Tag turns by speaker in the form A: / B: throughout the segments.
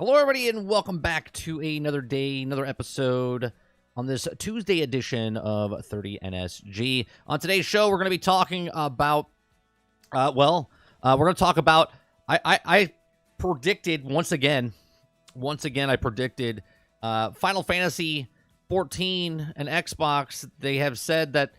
A: Hello, everybody, and welcome back to another day, another episode on this Tuesday edition of 30 NSG. On today's show, we're going to be talking about, we're going to talk about, I predicted, once again, I predicted Final Fantasy XIV and Xbox. They have said that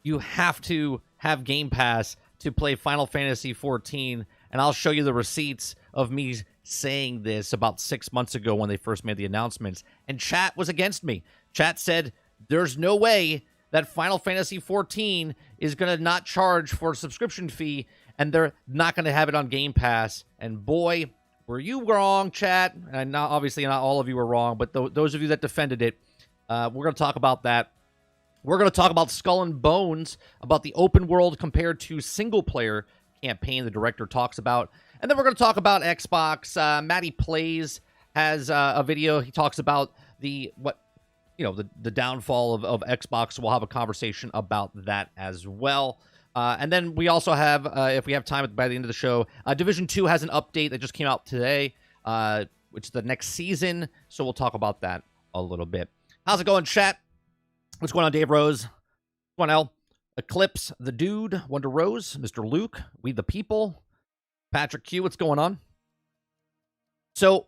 A: you have to have Game Pass to play Final Fantasy XIV, and I'll show you the receipts of me saying this about 6 months ago when they first made the announcements, and chat was against me. Chat said there's no way that Final Fantasy XIV is going to not charge for a subscription fee, and they're not going to have it on Game Pass. And boy, were you wrong, chat. And obviously not all of you were wrong, but those of you that defended it, we're going to talk about that. We're going to talk about Skull and Bones, about the open world compared to single-player campaign the director talks about. And then we're going to talk about Xbox. Matty Plays has a video. He talks about the downfall of Xbox. We'll have a conversation about that as well. And then we also have, if we have time by the end of the show, Division 2 has an update that just came out today, which is the next season. So we'll talk about that a little bit. How's it going, chat? What's going on, Dave Rose? What's going on, L? Eclipse, the Dude, Wonder Rose, Mr. Luke, We the People, Patrick Q, what's going on? So,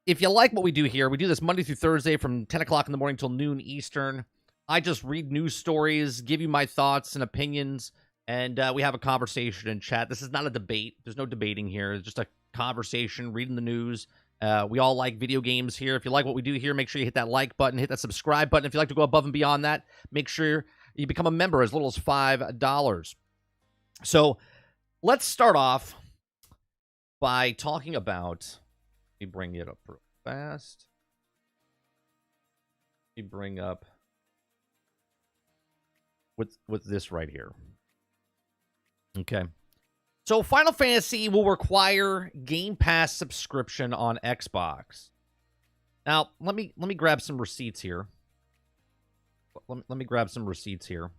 A: if you like what we do here, we do this Monday through Thursday from 10 o'clock in the morning till noon Eastern. I just read news stories, give you my thoughts and opinions, and we have a conversation in chat. This is not a debate. There's no debating here. It's just a conversation, reading the news. We all like video games here. If you like what we do here, make sure you hit that like button, hit that subscribe button. If you'd like to go above and beyond that, make sure you become a member as little as $5. So, let's start off by talking about, let me bring it up real fast. Let me bring up with this right here. Okay. So Final Fantasy will require Game Pass subscription on Xbox. Now, let me grab some receipts here. Let me grab some receipts here.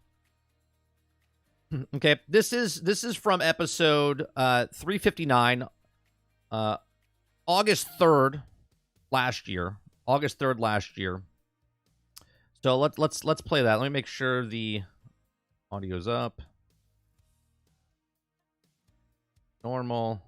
A: Okay, this is from episode 359, August 3rd last year. August 3rd last year. So let's play that. Let me make sure the audio's up. Normal.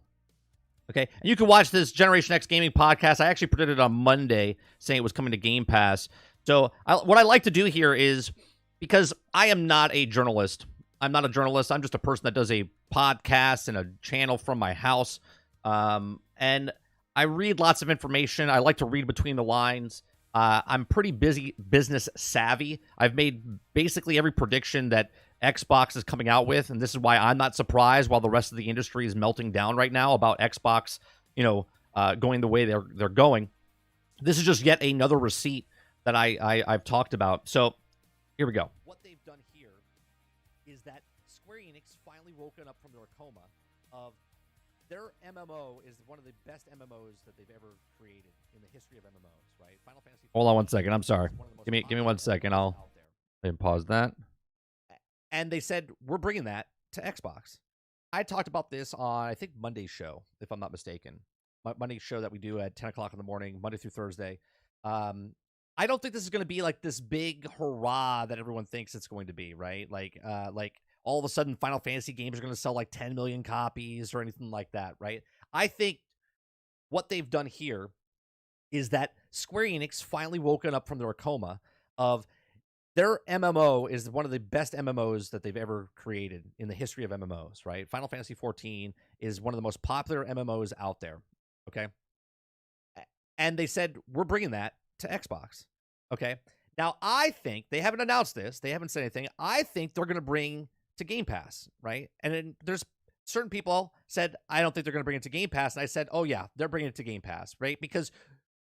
A: Okay, and you can watch this Generation X Gaming podcast. I actually predicted on Monday saying it was coming to Game Pass. So what I like to do here is, because I am not a journalist. I'm not a journalist. I'm just a person that does a podcast and a channel from my house. And I read lots of information. I like to read between the lines. I'm pretty business savvy. I've made basically every prediction that Xbox is coming out with, and this is why I'm not surprised while the rest of the industry is melting down right now about Xbox, going the way they're going. This is just yet another receipt that I've talked about. So here we go. What they've done here is that Square Enix finally woken up from their coma of their MMO is one of the best MMOs that they've ever created in the history of MMOs, right? Final Fantasy. Hold on one second. I'm sorry. Give me 1 second. I'll pause that. And they said, we're bringing that to Xbox. I talked about this on, I think, Monday's show, if I'm not mistaken. Monday's show that we do at 10 o'clock in the morning, Monday through Thursday. I don't think this is going to be like this big hurrah that everyone thinks it's going to be, right? Like all of a sudden Final Fantasy games are going to sell like 10 million copies or anything like that, right? I think what they've done here is that Square Enix finally woken up from their coma of their MMO is one of the best MMOs that they've ever created in the history of MMOs, right? Final Fantasy XIV is one of the most popular MMOs out there, okay? And they said, we're bringing that to Xbox, okay? Now, I think, they haven't announced this, they haven't said anything, I think they're going to bring to Game Pass, right? And then there's certain people said, I don't think they're going to bring it to Game Pass, and I said, oh yeah, they're bringing it to Game Pass, right? Because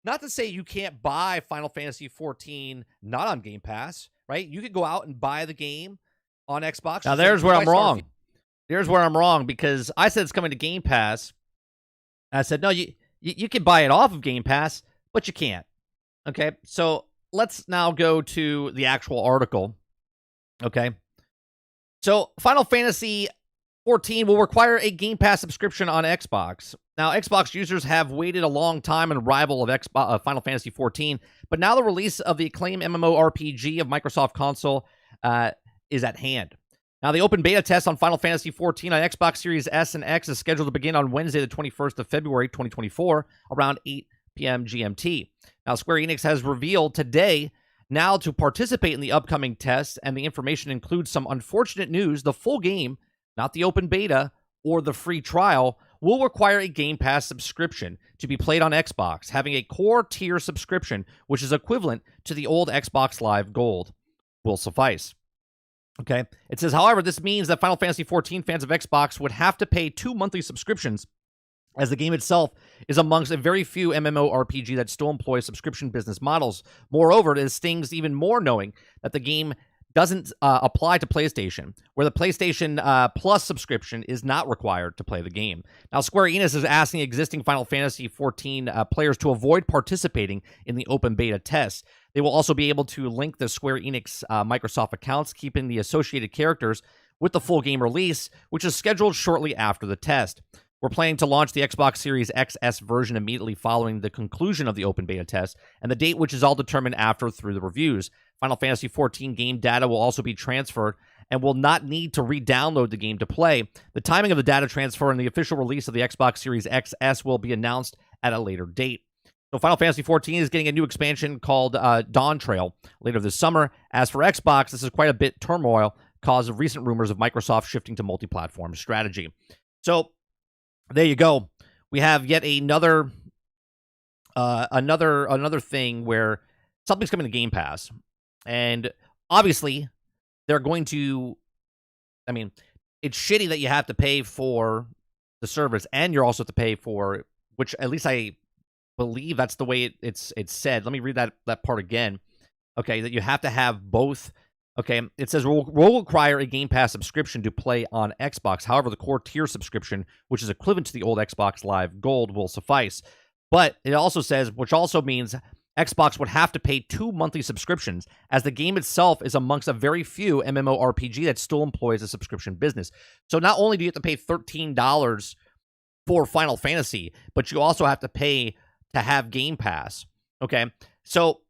A: not to say you can't buy Final Fantasy XIV not on Game Pass, right? You could go out and buy the game on Xbox. Now, there's where I'm wrong. Here's where I'm wrong, because I said it's coming to Game Pass. I said, no, you can buy it off of Game Pass, but you can't. Okay, so let's now go to the actual article. Okay, so Final Fantasy 14 will require a Game Pass subscription on Xbox. Now, Xbox users have waited a long time in arrival of Final Fantasy XIV, but now the release of the acclaimed MMORPG of Microsoft console is at hand. Now, the open beta test on Final Fantasy XIV on Xbox Series S and X is scheduled to begin on Wednesday, the 21st of February, 2024, around 8 p.m. GMT. Now, Square Enix has revealed today now to participate in the upcoming test, and the information includes some unfortunate news. The full game, not the open beta or the free trial, will require a Game Pass subscription to be played on Xbox, having a core tier subscription, which is equivalent to the old Xbox Live Gold, will suffice. Okay. It says, however, this means that Final Fantasy XIV fans of Xbox would have to pay 2 monthly subscriptions, as the game itself is amongst a very few MMORPG that still employ subscription business models. Moreover, it stings even more knowing that the game doesn't apply to PlayStation, where the PlayStation Plus subscription is not required to play the game. Now, Square Enix is asking existing Final Fantasy XIV players to avoid participating in the open beta test. They will also be able to link the Square Enix Microsoft accounts, keeping the associated characters with the full game release, which is scheduled shortly after the test. We're planning to launch the Xbox Series XS version immediately following the conclusion of the open beta test, and the date which is all determined after through the reviews. Final Fantasy XIV game data will also be transferred and will not need to re-download the game to play. The timing of the data transfer and the official release of the Xbox Series XS will be announced at a later date. So Final Fantasy XIV is getting a new expansion called Dawn Trail later this summer. As for Xbox, this is quite a bit turmoil caused of recent rumors of Microsoft shifting to multi-platform strategy. So there you go. We have yet another thing where something's coming to Game Pass. And obviously, they're going to, I mean, it's shitty that you have to pay for the service and you're also have to pay for, which at least I believe that's the way it's said. Let me read that part again. Okay, that you have to have both. Okay, it says we'll require a Game Pass subscription to play on Xbox. However, the core tier subscription, which is equivalent to the old Xbox Live Gold, will suffice. But it also says, which also means Xbox would have to pay 2 monthly subscriptions, as the game itself is amongst a very few MMORPG that still employs a subscription business. So not only do you have to pay $13 for Final Fantasy, but you also have to pay to have Game Pass. Okay, so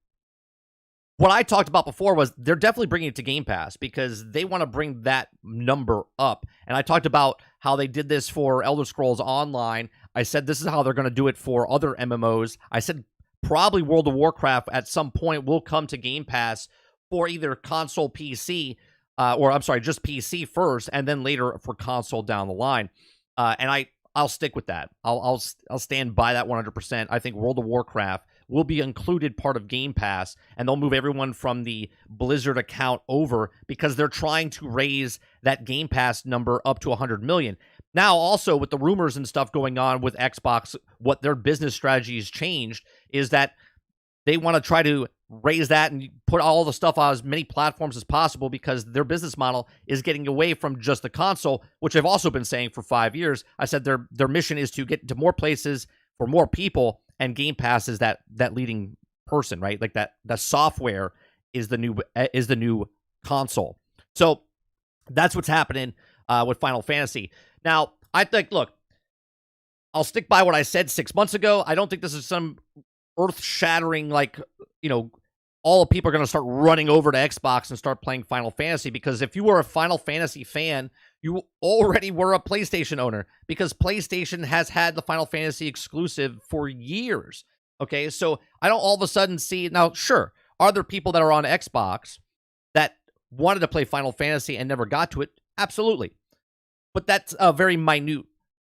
A: what I talked about before was they're definitely bringing it to Game Pass because they want to bring that number up. And I talked about how they did this for Elder Scrolls Online. I said this is how they're going to do it for other MMOs. I said probably World of Warcraft at some point will come to Game Pass for either console PC, just PC first, and then later for console down the line. And I'll stick with that. I'll stand by that 100%. I think World of Warcraft will be included part of Game Pass, and they'll move everyone from the Blizzard account over because they're trying to raise that Game Pass number up to 100 million. Now, also with the rumors and stuff going on with Xbox, what their business strategy has changed is that they want to try to raise that and put all the stuff on as many platforms as possible because their business model is getting away from just the console, which I've also been saying for 5 years. I said their mission is to get into more places for more people, and Game Pass is that leading person, right? Like that the software is the new console. So that's what's happening with Final Fantasy. Now, I think, look, I'll stick by what I said 6 months ago. I don't think this is some earth-shattering, like, all the people are going to start running over to Xbox and start playing Final Fantasy, because if you were a Final Fantasy fan, you already were a PlayStation owner, because PlayStation has had the Final Fantasy exclusive for years. Okay, so I don't all of a sudden see, now, sure, are there people that are on Xbox that wanted to play Final Fantasy and never got to it? Absolutely. But that's a very minute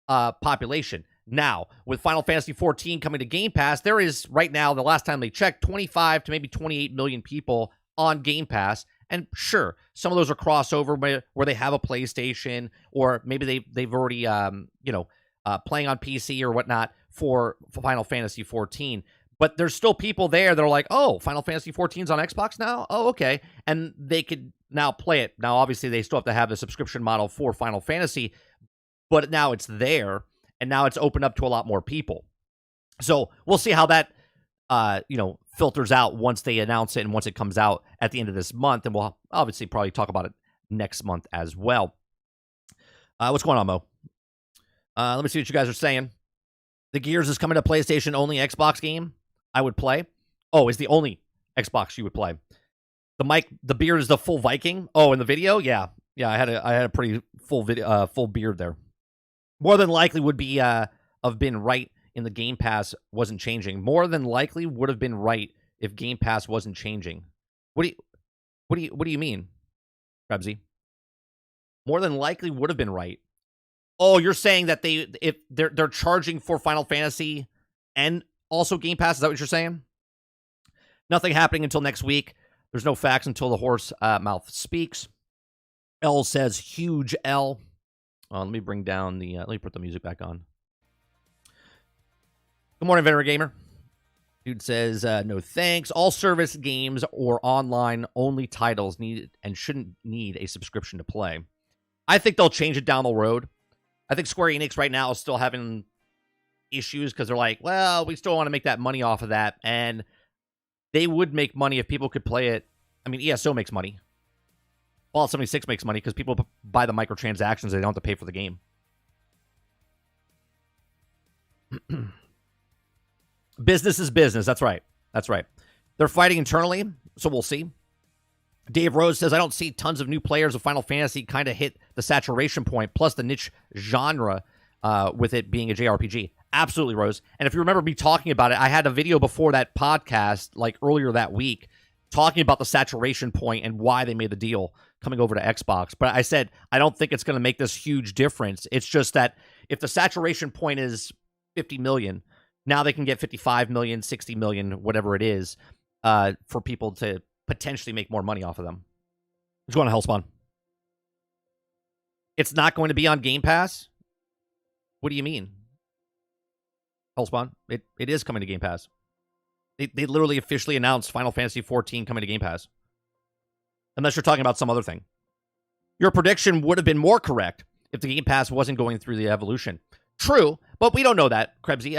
A: population. Now, with Final Fantasy XIV coming to Game Pass, there is, right now, the last time they checked, 25 to maybe 28 million people on Game Pass. And sure, some of those are crossover where they have a PlayStation, or maybe they've already, playing on PC or whatnot for Final Fantasy XIV. But there's still people there that are like, oh, Final Fantasy XIV is on Xbox now? Oh, okay. And they could now play it. Now, obviously, they still have to have the subscription model for Final Fantasy, but now it's there. And now it's opened up to a lot more people. So we'll see how that, filters out once they announce it and once it comes out at the end of this month. And we'll obviously probably talk about it next month as well. What's going on, Mo? Let me see what you guys are saying. The Gears is coming to PlayStation only Xbox game I would play. Oh, is the only Xbox you would play. The beard is the full Viking. Oh, in the video? Yeah. Yeah, I had a pretty full beard there. More than likely would be have been right in the Game Pass wasn't changing. More than likely would have been right if Game Pass wasn't changing. What do you mean, Krebsy? More than likely would have been right. Oh, you're saying that they're charging for Final Fantasy and also Game Pass? Is that what you're saying? Nothing happening until next week. There's no facts until the horse mouth speaks. L says huge L. Let me bring down the. Let me put the music back on. Good morning, Veteran Gamer. Dude says no thanks. All service games or online only titles need and shouldn't need a subscription to play. I think they'll change it down the road. I think Square Enix right now is still having issues because they're like, well, we still want to make that money off of that. And they would make money if people could play it. I mean, ESO makes money. Fallout 76 makes money because people buy the microtransactions. They don't have to pay for the game. Business is business. That's right. That's right. They're fighting internally, so we'll see. Dave Rose says, I don't see tons of new players of Final Fantasy kind of hit the saturation point, plus the niche genre with it being a JRPG. Absolutely, Rose. And if you remember me talking about it, I had a video before that podcast, like earlier that week, talking about the saturation point and why they made the deal coming over to Xbox. But I said, I don't think it's going to make this huge difference. It's just that if the saturation point is 50 million, now they can get 55 million, 60 million, whatever it is, for people to potentially make more money off of them. What's going on, Hellspawn? It's not going to be on Game Pass? What do you mean? Hellspawn, it is coming to Game Pass. They literally officially announced Final Fantasy XIV coming to Game Pass. Unless you're talking about some other thing. Your prediction would have been more correct if the Game Pass wasn't going through the evolution. True, but we don't know that, Krebsy.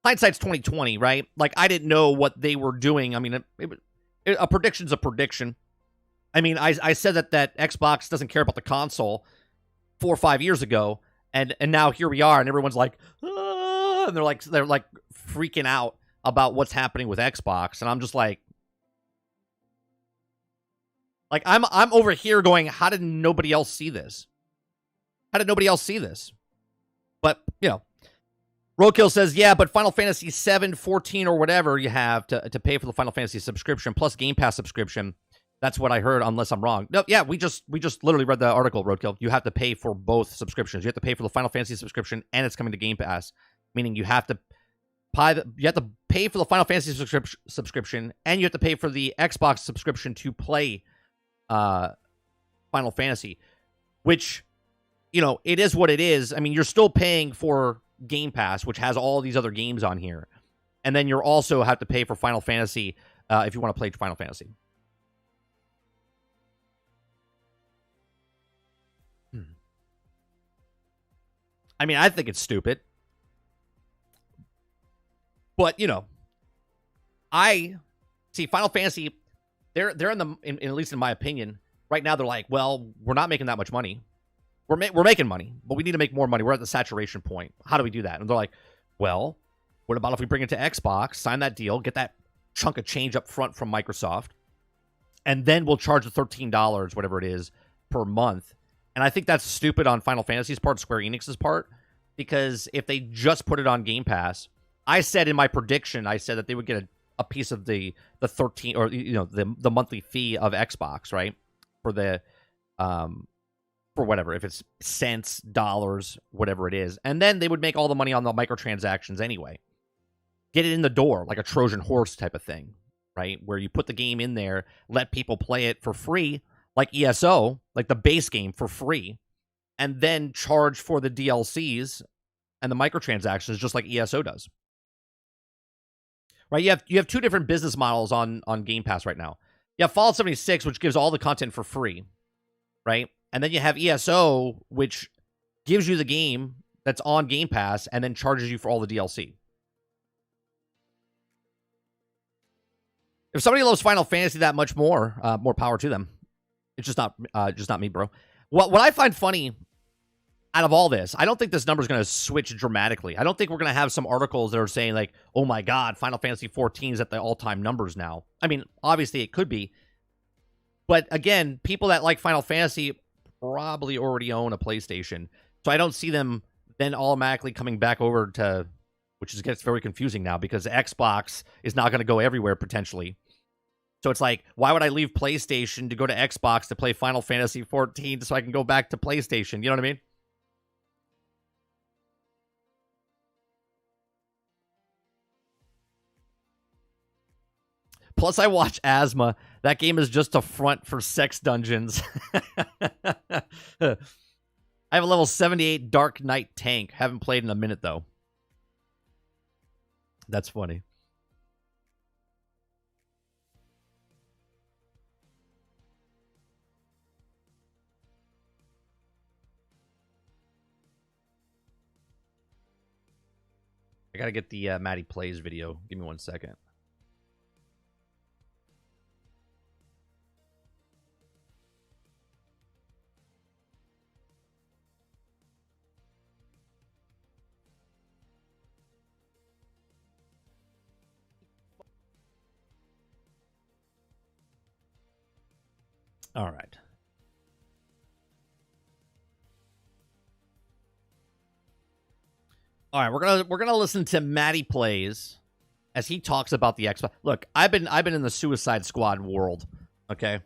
A: Hindsight's 2020, right? Like, I didn't know what they were doing. I mean, a prediction's a prediction. I mean, I said that Xbox doesn't care about the console 4 or 5 years ago, and now here we are, and everyone's like, ah, and they're like freaking out about what's happening with Xbox, and I'm just like I'm over here going, how did nobody else see this? How did nobody else see this? But, you know, Roadkill says, yeah, but Final Fantasy 7, 14, or whatever you have to pay for the Final Fantasy subscription plus Game Pass subscription. That's what I heard, unless I'm wrong. No, yeah, we just literally read the article, Roadkill. You have to pay for both subscriptions. You have to pay for the Final Fantasy subscription, and it's coming to Game Pass, meaning you have to pay for the Final Fantasy subscription, and you have to pay for the Xbox subscription to play Final Fantasy, which, you know, it is what it is. I mean, you're still paying for Game Pass, which has all these other games on here, and then you also have to pay for Final Fantasy if you want to play Final Fantasy. I mean, I think it's stupid, but, you know, I see Final Fantasy. They're in at least in my opinion right now. They're like, well, we're not making that much money. We're making money, but we need to make more money. We're at the saturation point. How do we do that? And they're like, well, what about if we bring it to Xbox, sign that deal, get that chunk of change up front from Microsoft, and then we'll charge the $13, whatever it is, per month. And I think that's stupid on Final Fantasy's part, Square Enix's part, because if they just put it on Game Pass, I said in my prediction, I said that they would get a piece of the 13, or, you know, the monthly fee of Xbox, right? For the for whatever, if it's cents, dollars, whatever it is. And then they would make all the money on the microtransactions anyway. Get it in the door, like a Trojan horse type of thing, right? Where you put the game in there, let people play it for free, like ESO, like the base game for free, and then charge for the DLCs and the microtransactions just like ESO does. Right? You have two different business models on Game Pass right now. You have Fallout 76, which gives all the content for free, right? And then you have ESO, which gives you the game that's on Game Pass and then charges you for all the DLC. If somebody loves Final Fantasy that much more, more power to them. It's just not me, bro. What I find funny out of all this, I don't think this number is going to switch dramatically. I don't think we're going to have some articles that are saying like, oh my God, Final Fantasy XIV is at the all-time numbers now. I mean, obviously it could be. But again, people that like Final Fantasy probably already own a PlayStation. So I don't see them then automatically coming back over to, which gets very confusing now because Xbox is not going to go everywhere potentially. So it's like, why would I leave PlayStation to go to Xbox to play Final Fantasy XIV so I can go back to PlayStation? You know what I mean? Plus, I watch Asthma. That game is just a front for sex dungeons. I have a level 78 Dark Knight tank. Haven't played in a minute, though. That's funny. I gotta get the Maddie Plays video. Give me 1 second. All right. All right, we're gonna listen to Maddie Plays as he talks about the Xbox. Look, I've been in the Suicide Squad world, okay?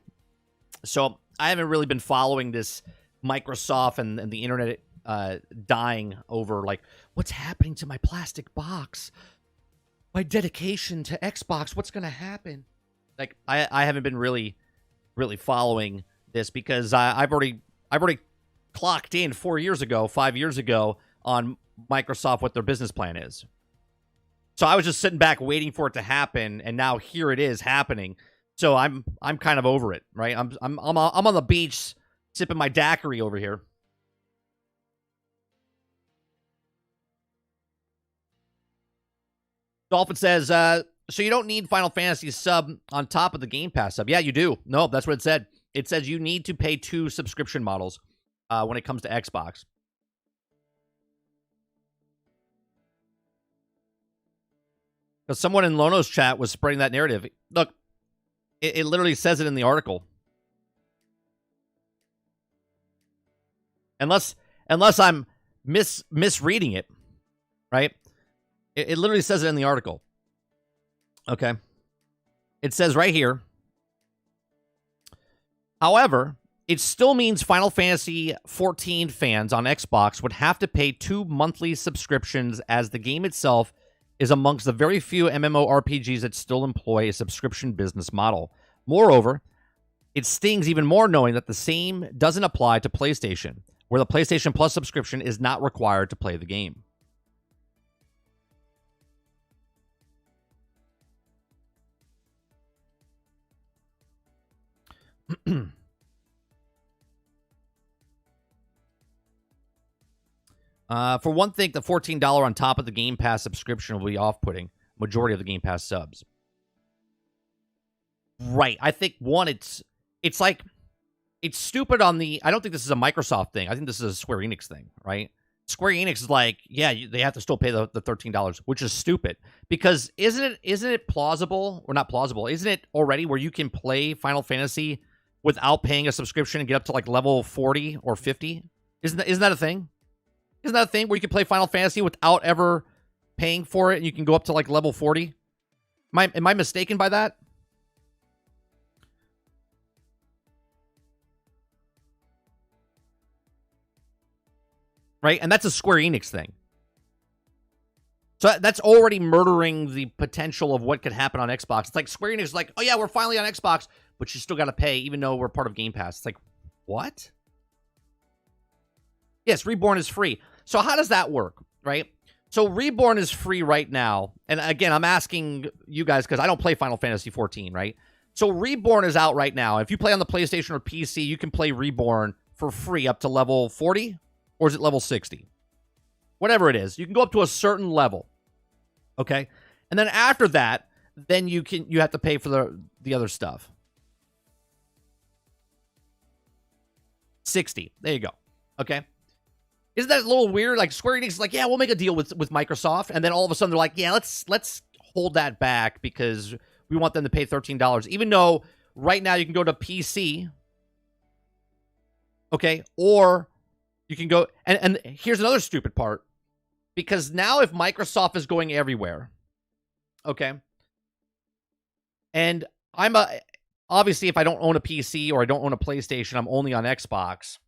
A: So I haven't really been following this Microsoft and the internet dying over like what's happening to my plastic box, my dedication to Xbox. What's gonna happen? Like I haven't been really following this because I've already clocked in 4 years ago, 5 years ago on Microsoft what their business plan is. So I was just sitting back waiting for it to happen, and now here it is happening. So I'm kind of over it, right? I'm on the beach sipping my daiquiri over here. Dolphin says, so you don't need Final Fantasy sub on top of the Game Pass sub. Yeah, you do. No, that's what it said. It says you need to pay 2 subscription models when it comes to Xbox. Because someone in Lono's chat was spreading that narrative. Look, it literally says it in the article. Unless I'm misreading it, right? It literally says it in the article. Okay. It says right here. However, it still means Final Fantasy XIV fans on Xbox would have to pay 2 monthly subscriptions as the game itself is amongst the very few MMORPGs that still employ a subscription business model. Moreover, it stings even more knowing that the same doesn't apply to PlayStation, where the PlayStation Plus subscription is not required to play the game. For one thing, the $14 on top of the Game Pass subscription will be off-putting. Majority of the Game Pass subs. Right. I think, one, it's like, it's stupid on the, I don't think this is a Microsoft thing. I think this is a Square Enix thing, right? Square Enix is like, yeah, they have to still pay the $13, which is stupid. Because isn't it plausible, or not plausible, isn't it already where you can play Final Fantasy without paying a subscription and get up to like level 40 or 50? Isn't that a thing? Isn't that a thing where you can play Final Fantasy without ever paying for it and you can go up to like level 40? Am I mistaken by that? Right? And that's a Square Enix thing. So that's already murdering the potential of what could happen on Xbox. It's like Square Enix is like, oh yeah, we're finally on Xbox, but you still got to pay even though we're part of Game Pass. It's like, what? Yes, Reborn is free. So how does that work, right? So Reborn is free right now. And again, I'm asking you guys because I don't play Final Fantasy XIV, right? So Reborn is out right now. If you play on the PlayStation or PC, you can play Reborn for free up to level 40, or is it level 60? Whatever it is. You can go up to a certain level. Okay? And then after that, then you have to pay for the other stuff. 60. There you go. Okay? Isn't that a little weird? Like Square Enix is like, yeah, we'll make a deal with Microsoft, and then all of a sudden they're like, yeah, let's hold that back because we want them to pay $13. Even though right now you can go to PC, okay, or you can go and here's another stupid part, because now if Microsoft is going everywhere, okay, and obviously if I don't own a PC or I don't own a PlayStation, I'm only on Xbox.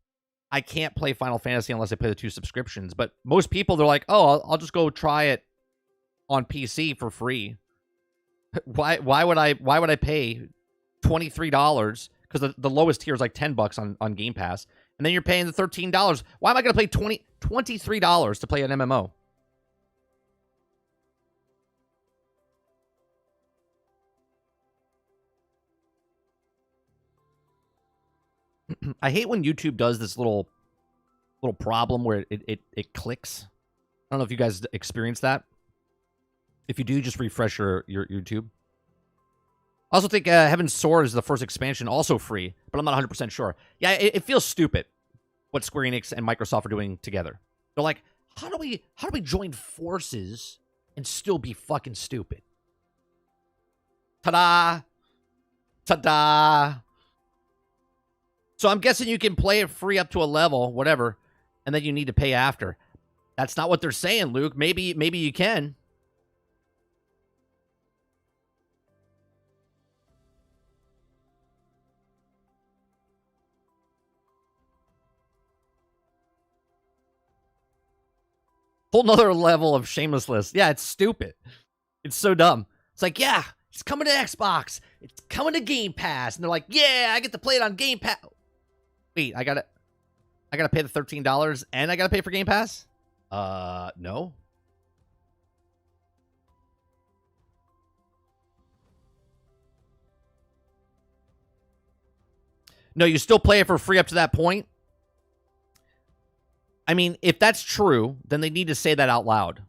A: I can't play Final Fantasy unless I pay the 2 subscriptions. But most people, they're like, oh, I'll just go try it on PC for free. Why would I pay $23? Because the lowest tier is like $10 on Game Pass, and then you're paying the $13. Why am I going to pay $23 to play an MMO? I hate when YouTube does this little problem where it clicks. I don't know if you guys experience that. If you do, just refresh your YouTube. I also think Heaven's Sword is the first expansion, also free, but I'm not 100% sure. Yeah, it feels stupid what Square Enix and Microsoft are doing together. They're like, how do we join forces and still be fucking stupid? Ta-da! Ta-da! So I'm guessing you can play it free up to a level, whatever, and then you need to pay after. That's not what they're saying, Luke. Maybe you can. Whole nother level of shamelessness. Yeah, it's stupid. It's so dumb. It's like, yeah, it's coming to Xbox. It's coming to Game Pass. And they're like, yeah, I get to play it on Game Pass. Wait, I gotta pay the $13 and I gotta pay for Game Pass? No. No, you still play it for free up to that point. I mean, if that's true, then they need to say that out loud.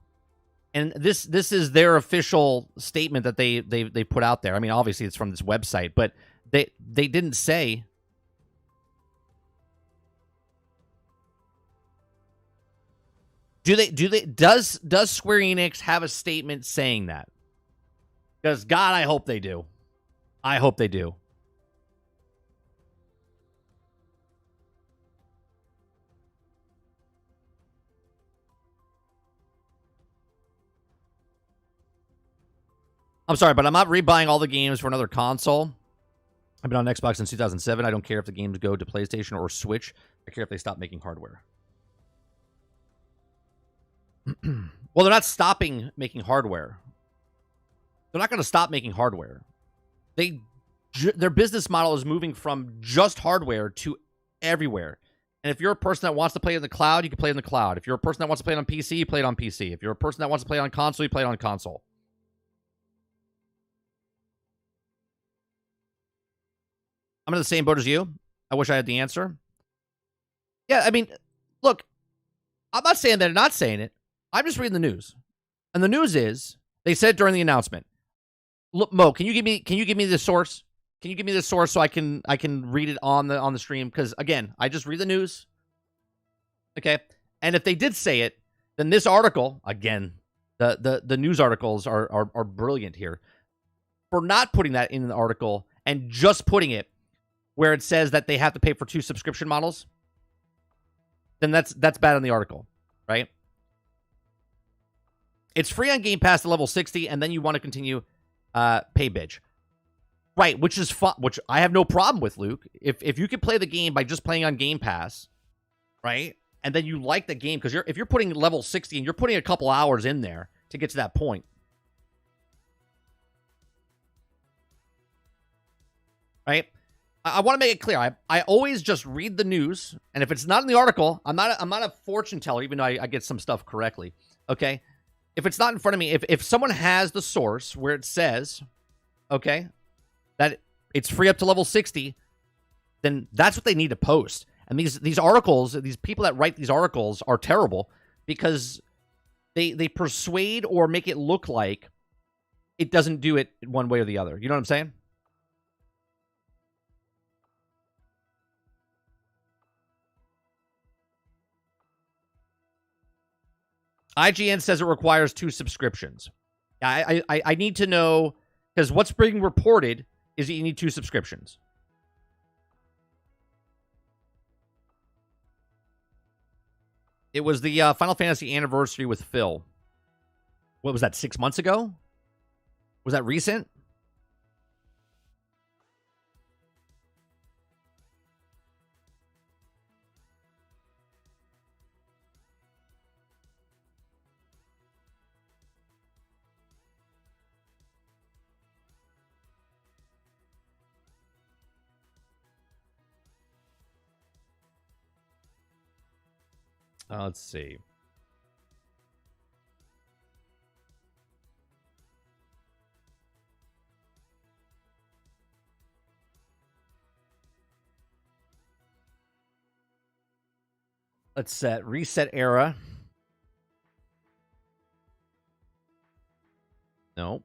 A: And this is their official statement that they put out there. I mean, obviously it's from this website, but they didn't say. Does Square Enix have a statement saying that? Because God, I hope they do. I hope they do. I'm sorry, but I'm not rebuying all the games for another console. I've been on Xbox since 2007. I don't care if the games go to PlayStation or Switch. I care if they stop making hardware. Well, they're not stopping making hardware. They're not going to stop making hardware. Their business model is moving from just hardware to everywhere. And if you're a person that wants to play in the cloud, you can play in the cloud. If you're a person that wants to play it on PC, you play it on PC. If you're a person that wants to play it on console, you play it on console. I'm in the same boat as you. I wish I had the answer. Yeah, I mean, look, I'm not saying they're not saying it. I'm just reading the news. And the news is, they said during the announcement, look, Mo, can you give me the source? Can you give me the source so I can read it on the stream? Because again, I just read the news. Okay. And if they did say it, then this article, again, the news articles are brilliant here. For not putting that in the article and just putting it where it says that they have to pay for 2 subscription models, then that's bad on the article, right? It's free on Game Pass to level 60, and then you want to continue pay bitch. Right, which is fun, which I have no problem with, Luke. If you can play the game by just playing on Game Pass, right? And then you like the game, because if you're putting level 60 and you're putting a couple hours in there to get to that point, right? I want to make it clear. I always just read the news, and if it's not in the article, I'm not a fortune teller, even though I get some stuff correctly. Okay, if it's not in front of me, if someone has the source where it says, okay, that it's free up to level 60, then that's what they need to post. And these articles, these people that write these articles are terrible because they persuade or make it look like it doesn't do it one way or the other. You know what I'm saying? IGN says it requires 2 subscriptions. I need to know, because what's being reported is that you need 2 subscriptions. It was the Final Fantasy anniversary with Phil. What was that, 6 months ago? Was that recent? Let's see. Let's set reset era. Nope.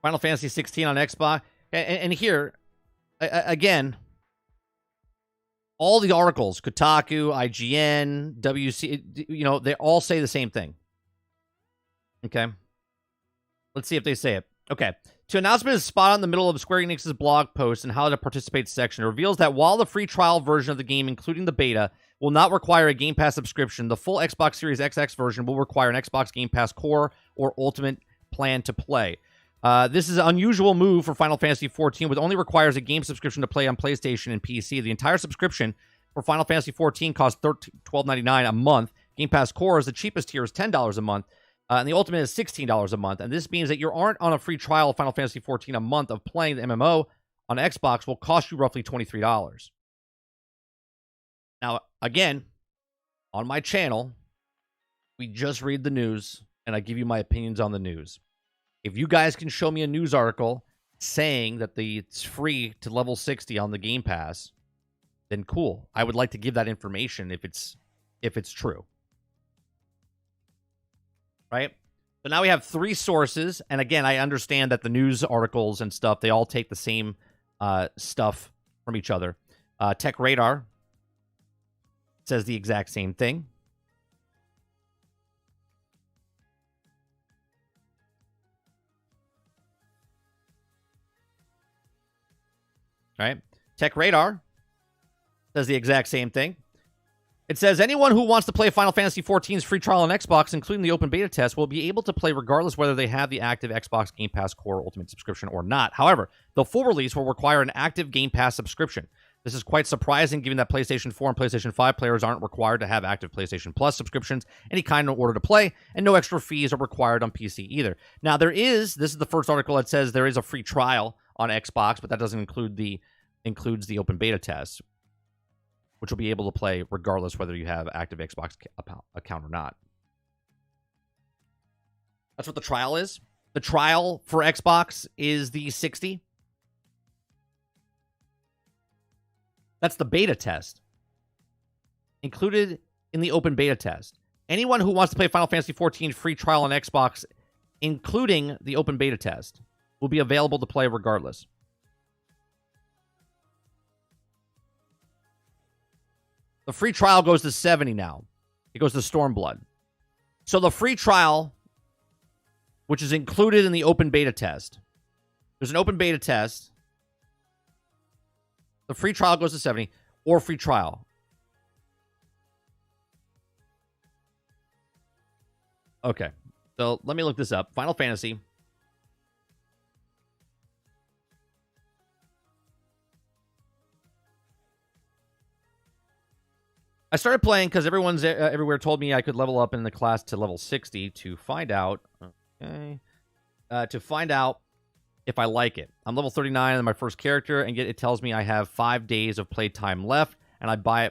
A: Final Fantasy 16 on Xbox. And here, again, all the articles, Kotaku, IGN, WC, they all say the same thing. Okay. Let's see if they say it. Okay. To announcement is spot on the middle of Square Enix's blog post and how to participate section. It reveals that while the free trial version of the game, including the beta, will not require a Game Pass subscription, the full Xbox Series XX version will require an Xbox Game Pass Core or Ultimate plan to play. This is an unusual move for Final Fantasy XIV, which only requires a game subscription to play on PlayStation and PC. The entire subscription for Final Fantasy XIV costs $12.99 a month. Game Pass Core is the cheapest tier, is $10 a month. And the Ultimate is $16 a month. And this means that you aren't on a free trial of Final Fantasy XIV a month of playing the MMO on Xbox will cost you roughly $23. Now, again, on my channel, we just read the news, and I give you my opinions on the news. If you guys can show me a news article saying that it's free to level 60 on the Game Pass, then cool. I would like to give that information if it's true. Right? So now we have 3 sources, and again, I understand that the news articles and stuff, they all take the same stuff from each other. Tech Radar says the exact same thing. Right? Tech Radar says the exact same thing. It says anyone who wants to play Final Fantasy XIV's free trial on Xbox, including the open beta test, will be able to play regardless whether they have the active Xbox Game Pass Core Ultimate subscription or not. However, the full release will require an active Game Pass subscription. This is quite surprising given that PlayStation 4 and PlayStation 5 players aren't required to have active PlayStation Plus subscriptions any kind in order to play, and no extra fees are required on PC either. Now, this is the first article that says there is a free trial on Xbox, but that doesn't includes the open beta test, which will be able to play regardless whether you have active Xbox account or not. That's what the trial is. The trial for Xbox is the 60. That's the beta test. Included in the open beta test. Anyone who wants to play Final Fantasy XIV free trial on Xbox, including the open beta test, will be available to play regardless. The free trial goes to 70 now. It goes to Stormblood. So the free trial, which is included in the open beta test. There's an open beta test. The free trial goes to 70 or free trial. Okay. So let me look this up. Final Fantasy. I started playing because everyone's everywhere told me I could level up in the class to level 60 to find out. Okay. To find out if I like it. I'm level 39 in my first character, and yet it tells me I have 5 days of playtime left, and I buy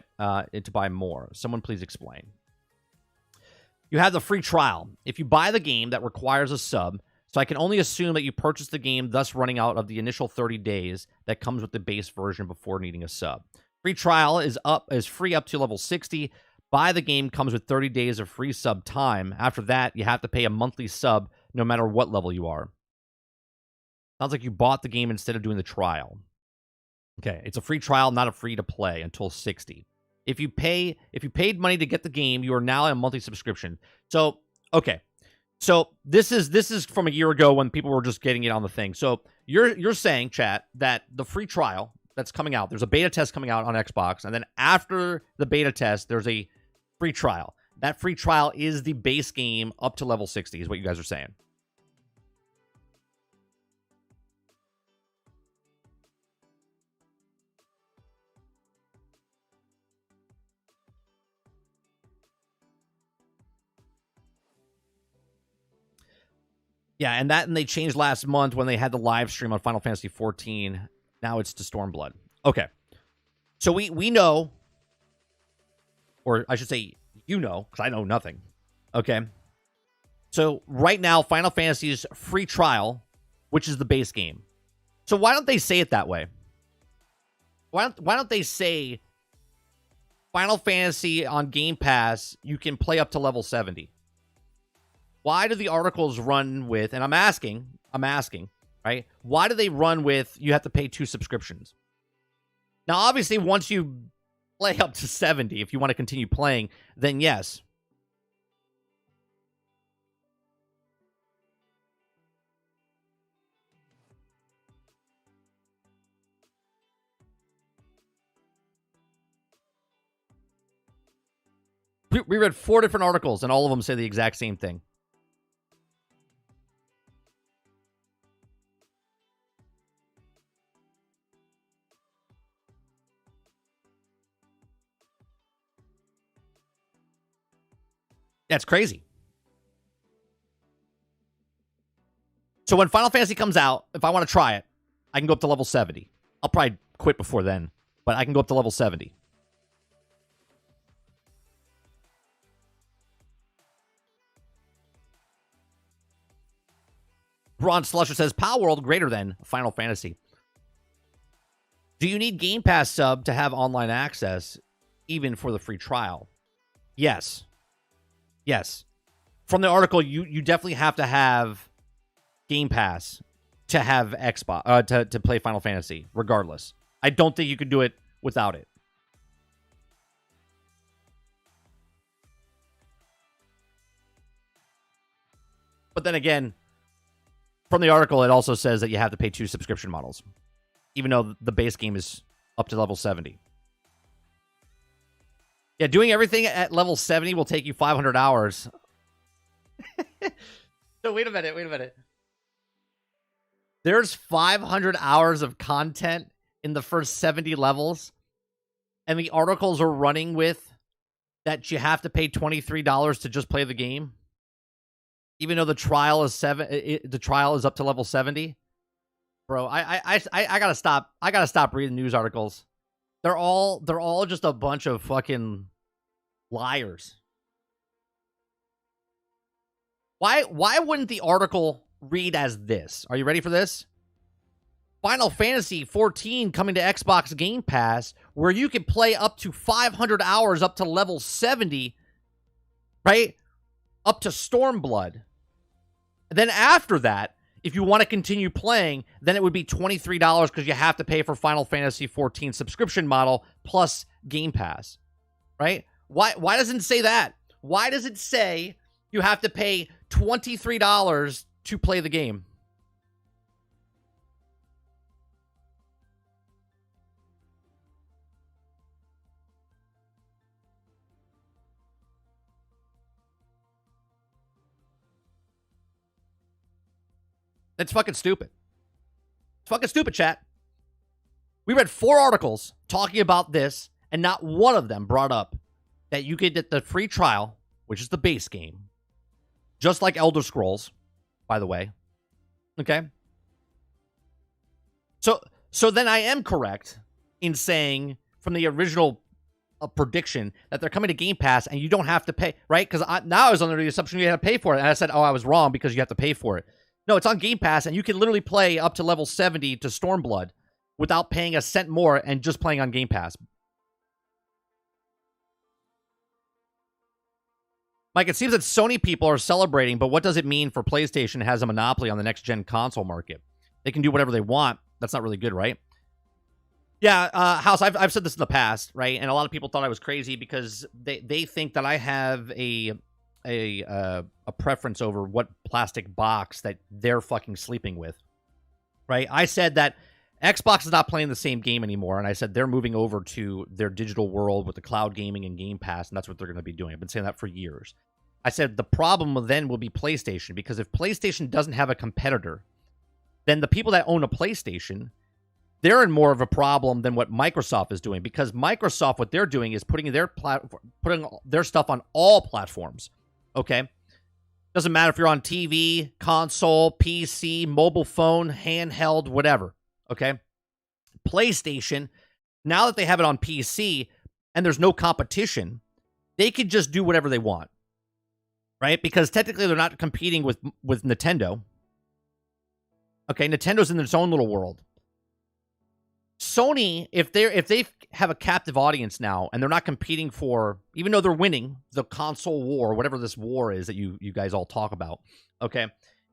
A: it to buy more. Someone please explain. You have the free trial. If you buy the game, that requires a sub, so I can only assume that you purchased the game, thus running out of the initial 30 days that comes with the base version before needing a sub. Free trial is free up to level 60. Buy the game comes with 30 days of free sub time. After that, you have to pay a monthly sub no matter what level you are. Sounds like you bought the game instead of doing the trial. Okay, it's a free trial, not a free to play until 60. If you paid money to get the game, you are now in a monthly subscription. So, okay. So this is from a year ago when people were just getting it on the thing. So you're saying, chat, that the free trial that's coming out, there's a beta test coming out on Xbox, and then after the beta test, there's a free trial. That free trial is the base game up to level 60, is what you guys are saying. Yeah, and they changed last month when they had the live stream on Final Fantasy XIV. Now it's to Stormblood. Okay. So we know, or I should say you know, because I know nothing. Okay. So right now, Final Fantasy's free trial, which is the base game. So why don't they say it that way? Why don't they say Final Fantasy on Game Pass, you can play up to level 70? Why do the articles run with, and I'm asking, right? Why do they run with, you have to pay 2 subscriptions? Now, obviously, once you play up to 70, if you want to continue playing, then yes. We read 4 different articles, and all of them say the exact same thing. That's crazy. So when Final Fantasy comes out, if I want to try it, I can go up to level 70. I'll probably quit before then, but I can go up to level 70. Ron Slusher says, Pal World greater than Final Fantasy. Do you need Game Pass sub to have online access, even for the free trial? Yes. Yes. From the article, you definitely have to have Game Pass to have Xbox to play Final Fantasy, regardless. I don't think you could do it without it. But then again, from the article, it also says that you have to pay 2 subscription models, even though the base game is up to level 70. Yeah, doing everything at level 70 will take you 500 hours. So wait a minute. There's 500 hours of content in the first 70 levels, and the articles are running with that you have to pay $23 to just play the game, even though the trial is up to level 70. Bro, I gotta stop. I gotta stop reading news articles. They're all just a bunch of fucking liars. Why wouldn't the article read as this? Are you ready for this? Final Fantasy XIV coming to Xbox Game Pass, where you can play up to 500 hours up to level 70, right? Up to Stormblood. And then after that, if you want to continue playing, then it would be $23 because you have to pay for Final Fantasy XIV subscription model plus Game Pass, right? Why doesn't it say that? Why does it say you have to pay $23 to play the game? That's fucking stupid. It's fucking stupid, chat. We read 4 articles talking about this, and not one of them brought up that you get the free trial, which is the base game, just like Elder Scrolls, by the way. Okay? So then I am correct in saying from the original prediction that they're coming to Game Pass and you don't have to pay, right? Because now I was under the assumption you had to pay for it, and I said, oh, I was wrong because you have to pay for it. No, it's on Game Pass, and you can literally play up to level 70 to Stormblood without paying a cent more and just playing on Game Pass. Mike, it seems that Sony people are celebrating, but what does it mean for PlayStation has a monopoly on the next-gen console market? They can do whatever they want. That's not really good, right? Yeah, House. I've said this in the past, right? And a lot of people thought I was crazy because they think that I have a preference over what plastic box that they're fucking sleeping with, right? I said that Xbox is not playing the same game anymore, and I said they're moving over to their digital world with the cloud gaming and Game Pass, and that's what they're going to be doing. I've been saying that for years. I said the problem then will be PlayStation, because if PlayStation doesn't have a competitor, then the people that own a PlayStation, they're in more of a problem than what Microsoft is doing, because Microsoft, what they're doing is putting their stuff on all platforms. Okay, doesn't matter if you're on TV, console, PC, mobile phone, handheld, whatever. Okay, PlayStation, now that they have it on PC and there's no competition, they could just do whatever they want, right? Because technically they're not competing with Nintendo. Okay, Nintendo's in its own little world. Sony, if they have a captive audience now and they're not competing for, even though they're winning the console war, whatever this war is that you guys all talk about, okay,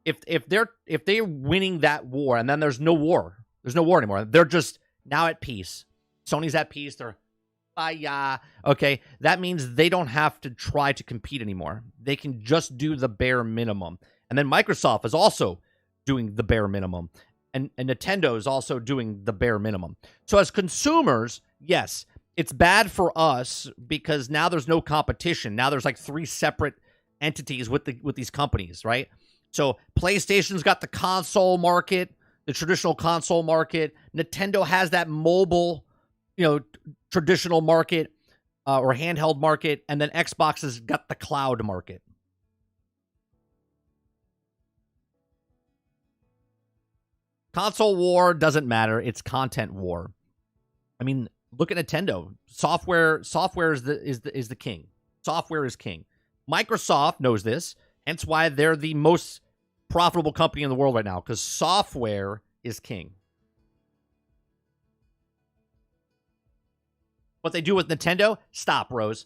A: if they're winning that war and then there's no war anymore, they're just now at peace. Sony's at peace. They're okay. That means they don't have to try to compete anymore. They can just do the bare minimum. And then Microsoft is also doing the bare minimum. And Nintendo is also doing the bare minimum. So as consumers, yes, it's bad for us because now there's no competition. Now there's like 3 separate entities with these companies, right? So PlayStation's got the console market, the traditional console market. Nintendo has that mobile, traditional market or handheld market, and then Xbox has got the cloud market. Console war doesn't matter. It's content war. I mean, look at Nintendo. Software is the king. Software is king. Microsoft knows this, hence why they're the most profitable company in the world right now, because software is king. What they do with Nintendo, stop, Rose.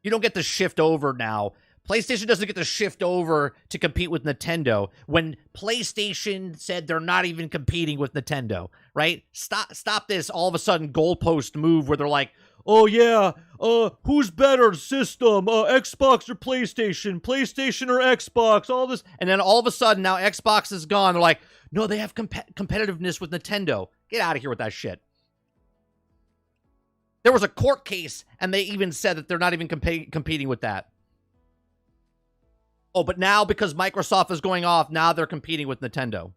A: You don't get to shift over now. PlayStation doesn't get to shift over to compete with Nintendo when PlayStation said they're not even competing with Nintendo, right? Stop this all of a sudden goalpost move where they're like, oh yeah, who's better system, Xbox or PlayStation or Xbox, all this. And then all of a sudden now Xbox is gone. They're like, no, they have competitiveness with Nintendo. Get out of here with that shit. There was a court case and they even said that they're not even competing with that. Oh, but now because Microsoft is going off, now they're competing with Nintendo.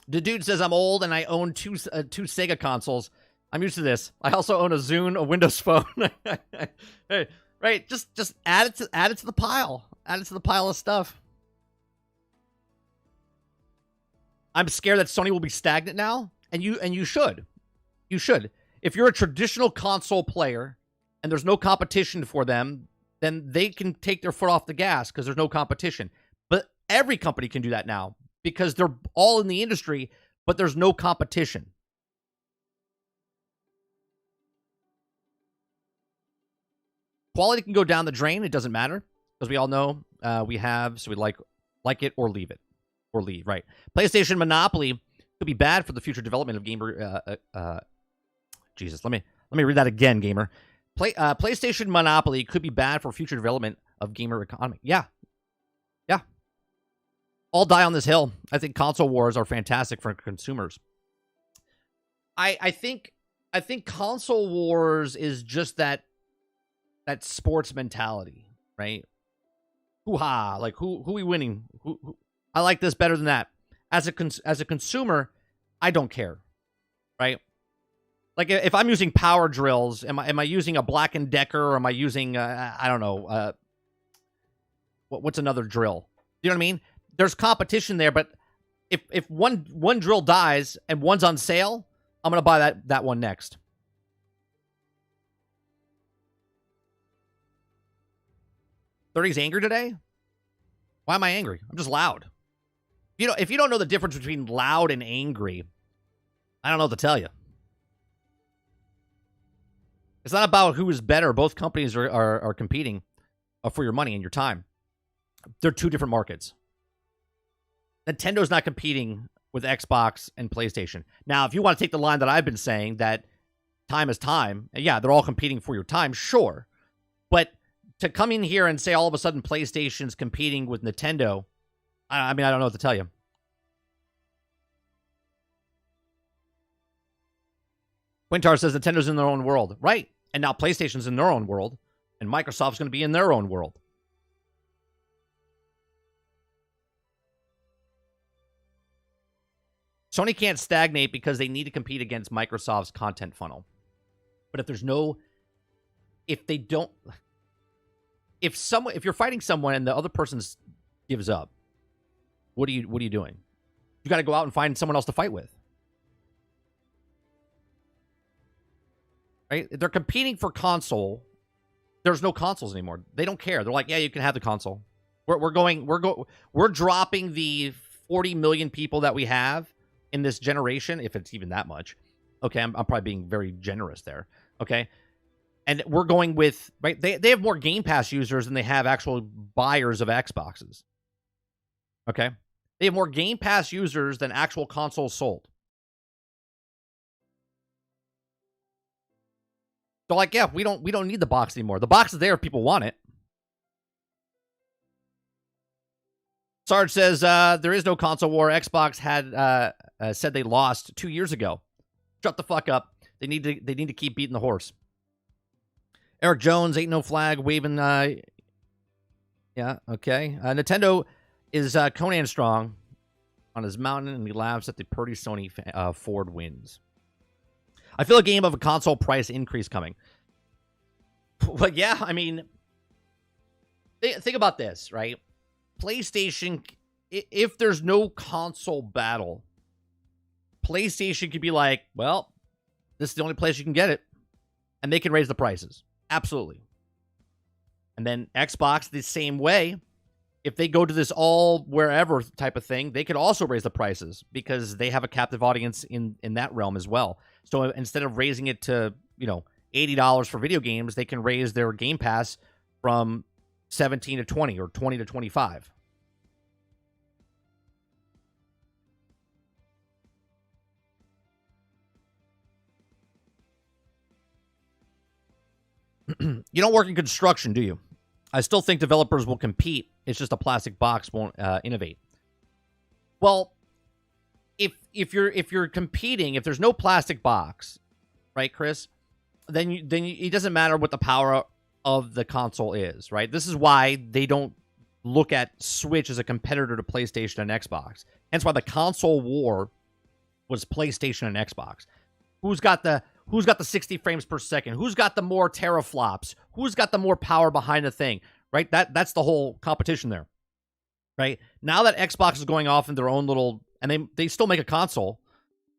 A: The dude says I'm old and I own two Sega consoles. I'm used to this. I also own a Zune, a Windows Phone. Hey, right? Just add it to the pile. Add it to the pile of stuff. I'm scared that Sony will be stagnant now, and you should. You should. If you're a traditional console player and there's no competition for them, then they can take their foot off the gas because there's no competition. But every company can do that now because they're all in the industry, but there's no competition. Quality can go down the drain. It doesn't matter because we all know we like it or leave it. Or leave, right? PlayStation monopoly could be bad for the future development of gamer. Jesus, let me read that again, gamer. PlayStation monopoly could be bad for future development of gamer economy. Yeah. I'll die on this hill. I think console wars are fantastic for consumers. I think console wars is just that sports mentality, right? Hoo-ha, like who we winning? Who I like this better than that. As a consumer, I don't care, right? Like if I'm using power drills, am I using a Black & Decker or am I using I don't know what's another drill? You know what I mean? There's competition there, but if one drill dies and one's on sale, I'm gonna buy that one next. "30's angry today? Why am I angry? I'm just loud. If you don't know the difference between loud and angry, I don't know what to tell you. It's not about who is better. Both companies are competing for your money and your time. they're two different markets. Nintendo's not competing with Xbox and PlayStation. Now, if you want to take the line that I've been saying that time is time, yeah, they're all competing for your time, sure. But to come in here and say all of a sudden PlayStation's competing with Nintendo, I mean, I don't know what to tell you. Quintar says Nintendo's in their own world. Right. And now PlayStation's in their own world, and Microsoft's going to be in their own world. Sony can't stagnate because they need to compete against Microsoft's content funnel. But if there's no, if they don't, if you're fighting someone and the other person gives up, what are you doing? You got to go out and find someone else to fight with. Right? They're competing for console. There's no consoles anymore. They don't care. They're like, yeah, you can have the console. We're dropping the 40 million people that we have in this generation, if it's even that much. Okay, I'm probably being very generous there. Okay. And we're going with, right, they have more Game Pass users than they have actual buyers of Xboxes. Okay. They have more Game Pass users than actual consoles sold. They're like, yeah, we don't need the box anymore. The box is there if people want it. Sarge says there is no console war. Xbox had said they lost 2 years ago. Shut the fuck up. They need to keep beating the horse. Eric Jones, ain't no flag waving. Yeah, okay. Nintendo is Conan Strong on his mountain, and he laughs at the Purdy Sony Ford wins. I feel a game of a console price increase coming. But yeah, I mean, think about this, right? PlayStation, if there's no console battle, PlayStation could be like, well, this is the only place you can get it. And they can raise the prices. Absolutely. And then Xbox, the same way. If they go to this all wherever type of thing, they could also raise the prices because they have a captive audience in that realm as well. So instead of raising it to, $80 for video games, they can raise their Game Pass from 17 to 20 or 20 to 25. You don't work in construction, do you? I still think developers will compete. It's just a plastic box won't innovate. Well, if you're competing, if there's no plastic box, right, Chris? Then it doesn't matter what the power of the console is, right? This is why they don't look at Switch as a competitor to PlayStation and Xbox. Hence why the console war was PlayStation and Xbox. Who's got the 60 frames per second? Who's got the more teraflops? Who's got the more power behind the thing? Right? That's the whole competition there. Right? Now that Xbox is going off in their own little, and they still make a console,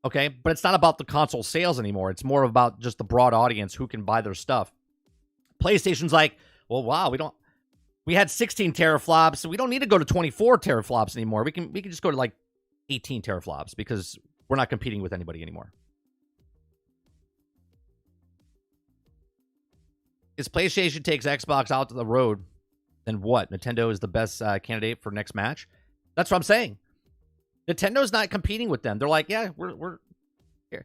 A: okay? But it's not about the console sales anymore. It's more about just the broad audience who can buy their stuff. PlayStation's like, well, wow, we had 16 teraflops, so we don't need to go to 24 teraflops anymore. We can just go to like 18 teraflops because we're not competing with anybody anymore. If PlayStation takes Xbox out to the road, then what? Nintendo is the best candidate for next match? That's what I'm saying. Nintendo's not competing with them. They're like, yeah, we're here.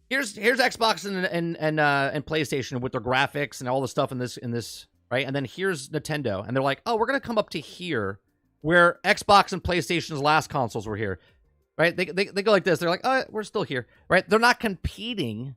A: Here's Xbox and PlayStation with their graphics and all the stuff in this, right? And then here's Nintendo, and they're like, oh, we're gonna come up to here where Xbox and PlayStation's last consoles were here, right? They go like this. They're like, oh, we're still here, right? They're not competing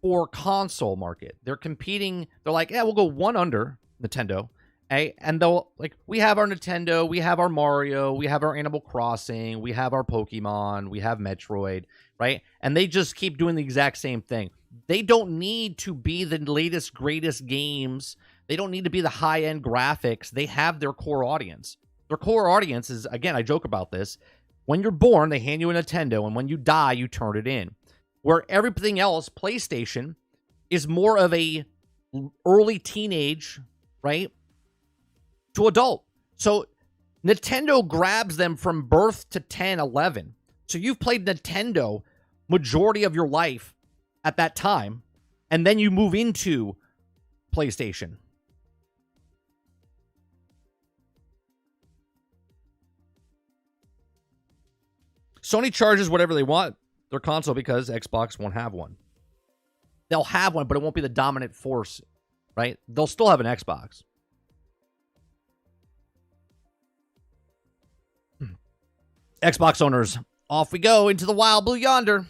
A: for console market. They're competing. They're like, yeah, we'll go one under Nintendo. And they'll like, we have our Nintendo, we have our Mario, we have our Animal Crossing, we have our Pokemon, we have Metroid, right? And they just keep doing the exact same thing. They don't need to be the latest, greatest games. They don't need to be the high-end graphics. They have their core audience. Their core audience is, again, I joke about this. When you're born, they hand you a Nintendo, and when you die, you turn it in. Where everything else, PlayStation, is more of a early teenage, right, to adult. So Nintendo grabs them from birth to 10, 11. So you've played Nintendo majority of your life at that time, and then you move into PlayStation. Sony charges whatever they want their console because Xbox won't have one. They'll have one, but it won't be the dominant force, right? They'll still have an Xbox. Xbox owners, off we go into the wild blue yonder.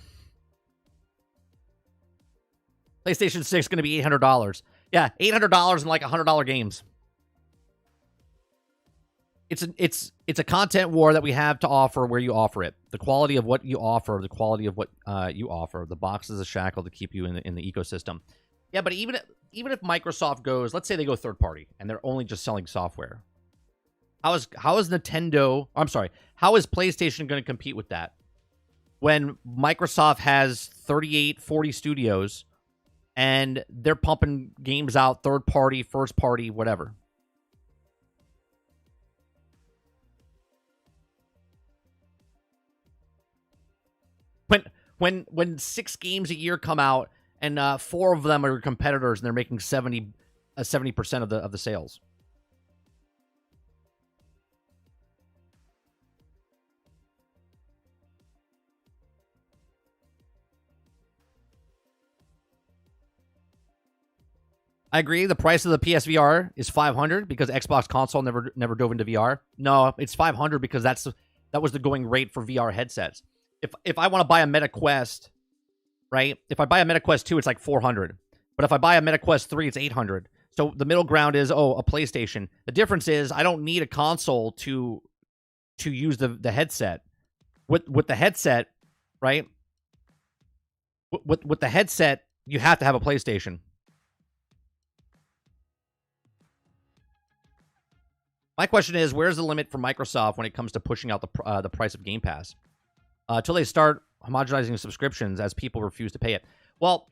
A: PlayStation 6 is going to be $800. Yeah, $800 and like $100 games. It's a content war that we have to offer where you offer it. The quality of what you offer, the quality of what you offer. The box is a shackle to keep you in the ecosystem. Yeah, but even if Microsoft goes, let's say they go third party and they're only just selling software. How is Nintendo? I'm sorry. How is PlayStation going to compete with that when Microsoft has 38, 40 studios and they're pumping games out third party, first party, whatever? When 6 games a year come out and 4 of them are competitors and they're making 70% of the sales. I agree. The price of the PSVR is $500 because Xbox console never dove into VR. No, it's $500 because that was the going rate for VR headsets. If I want to buy a Meta Quest, right? If I buy a Meta Quest 2, it's like $400. But if I buy a Meta Quest 3, it's $800. So the middle ground is a PlayStation. The difference is I don't need a console to use the headset. With the headset, right? With the headset, you have to have a PlayStation. My question is, where's the limit for Microsoft when it comes to pushing out the price of Game Pass? Until they start homogenizing subscriptions as people refuse to pay it. Well,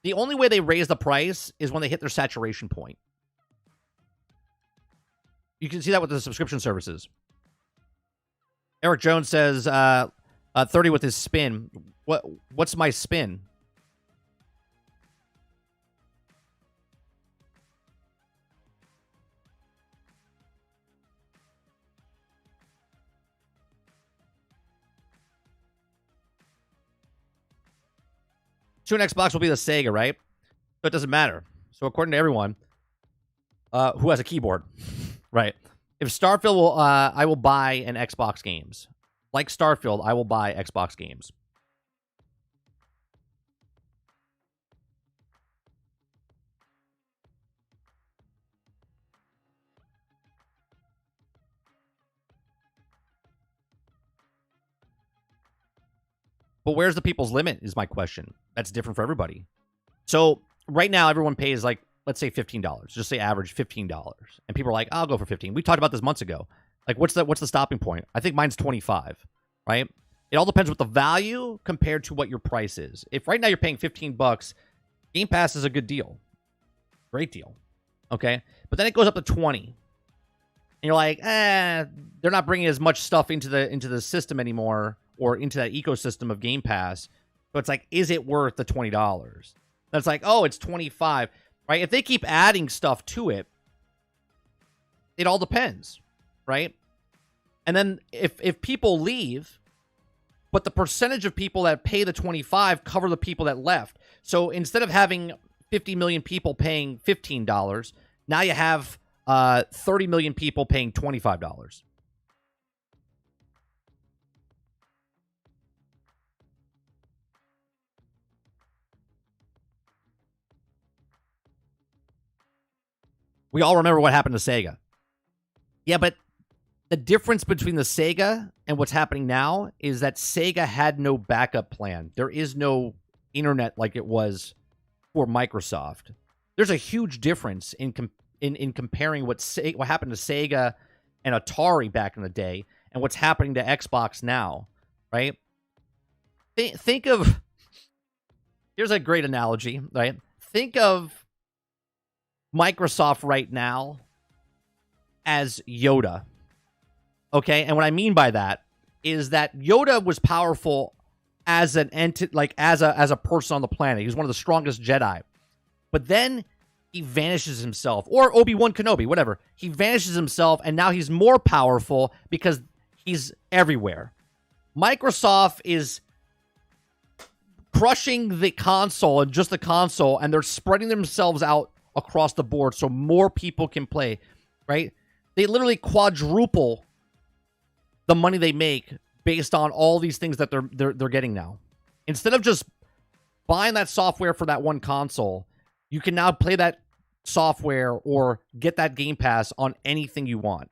A: the only way they raise the price is when they hit their saturation point. You can see that with the subscription services. Eric Jones says 30 with his spin. What's my spin? Soon Xbox will be the Sega, right? So it doesn't matter. So according to everyone who has a keyboard, right? If Starfield will, I will buy an Xbox games. Like Starfield, I will buy Xbox games. But where's the people's limit is my question. That's different for everybody. So right now, everyone pays like, let's say $15. Just say average $15. And people are like, I'll go for 15. We talked about this months ago. Like, what's the stopping point? I think mine's 25, right? It all depends what the value compared to what your price is. If right now you're paying $15, Game Pass is a good deal. Great deal. Okay? But then it goes up to 20. And you're like, they're not bringing as much stuff into the system anymore, or into that ecosystem of Game Pass. So it's like, is it worth the $20? That's like, oh, it's 25, right? If they keep adding stuff to it, it all depends, right? And then if people leave, but the percentage of people that pay the 25 cover the people that left. So instead of having 50 million people paying $15, now you have 30 million people paying $25. We all remember what happened to Sega. Yeah, but the difference between the Sega and what's happening now is that Sega had no backup plan. There is no internet like it was for Microsoft. There's a huge difference in comparing what happened to Sega and Atari back in the day and what's happening to Xbox now, right? Think of... Here's a great analogy, right? Think of Microsoft right now as Yoda. Okay? And what I mean by that is that Yoda was powerful as an entity, like as a person on the planet. He was one of the strongest Jedi. But then he vanishes himself, or Obi-Wan Kenobi, whatever. He vanishes himself, and now he's more powerful because he's everywhere. Microsoft is crushing the console and just the console, and they're spreading themselves out across the board so more people can play, right? They literally quadruple the money they make based on all these things that they're getting now. Instead of just buying that software for that one console, you can now play that software or get that Game Pass on anything you want.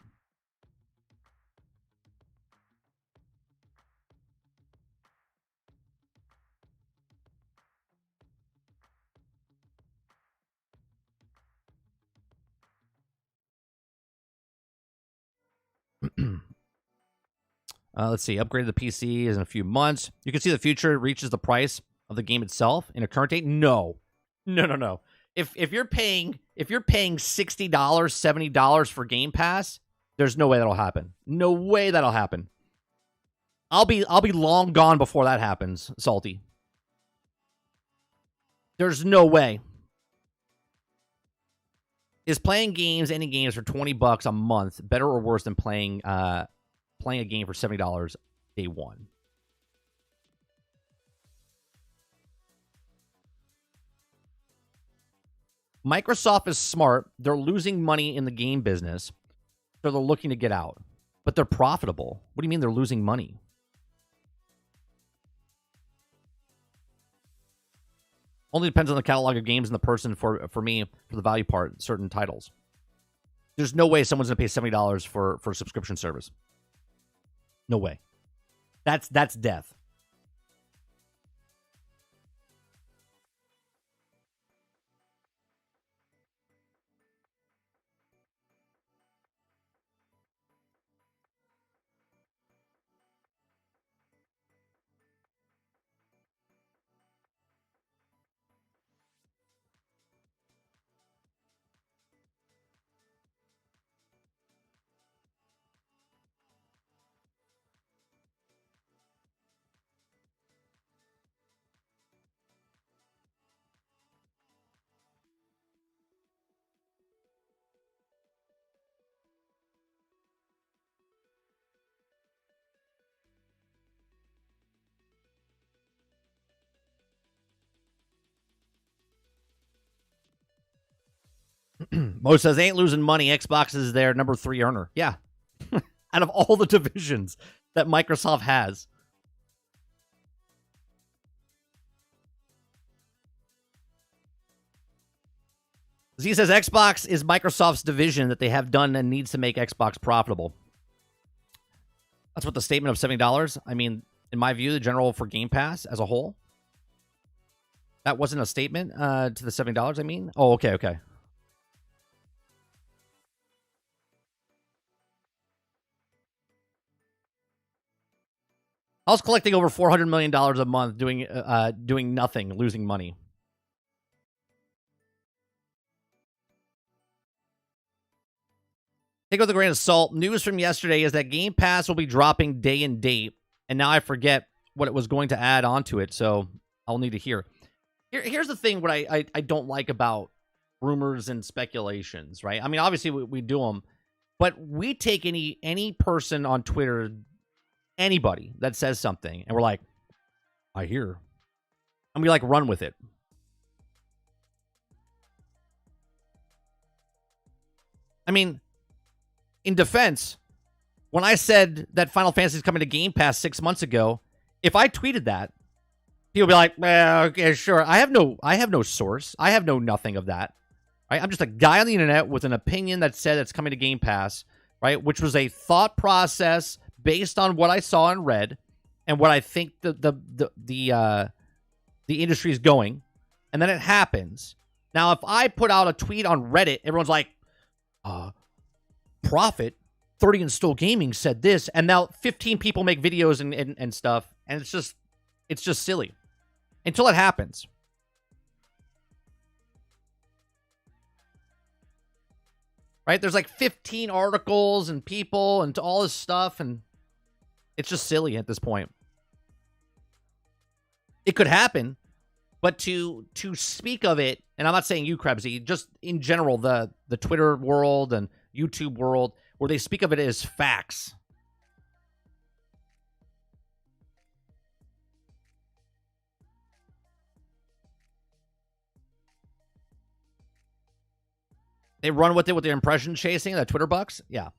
A: Let's see. Upgraded the PC in a few months. You can see the future reaches the price of the game itself in a current date. No. If you're paying $60, $70 for Game Pass, there's no way that'll happen. No way that'll happen. I'll be long gone before that happens, Salty. There's no way. Is playing any games for $20 a month better or worse than playing a game for $70 day one? Microsoft is smart. They're losing money in the game business, so they're looking to get out. But they're profitable. What do you mean they're losing money? Only depends on the catalog of games and the person for me, for the value part, certain titles. There's no way someone's going to pay $70 for a subscription service. No way. That's death. Mo says, ain't losing money. Xbox is their number 3 earner. Yeah. Out of all the divisions that Microsoft has. Z says, Xbox is Microsoft's division that they have done and needs to make Xbox profitable. That's what the statement of $70. I mean, in my view, the general for Game Pass as a whole. That wasn't a statement to the $70, I mean. Oh, okay. I was collecting over $400 million a month doing nothing, losing money. Take it with a grain of salt. News from yesterday is that Game Pass will be dropping day and date, and now I forget what it was going to add onto it, so I'll need to hear. Here's the thing, what I don't like about rumors and speculations, right? I mean, obviously we do them, but we take any person on Twitter, anybody that says something, and we're like, I hear. And we run with it. I mean, in defense, when I said that Final Fantasy is coming to Game Pass 6 months ago, if I tweeted that, people would be like, well, okay, sure. I have no source. I have no nothing of that. Right? I'm just a guy on the internet with an opinion that said it's coming to Game Pass, right? Which was a thought process based on what I saw and read and what I think the industry is going. And then it happens. Now, if I put out a tweet on Reddit, everyone's like, Prophet 30 and Still Gaming said this, and now 15 people make videos and stuff, and it's just silly until it happens. Right? There's 15 articles and people and all this stuff, and it's just silly at this point. It could happen, but to speak of it, and I'm not saying you, Krebsy, just in general, the Twitter world and YouTube world, where they speak of it as facts. They run with it with their impression chasing, that Twitter bucks. Yeah.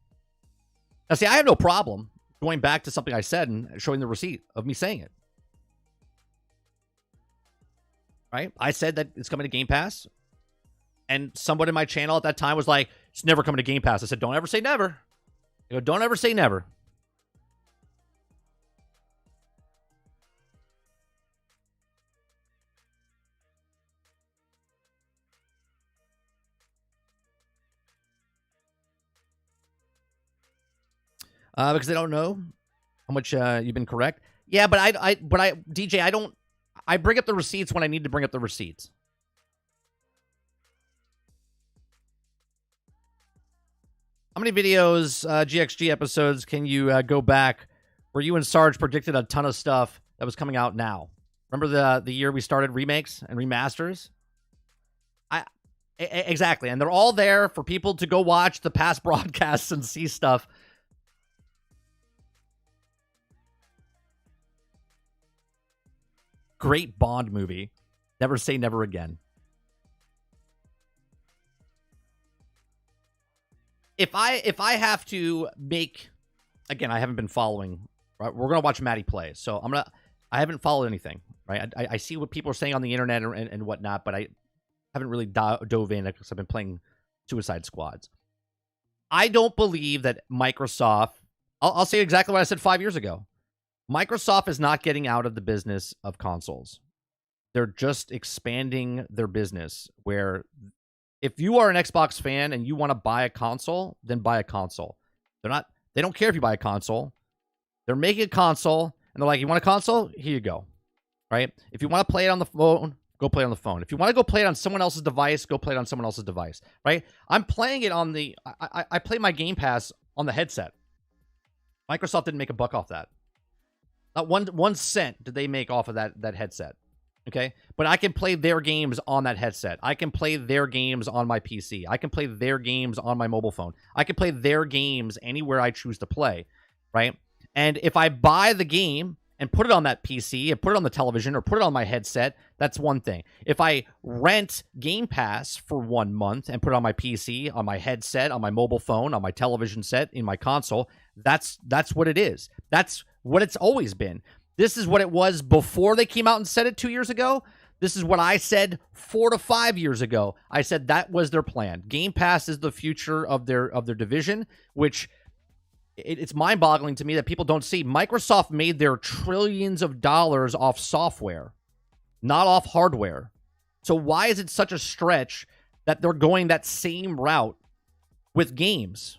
A: Now, see, I have no problem going back to something I said and showing the receipt of me saying it. Right? I said that it's coming to Game Pass. And someone in my channel at that time was like, it's never coming to Game Pass. I said, don't ever say never. You know, don't ever say never. Because they don't know how much you've been correct. Yeah, but DJ, I bring up the receipts when I need to bring up the receipts. How many videos, GXG episodes, can you go back where you and Sarge predicted a ton of stuff that was coming out now? Remember the year we started remakes and remasters? Exactly, and they're all there for people to go watch the past broadcasts and see stuff. Great Bond movie. Never say never again. If I have to make, again, I haven't been following. Right? We're gonna watch Maddie play, so I haven't followed anything. Right? I see what people are saying on the internet and whatnot, but I haven't really dove in because I've been playing Suicide Squads. I don't believe that Microsoft. I'll say exactly what I said 5 years ago. Microsoft is not getting out of the business of consoles. They're just expanding their business where if you are an Xbox fan and you want to buy a console, then buy a console. They don't care if you buy a console. They're making a console and they're like, you want a console? Here you go. Right? If you want to play it on the phone, go play it on the phone. If you want to go play it on someone else's device, go play it on someone else's device. Right? I'm playing it on the I play my Game Pass on the headset. Microsoft didn't make a buck off that. Not one cent did they make off of that headset. Okay? But I can play their games on that headset. I can play their games on my PC. I can play their games on my mobile phone. I can play their games anywhere I choose to play. Right? And if I buy the game and put it on that PC and put it on the television or put it on my headset, that's one thing. If I rent Game Pass for 1 month and put it on my PC, on my headset, on my mobile phone, on my television set, in my console, that's what it is. That's what it's always been. This is what it was before they came out and said it 2 years ago. This is what I said 4 to 5 years ago. I said that was their plan. Game Pass is the future of their division, which it's mind-boggling to me that people don't see. Microsoft made their trillions of dollars off software, not off hardware. So why is it such a stretch that they're going that same route with games?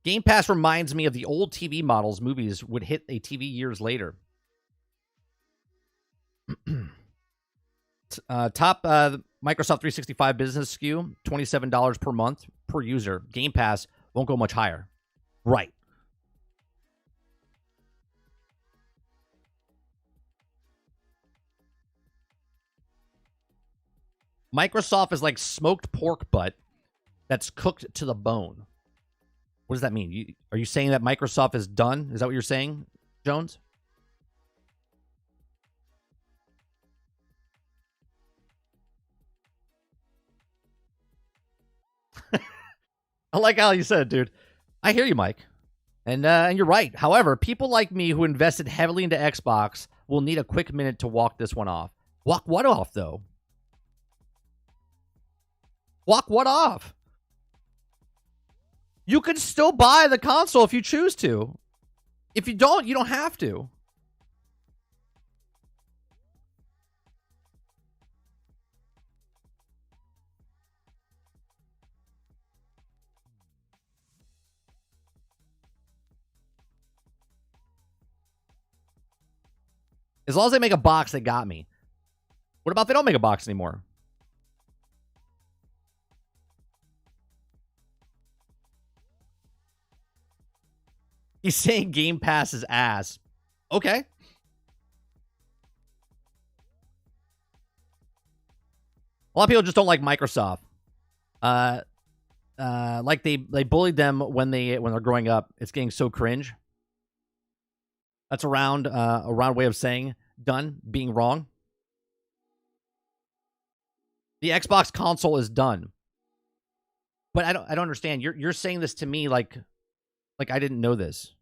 A: Game Pass reminds me of the old TV models movies would hit a TV years later. Top Microsoft 365 business SKU, $27 per month per user. Game Pass won't go much higher. Right. Microsoft is like smoked pork butt that's cooked to the bone. What does that mean? Are you saying that Microsoft is done? Is that what you're saying, Jones? I like how you said it, dude. I hear you, Mike. And you're right. However, people like me who invested heavily into Xbox will need a quick minute to walk this one off. Walk what off, though? Walk what off? You can still buy the console if you choose to. If you don't, you don't have to. As long as they make a box, they got me. What about if they don't make a box anymore? He's saying Game Pass is ass. Okay. A lot of people just don't like Microsoft. Like they bullied them when they're growing up. It's getting so cringe. That's a round way of saying done being wrong. The Xbox console is done. But I don't understand. You're saying this to me like I didn't know this.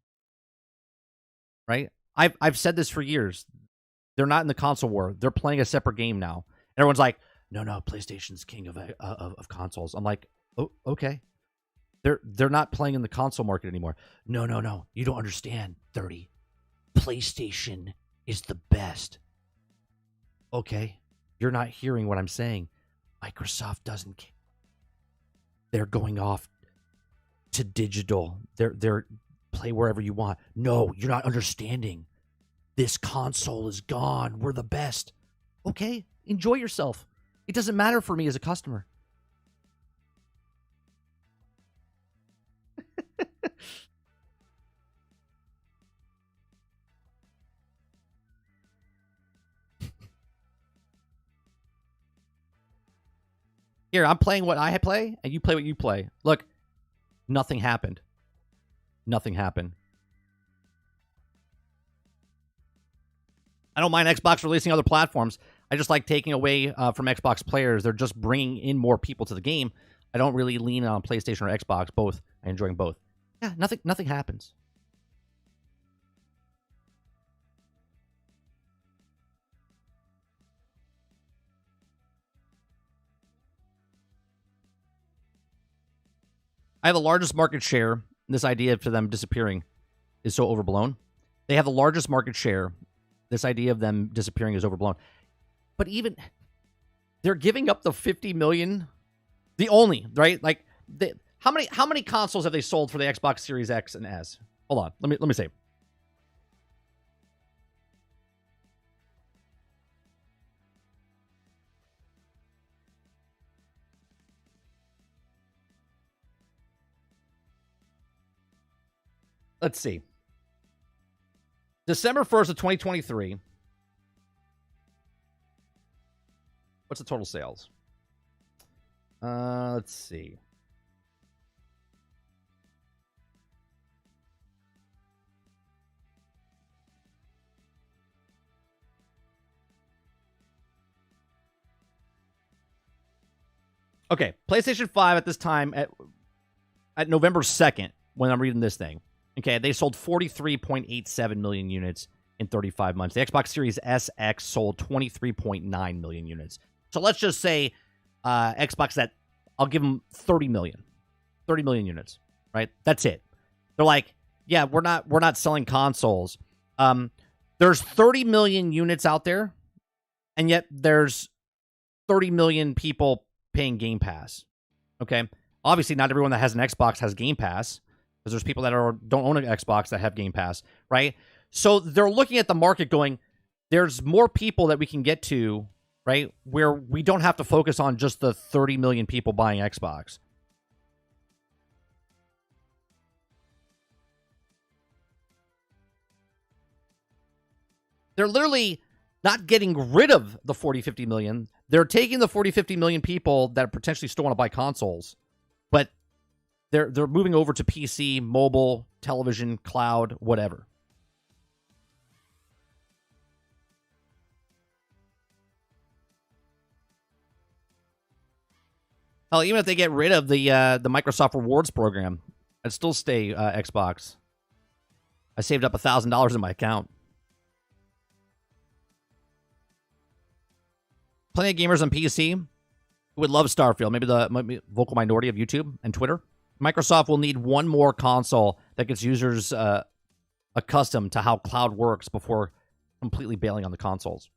A: Right? I've said this for years. They're not in the console war. They're playing a separate game now. And everyone's like, no, PlayStation's king of consoles. I'm like, oh, okay. They're not playing in the console market anymore. No. You don't understand, 30. PlayStation is the best. Okay. You're not hearing what I'm saying. Microsoft doesn't care. They're going off to digital. They're play wherever you want. No, you're not understanding. This console is gone. We're the best. Okay, enjoy yourself. It doesn't matter for me as a customer. Here, I'm playing what I play, and you play what you play. Look, nothing happened. Nothing happened. I don't mind Xbox releasing other platforms. I just like taking away from Xbox players. They're just bringing in more people to the game. I don't really lean on PlayStation or Xbox. Both. I'm enjoying both. Yeah, nothing happens. I have the largest market share. This idea for them disappearing is so overblown. They have the largest market share. This idea of them disappearing is overblown. But even they're giving up the 50 million. The only, right? Like how many consoles have they sold for the Xbox Series X and S? Hold on. Let me say. Let's see. December 1st of 2023. What's the total sales? Let's see. Okay, PlayStation 5 at this time at November 2nd, when I'm reading this thing. Okay, they sold 43.87 million units in 35 months. The Xbox Series SX sold 23.9 million units. So let's just say Xbox that I'll give them 30 million units, right? That's it. They're like, yeah, we're not selling consoles. There's 30 million units out there, and yet there's 30 million people paying Game Pass. Okay, obviously not everyone that has an Xbox has Game Pass, because there's people that don't own an Xbox that have Game Pass, right? So they're looking at the market going, there's more people that we can get to, right, where we don't have to focus on just the 30 million people buying Xbox. They're literally not getting rid of the 40-50 million. They're taking the 40-50 million people that potentially still want to buy consoles, but they're moving over to PC, mobile, television, cloud, whatever. Hell, even if they get rid of the Microsoft Rewards program, I'd still stay Xbox. I saved up $1,000 in my account. Plenty of gamers on PC who would love Starfield. Maybe the vocal minority of YouTube and Twitter. Microsoft will need one more console that gets users accustomed to how cloud works before completely bailing on the consoles.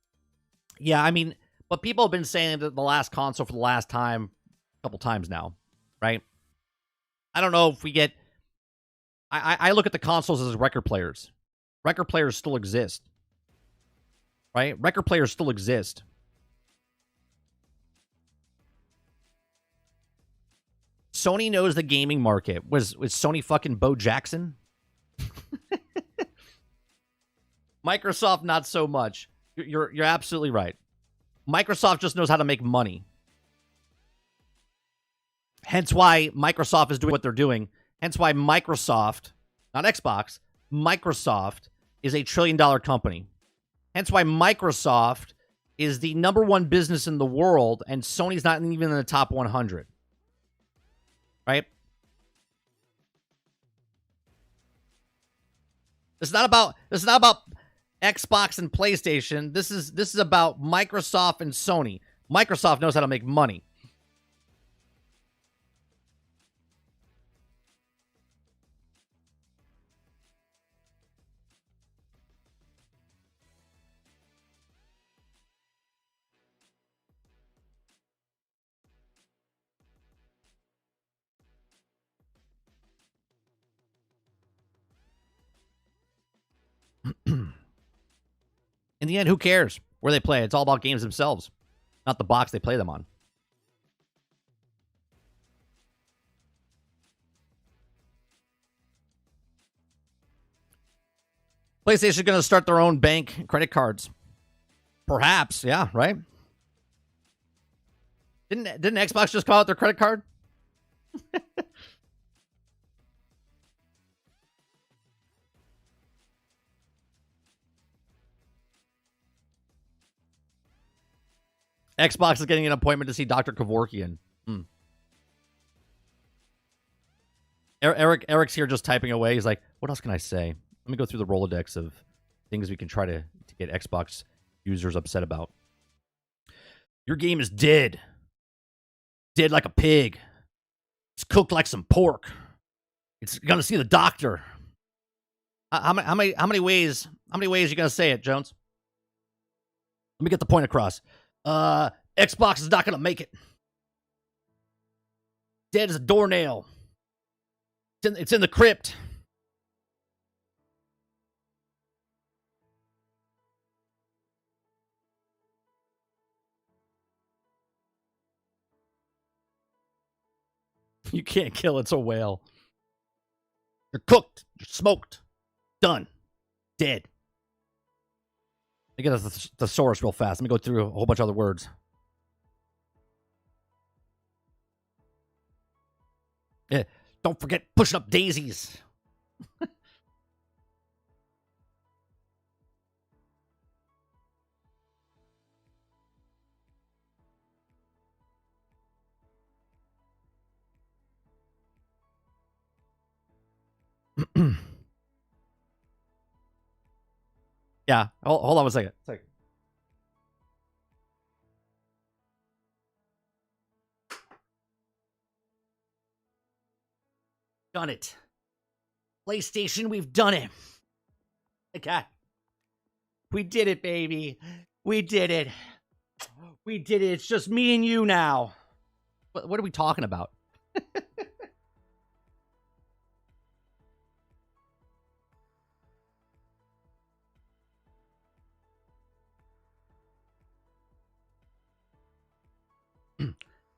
A: Yeah, I mean, but people have been saying that the last console for the last time, a couple times now, right? I don't know if we get... I look at the consoles as record players. Record players still exist, right? Record players still exist. Sony knows the gaming market. Was Sony fucking Bo Jackson? Microsoft, not so much. You're absolutely right. Microsoft just knows how to make money. Hence why Microsoft is doing what they're doing. Hence why Microsoft, not Xbox, Microsoft is a $1 trillion company. Hence why Microsoft is the #1 business in the world, and Sony's not even in the top 100. Right? This is not about Xbox and PlayStation. This is about Microsoft and Sony. Microsoft knows how to make money. In the end, who cares where they play? It's all about games themselves, not the box they play them on. PlayStation's going to start their own bank credit cards. Perhaps, yeah, right? Didn't Xbox just call out their credit card? Xbox is getting an appointment to see Dr. Kevorkian. Eric's here just typing away. He's like, what else can I say? Let me go through the Rolodex of things we can try to get Xbox users upset about. Your game is dead. Dead like a pig. It's cooked like some pork. It's gonna see the doctor. How many ways are you gonna say it, Jones? Let me get the point across. Xbox is not gonna make it. Dead as a doornail. It's in the crypt. You can't kill it. It's a whale. You're cooked. You're smoked. Done. Dead. Let me get a thesaurus real fast. Let me go through a whole bunch of other words. Yeah. Don't forget pushing up daisies. Yeah. Hold on a second. Done it. PlayStation, we've done it. God. We did it, baby. We did it. We did it. It's just me and you now. What are we talking about?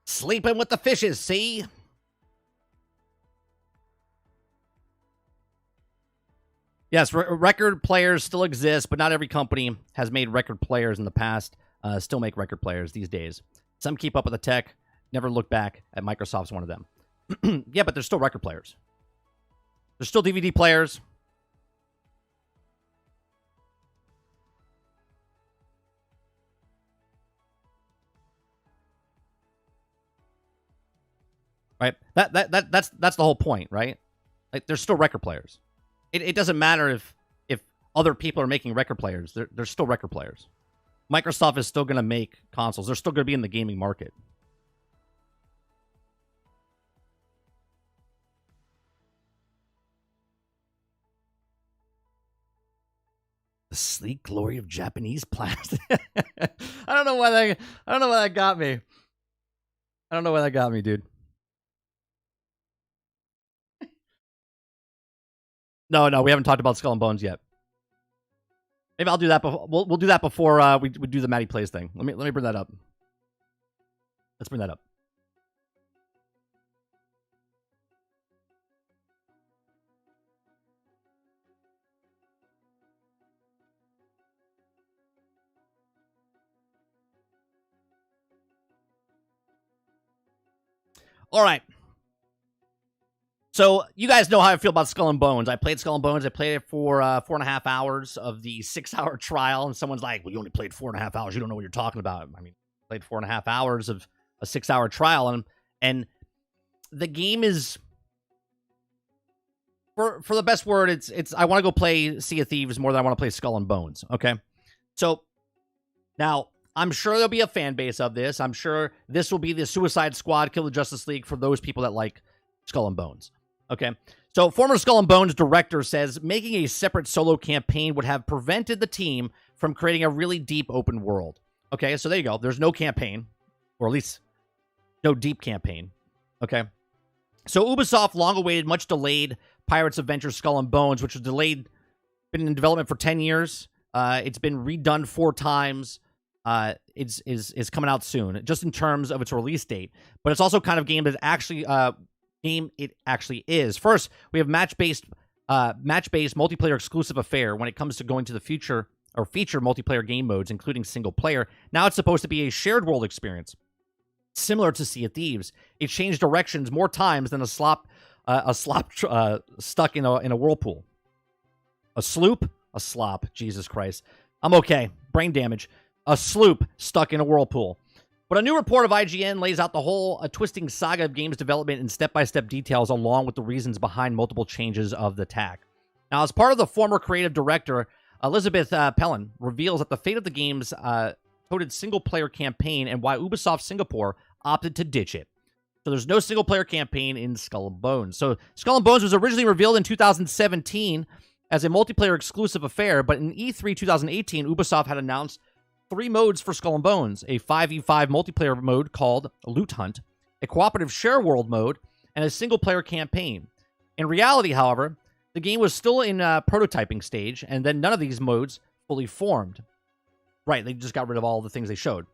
A: Sleeping with the fishes, see? Yes, record players still exist, but not every company has made record players in the past. Still make record players these days. Some keep up with the tech, never look back at Microsoft's one of them. Yeah, but there's still record players. There's still DVD players. Right? That's the whole point, right? Like, there's still record players. It doesn't matter if other people are making record players. They're still record players. Microsoft is still going to make consoles. They're still going to be in the gaming market. The sleek glory of Japanese plastic. I don't know why that got me. I don't know why that got me, dude. No, we haven't talked about Skull and Bones yet. Maybe I'll do that. We'll do that before we do the Matty Plays thing. Let me bring that up. Let's bring that up. All right. So you guys know how I feel about Skull and Bones. I played Skull and Bones. I played it for 4.5 hours of the 6-hour trial, and someone's like, "Well, you only played 4.5 hours. You don't know what you're talking about." I mean, I played 4.5 hours of a 6-hour trial, and the game is, for the best word, it's. I want to go play Sea of Thieves more than I want to play Skull and Bones. Okay, so now I'm sure there'll be a fan base of this. I'm sure this will be the Suicide Squad, Kill the Justice League for those people that like Skull and Bones. Okay, so former Skull and Bones director says making a separate solo campaign would have prevented the team from creating a really deep open world. Okay, so there you go. There's no campaign, or at least no deep campaign. Okay, so Ubisoft long-awaited, much delayed Pirates Adventure Skull and Bones, which was delayed, been in development for 10 years. It's been redone 4 times. Is coming out soon, just in terms of its release date. But it's also kind of game that actually it actually is. First, we have match-based multiplayer exclusive affair when it comes to going to the future or feature multiplayer game modes, including single player. Now it's supposed to be a shared world experience, similar to Sea of Thieves. It changed directions more times than a slop stuck in a whirlpool. A sloop, a slop. Jesus Christ, I'm okay. Brain damage. A sloop stuck in a whirlpool. But a new report of IGN lays out the whole twisting saga of games development in step-by-step details, along with the reasons behind multiple changes of the tack. Now, as part of the former creative director, Elizabeth Pellin reveals that the fate of the game's coded single-player campaign and why Ubisoft Singapore opted to ditch it. So there's no single-player campaign in Skull and Bones. So Skull and Bones was originally revealed in 2017 as a multiplayer exclusive affair, but in E3 2018, Ubisoft had announced 3 modes for Skull and Bones: a 5v5 multiplayer mode called Loot Hunt, a cooperative share world mode, and a single-player campaign. In reality, however, the game was still in prototyping stage, and then none of these modes fully formed. Right, they just got rid of all the things they showed.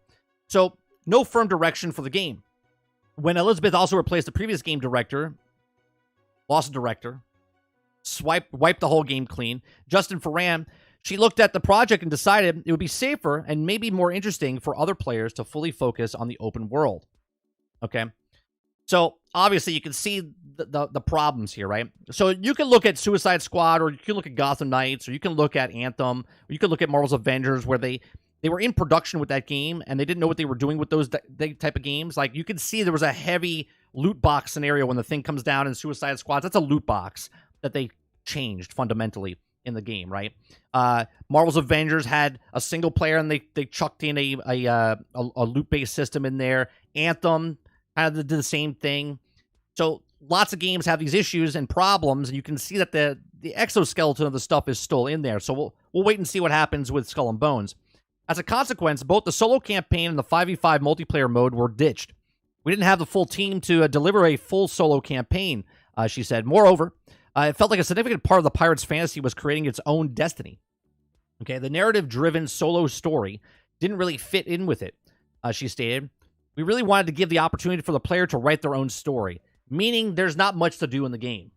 A: So, no firm direction for the game. When Elizabeth also replaced the previous game director, lost a director, wiped the whole game clean, Justin Ferran, she looked at the project and decided it would be safer and maybe more interesting for other players to fully focus on the open world. Okay? So, obviously, you can see the problems here, right? So, you can look at Suicide Squad, or you can look at Gotham Knights, or you can look at Anthem, or you can look at Marvel's Avengers, where they were in production with that game, and they didn't know what they were doing with those type of games. Like, you could see there was a heavy loot box scenario when the thing comes down in Suicide Squad. That's a loot box that they changed fundamentally in the game, right? Marvel's Avengers had a single player, and they chucked in a loot-based system in there. Anthem kind of did the same thing. So lots of games have these issues and problems, and you can see that the exoskeleton of the stuff is still in there. So we'll wait and see what happens with Skull and Bones. As a consequence, both the solo campaign and the 5v5 multiplayer mode were ditched. We didn't have the full team to deliver a full solo campaign, she said. Moreover, it felt like a significant part of the Pirates' fantasy was creating its own destiny. Okay, the narrative-driven solo story didn't really fit in with it, she stated. We really wanted to give the opportunity for the player to write their own story, meaning there's not much to do in the game.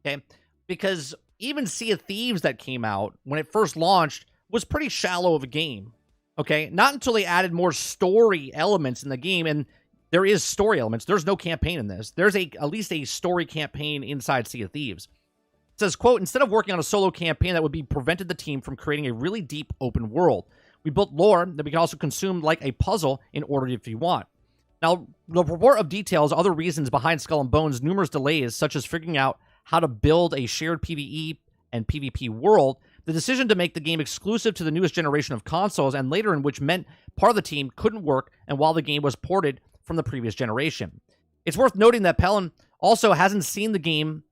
A: Okay, because even Sea of Thieves that came out when it first launched was pretty shallow of a game. Okay, not until they added more story elements in the game, and there is story elements. There's no campaign in this. There's at least a story campaign inside Sea of Thieves. It says, quote, instead of working on a solo campaign that would be prevented the team from creating a really deep open world, we built lore that we can also consume like a puzzle in order if you want. Now, the report of details other reasons behind Skull and Bones' numerous delays, such as figuring out how to build a shared PvE and PvP world, the decision to make the game exclusive to the newest generation of consoles, and later in which meant part of the team couldn't work, and while the game was ported from the previous generation. It's worth noting that Pellin also hasn't seen the game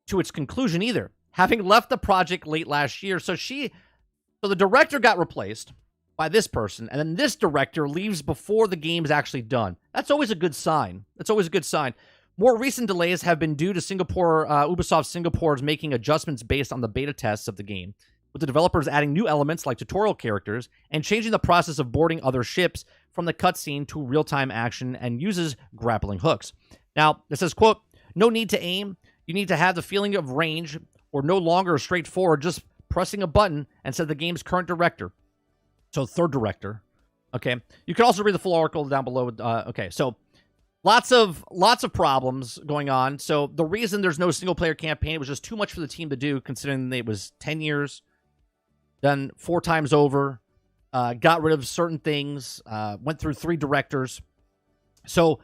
A: to its conclusion either, having left the project late last year. So the director got replaced by this person, and then this director leaves before the game's actually done. That's always a good sign. That's always a good sign. More recent delays have been due to Ubisoft Singapore's making adjustments based on the beta tests of the game, with the developers adding new elements like tutorial characters and changing the process of boarding other ships from the cutscene to real-time action, and uses grappling hooks. Now, it says, quote, no need to aim. You need to have the feeling of range, or no longer straightforward, just pressing a button, and said the game's current director. So, third director. Okay. You can also read the full article down below. Okay, so Lots of problems going on. So the reason there's no single player campaign, it was just too much for the team to do, considering it was 10 years, done 4 times over, got rid of certain things, went through 3 directors. So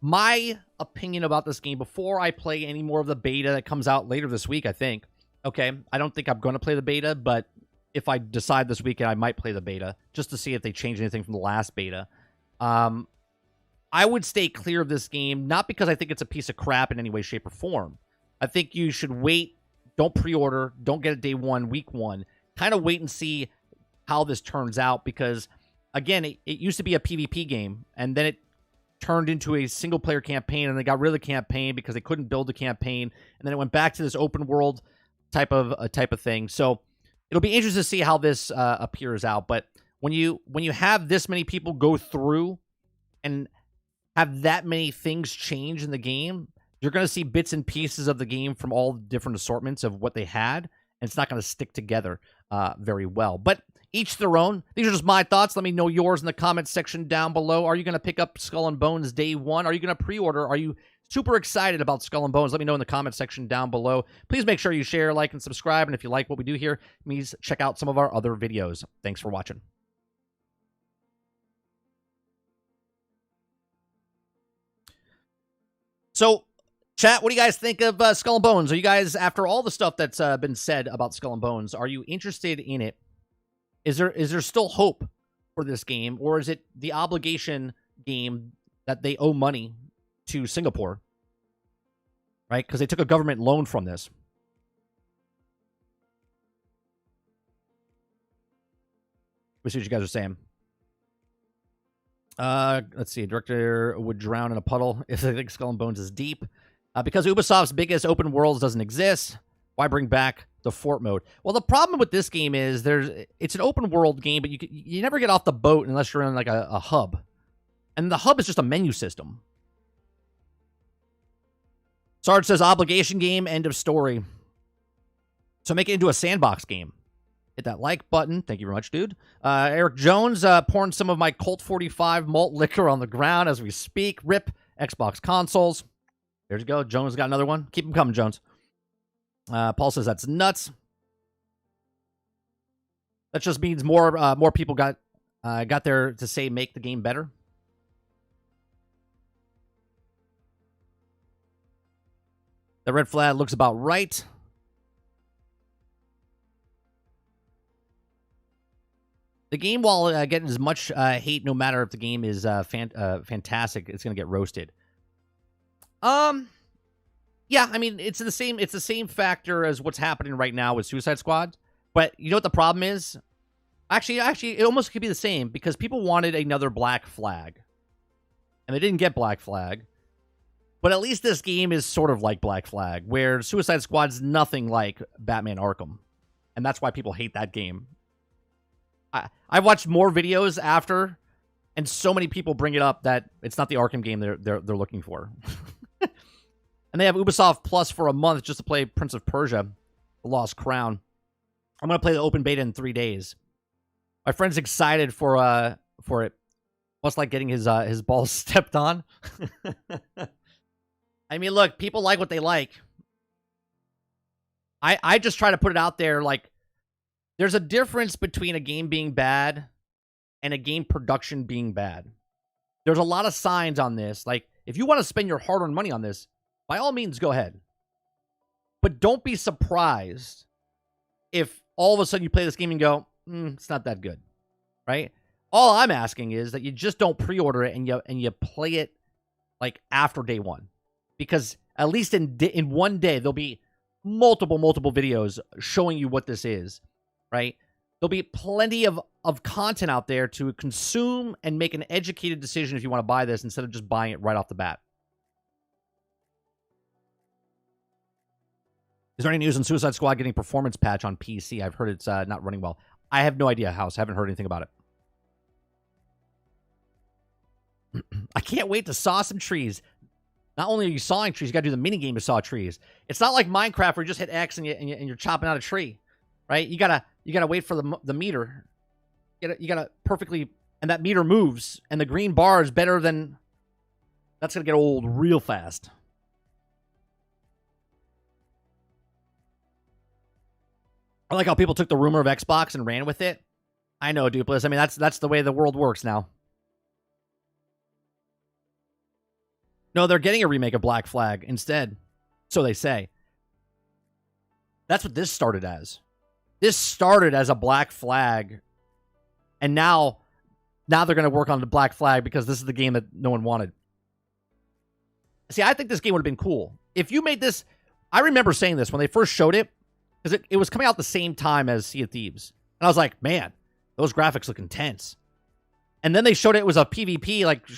A: my opinion about this game, before I play any more of the beta that comes out later this week, I think, okay, I don't think I'm going to play the beta, but if I decide this weekend, I might play the beta just to see if they change anything from the last beta. I would stay clear of this game, not because I think it's a piece of crap in any way, shape, or form. I think you should wait. Don't pre-order. Don't get it day 1, week 1. Kind of wait and see how this turns out, because, again, it used to be a PvP game, and then it turned into a single-player campaign, and they got rid of the campaign because they couldn't build the campaign, and then it went back to this open-world type of thing. So it'll be interesting to see how this appears out. But when you have this many people go through and have that many things change in the game, you're going to see bits and pieces of the game from all different assortments of what they had, and it's not going to stick together very well. But each their own. These are just my thoughts. Let me know yours in the comments section down below. Are you going to pick up Skull and Bones day 1? Are you going to pre-order? Are you super excited about Skull and Bones? Let me know in the comments section down below. Please make sure you share, like, and subscribe. And if you like what we do here, please check out some of our other videos. Thanks for watching. So, chat, what do you guys think of Skull and Bones? Are you guys, after all the stuff that's been said about Skull and Bones, are you interested in it? Is there still hope for this game, or is it the obligation game that they owe money to Singapore, right? Because they took a government loan from this. Let's see what you guys are saying. Let's see. Director would drown in a puddle if they think Skull and Bones is deep. Because Ubisoft's biggest open worlds doesn't exist, why bring back the fort mode? Well, the problem with this game is it's an open world game, but you never get off the boat unless you're in like a hub. And the hub is just a menu system. Sarge says obligation game, end of story. So make it into a sandbox game. Hit that like button. Thank you very much, dude. Eric Jones pouring some of my Colt 45 malt liquor on the ground as we speak. RIP Xbox consoles. There you go. Jones got another one. Keep them coming, Jones. Paul says that's nuts. That just means more people got there to say make the game better. The red flag looks about right. The game, while getting as much hate, no matter if the game is fantastic, it's going to get roasted. Yeah, I mean, it's the same factor as what's happening right now with Suicide Squad. But you know what the problem is? Actually, it almost could be the same, because people wanted another Black Flag, and they didn't get Black Flag. But at least this game is sort of like Black Flag, where Suicide Squad's nothing like Batman Arkham, and that's why people hate that game. I've watched more videos after, and so many people bring it up that it's not the Arkham game they're looking for. And they have Ubisoft Plus for a month just to play Prince of Persia, The Lost Crown. I'm going to play the open beta in 3 days. My friend's excited for it. Much like getting his balls stepped on. I mean, look, people like what they like. I just try to put it out there, like, there's a difference between a game being bad and a game production being bad. There's a lot of signs on this. Like, if you want to spend your hard-earned money on this, by all means, go ahead. But don't be surprised if all of a sudden you play this game and go, it's not that good, right? All I'm asking is that you just don't pre-order it and you play it like after day 1, because at least in one day there'll be multiple videos showing you what this is, right? There'll be plenty of content out there to consume and make an educated decision if you want to buy this instead of just buying it right off the bat. Is there any news on Suicide Squad getting performance patch on PC? I've heard it's not running well. I have no idea, House. I haven't heard anything about it. I can't wait to saw some trees. Not only are you sawing trees, you got to do the mini game to saw trees. It's not like Minecraft where you just hit X and you're chopping out a tree, right? You gotta wait for the meter. You gotta perfectly, and that meter moves, and the green bar is better than That's going to get old real fast. I like how people took the rumor of Xbox and ran with it. I know, Dupless. I mean, that's the way the world works now. No, they're getting a remake of Black Flag instead. So they say. That's what this started as. This started as a Black Flag. And now they're going to work on the Black Flag because this is the game that no one wanted. See, I think this game would have been cool. If you made this... I remember saying this when they first showed it, because it was coming out the same time as Sea of Thieves. And I was like, man, those graphics look intense. And then they showed it was a PvP, like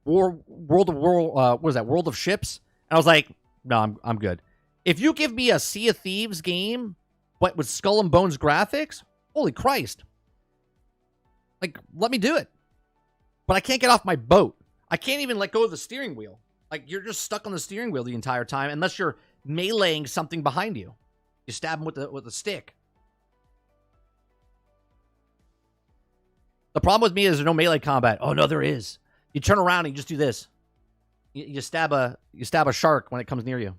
A: World of Ships. And I was like, no, I'm good. If you give me a Sea of Thieves game, but with Skull and Bones graphics, holy Christ. Like, let me do it. But I can't get off my boat. I can't even let go of the steering wheel. Like, you're just stuck on the steering wheel the entire time unless you're meleeing something behind you. You stab them with a stick. The problem with me is there's no melee combat. Oh, no, there is. You turn around and you just do this. You stab a shark when it comes near you.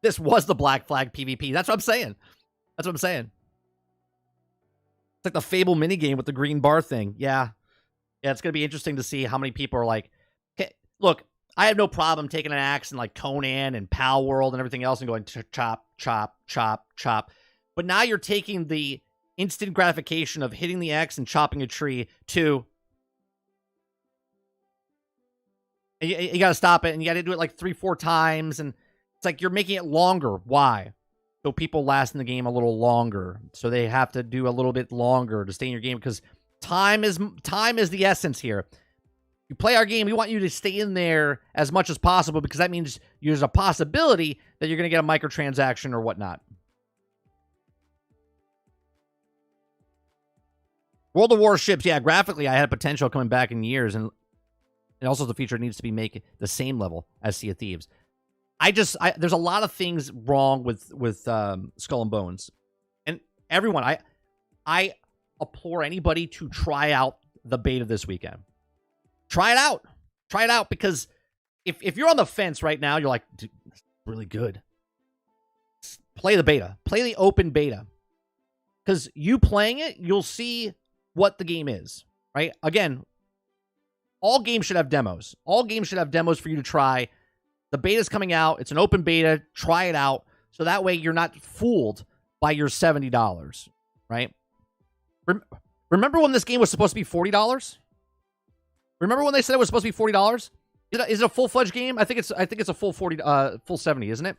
A: This was the Black Flag PvP. That's what I'm saying. That's what I'm saying. It's like the Fable minigame with the green bar thing. Yeah. Yeah, it's going to be interesting to see how many people are like, okay, look, I have no problem taking an axe and like Conan and Pal World and everything else and going chop, chop, chop, chop. But now you're taking the instant gratification of hitting the X and chopping a tree to... You got to stop it, and you got to do it like 3-4 times, and it's like you're making it longer. Why? So people last in the game a little longer. So they have to do a little bit longer to stay in your game, because time is the essence here. You play our game, we want you to stay in there as much as possible, because that means there's a possibility that you're going to get a microtransaction or whatnot. World of Warships, yeah, graphically I had potential coming back in years, and also the feature needs to be make the same level as Sea of Thieves. There's a lot of things wrong with Skull and Bones, and everyone, I implore anybody to try out the beta this weekend. Try it out, because if you're on the fence right now, you're like, dude, it's really good. Play the beta, play the open beta, because you playing it, you'll see what the game is. Right? Again, all games should have demos. All games should have demos for you to try. The beta's coming out. It's an open beta. Try it out. So that way you're not fooled by your $70, right? Remember when this game was supposed to be $40? Remember when they said it was supposed to be $40? Is it a full-fledged game? I think it's a full 40 full 70, isn't it?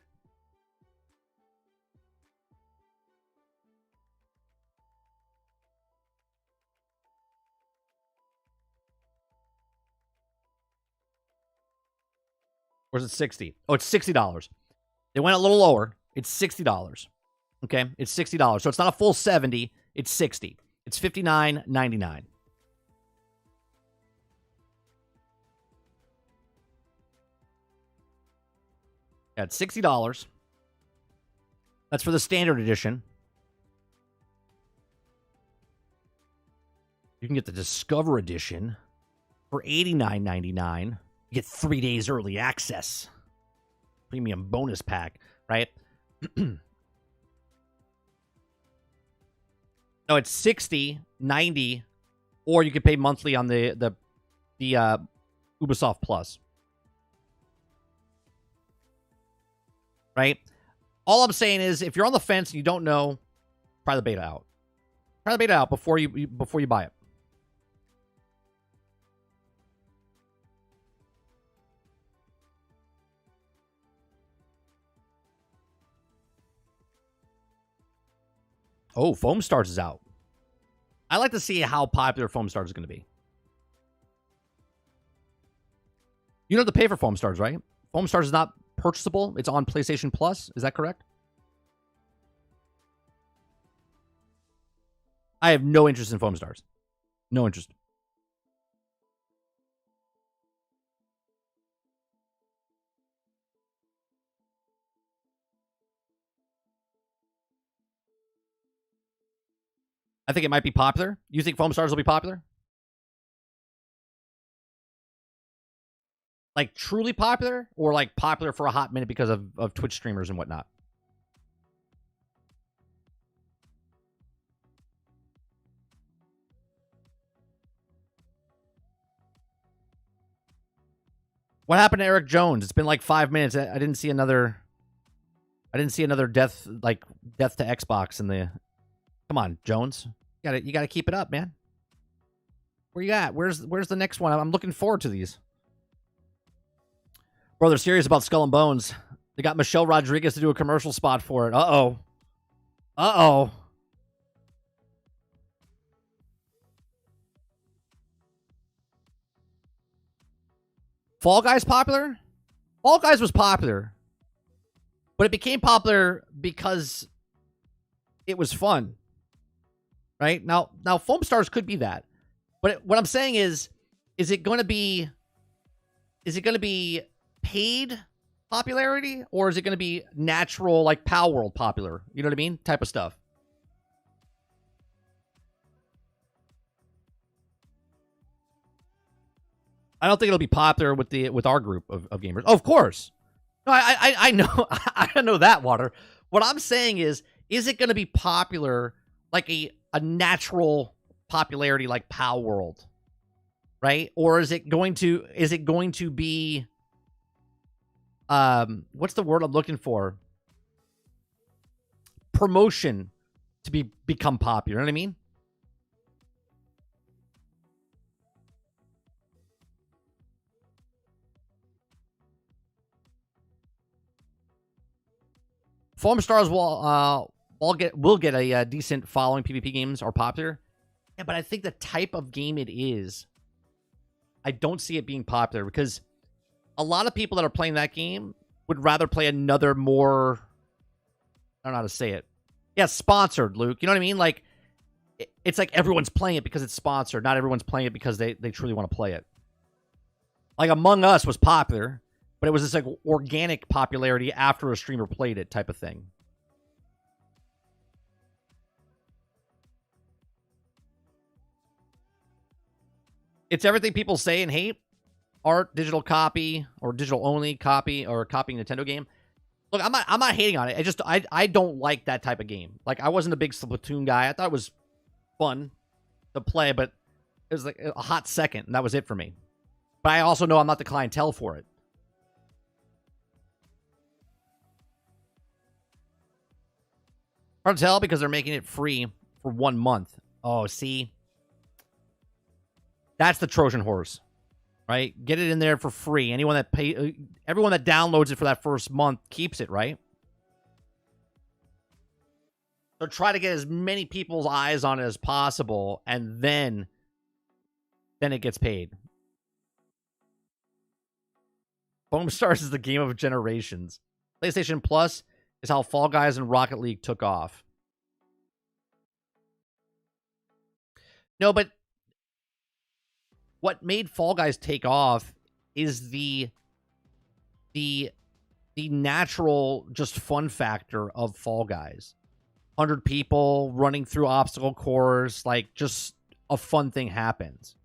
A: Or is it 60? Oh, it's $60. They went a little lower. It's $60. Okay? It's $60. So it's not a full 70. It's 60. It's $59.99. Yeah, it's $60. That's for the standard edition. You can get the Discover edition for $89.99. You get 3 days early access. Premium bonus pack, right? No, it's 60, 90, or you could pay monthly on the Ubisoft Plus. Right? All I'm saying is, if you're on the fence and you don't know, try the beta out. Try the beta out before you buy it. Oh, Foam Stars is out. I like to see how popular Foam Stars is going to be. You don't have to pay for Foam Stars, right? Foam Stars is not purchasable. It's on PlayStation Plus. Is that correct? I have no interest in Foam Stars. No interest. I think it might be popular. You think Foam Stars will be popular? Like truly popular, or like popular for a hot minute because of Twitch streamers and whatnot? What happened to Eric Jones? It's been like 5 minutes. I didn't see another. I didn't see another death to Xbox in the. Come on, Jones. You gotta keep it up, man. Where you at? Where's the next one? I'm looking forward to these. Bro, they're serious about Skull and Bones. They got Michelle Rodriguez to do a commercial spot for it. Uh-oh. Uh-oh. Fall Guys popular? Fall Guys was popular. But it became popular because it was fun. Right? Now Foam Stars could be that. But what I'm saying is it going to be paid popularity, or is it going to be natural, like Pal World popular? You know what I mean? Type of stuff. I don't think it'll be popular with our group of gamers. Oh, of course. No, I know I know that, Water. What I'm saying is it going to be popular like a natural popularity like Pal World, right? Or is it going to be what's the word I'm looking for? Promotion to become popular. You know what I mean? Foam Stars will get a decent following. PvP games are popular. Yeah, but I think the type of game it is, I don't see it being popular because a lot of people that are playing that game would rather play another more, I don't know how to say it. Yeah, sponsored, Luke. You know what I mean? Like, it's like everyone's playing it because it's sponsored. Not everyone's playing it because they truly want to play it. Like Among Us was popular, but it was this like organic popularity after a streamer played it type of thing. It's everything people say and hate. Art, digital copy, or digital only copy, or copying Nintendo game. Look, I'm not hating on it. I don't like that type of game. Like, I wasn't a big Splatoon guy. I thought it was fun to play, but it was like a hot second, and that was it for me. But I also know I'm not the clientele for it. Hard to tell because they're making it free for 1 month. Oh, see? That's the Trojan horse. Right? Get it in there for free. Everyone that downloads it for that first month keeps it, right? So try to get as many people's eyes on it as possible, and then it gets paid. Foam Stars is the game of generations. PlayStation Plus is how Fall Guys and Rocket League took off. No, but what made Fall Guys take off is the natural just fun factor of Fall Guys. 100 people running through obstacle course, like just a fun thing happens.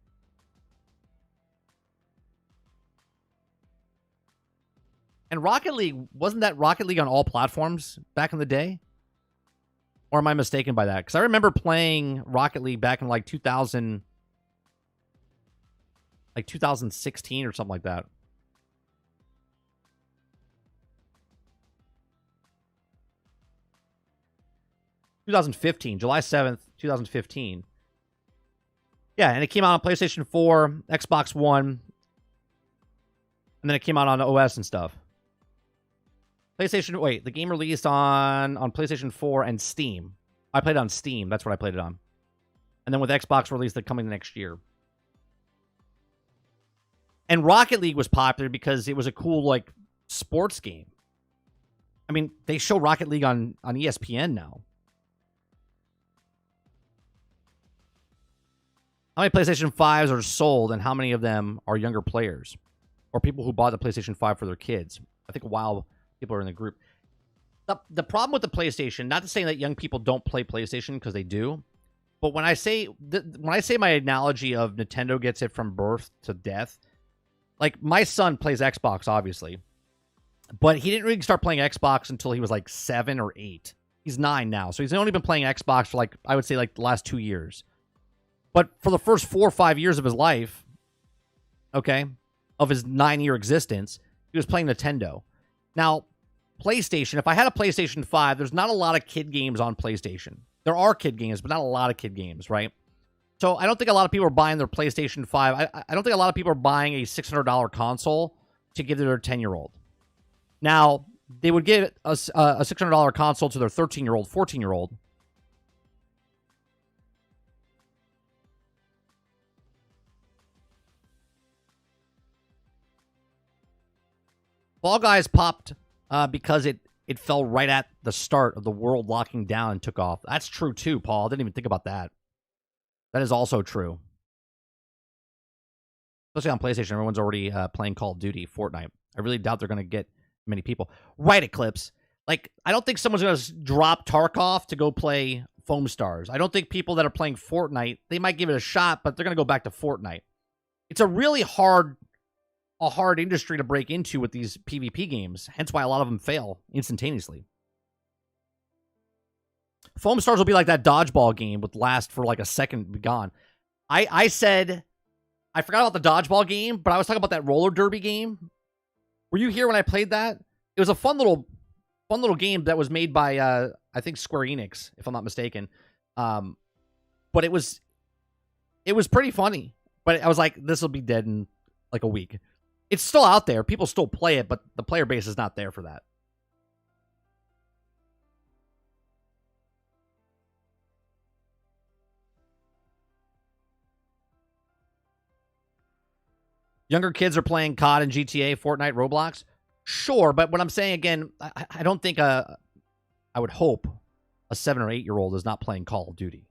A: And Rocket League, wasn't that Rocket League on all platforms back in the day? Or am I mistaken by that? Because I remember playing Rocket League back in like 2016 or something like that. July 7th, 2015. Yeah, and it came out on PlayStation 4, Xbox One, and then it came out on OS and stuff. The game released on PlayStation 4 and Steam. I played it on Steam. That's what I played it on. And then with Xbox release, they're coming next year. And Rocket League was popular because it was a cool, like, sports game. I mean, they show Rocket League on ESPN now. How many PlayStation 5s are sold, and how many of them are younger players? Or people who bought the PlayStation 5 for their kids? I think a while people are in the group. The problem with the PlayStation, not to say that young people don't play PlayStation, because they do, But when I say my analogy of Nintendo gets it from birth to death, like my son plays Xbox, obviously, but he didn't really start playing Xbox until he was like 7 or 8. He's 9 now, so he's only been playing Xbox for like, I would say, like the last 2 years. But for the first 4 or 5 years of his life, okay, of his 9-year existence, he was playing Nintendo. Now, PlayStation, if I had a PlayStation 5, there's not a lot of kid games on PlayStation. There are kid games, but not a lot of kid games, right? So I don't think a lot of people are buying their PlayStation 5. I don't think a lot of people are buying a $600 console to give to their 10-year-old. Now, they would give a $600 console to their 13-year-old, 14-year-old. Fall Guys popped because it fell right at the start of the world locking down and took off. That's true too, Paul. I didn't even think about that. That is also true. Especially on PlayStation, everyone's already playing Call of Duty, Fortnite. I really doubt they're going to get many people. Right, Eclipse. Like, I don't think someone's going to drop Tarkov to go play Foam Stars. I don't think people that are playing Fortnite, they might give it a shot, but they're going to go back to Fortnite. It's a really hard industry to break into with these PvP games. Hence why a lot of them fail instantaneously. Foam Stars will be like that dodgeball game would last for like a second, be gone. I said, I forgot about the dodgeball game, but I was talking about that roller derby game. Were you here when I played that? It was a fun little game that was made by, I think Square Enix, if I'm not mistaken. But it was pretty funny. But I was like, this will be dead in like a week. It's still out there. People still play it, but the player base is not there for that. Younger kids are playing COD and GTA, Fortnite, Roblox. Sure, but what I'm saying again, I don't think I would hope a 7 or 8-year-old is not playing Call of Duty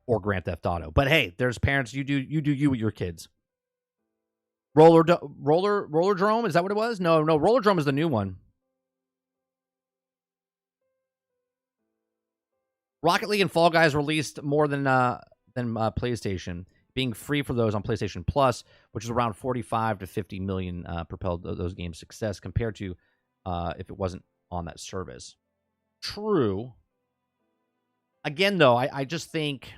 A: or Grand Theft Auto. But hey, there's parents. You do you with your kids. Roller Drome, is that what it was? No, Roller Drome is the new one. Rocket League and Fall Guys released more than PlayStation, being free for those on PlayStation Plus, which is around 45 to 50 million propelled those games' success compared to if it wasn't on that service. True. Again, though, I just think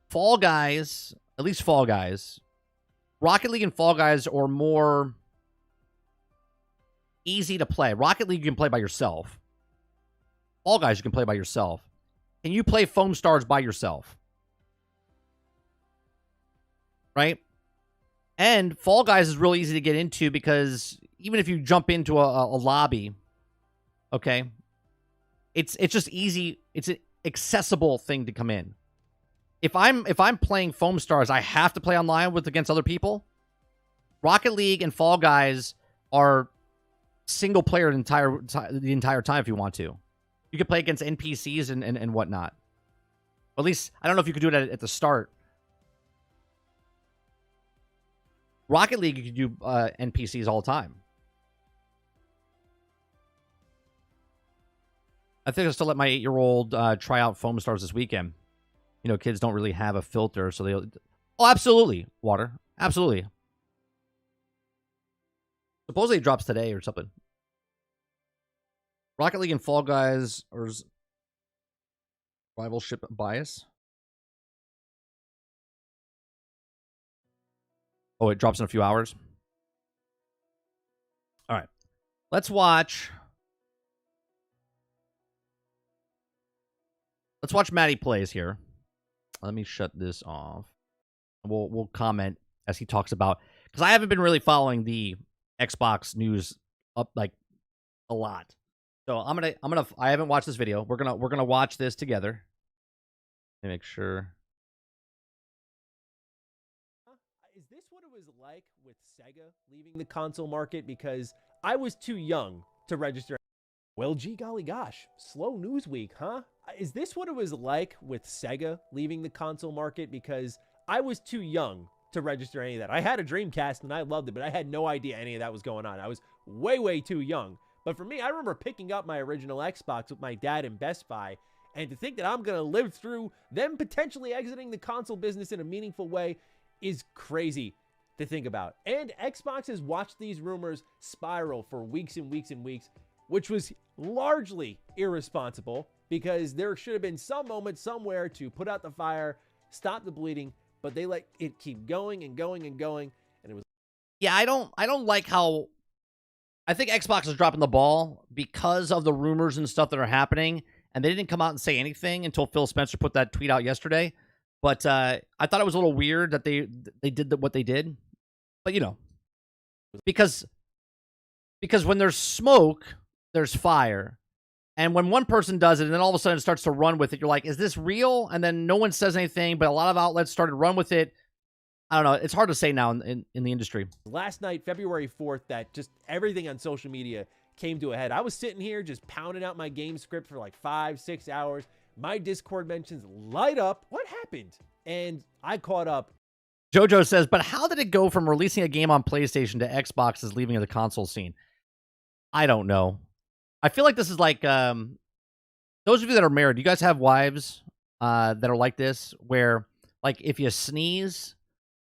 A: Fall Guys, at least Fall Guys, Rocket League and Fall Guys are more easy to play. Rocket League you can play by yourself. Fall Guys you can play by yourself. Can you play Foam Stars by yourself? Right? And Fall Guys is really easy to get into because even if you jump into a lobby, okay, it's just easy. It's an accessible thing to come in. If I'm playing Foam Stars, I have to play online against other people. Rocket League and Fall Guys are single player the entire time if you want to. You can play against NPCs and whatnot. At least I don't know if you could do it at the start. Rocket League, you can do NPCs all the time. I think I'll still let my 8-year-old try out Foam Stars this weekend. You know, kids don't really have a filter, so they'll... Oh, absolutely, Water. Absolutely. Supposedly it drops today or something. Rocket League and Fall Guys or rivalship bias. Oh, it drops in a few hours. All right. Let's watch Matty Plays here. Let me shut this off. We'll comment as he talks about, because I haven't been really following the Xbox news up like a lot. So I haven't watched this video. We're gonna watch this together. Let me make sure.
B: Is this what it was like with Sega leaving the console market? Because I was too young to register. Well, gee golly gosh, slow news week, huh? Is this what it was like with Sega leaving the console market? Because I was too young to register any of that. I had a Dreamcast and I loved it, but I had no idea any of that was going on. I was way too young. But for me, I remember picking up my original Xbox with my dad in Best Buy, And to think that I'm going to live through them potentially exiting the console business in a meaningful way is crazy to think about. And Xbox has watched these rumors spiral for weeks and weeks and weeks, which was largely irresponsible because there should have been some moment somewhere to put out the fire, stop the bleeding, but they let it keep going and going and going. And it was.
A: Yeah, I don't like how, I think Xbox is dropping the ball because of the rumors and stuff that are happening, and they didn't come out and say anything until Phil Spencer put that tweet out yesterday. But I thought it was a little weird that they did what they did. But, you know, because when there's smoke, there's fire. And when one person does it and then all of a sudden it starts to run with it, you're like, is this real? And then no one says anything, but a lot of outlets started to run with it. I don't know. It's hard to say now in the industry.
B: Last night, February 4th, that just everything on social media came to a head. I was sitting here just pounding out my game script for like 5-6 hours. My Discord mentions light up. What happened? And I caught up.
A: Jojo says, but how did it go from releasing a game on PlayStation to Xbox's leaving the console scene? I don't know. I feel like this is like, those of you that are married, you guys have wives that are like this, where like if you sneeze,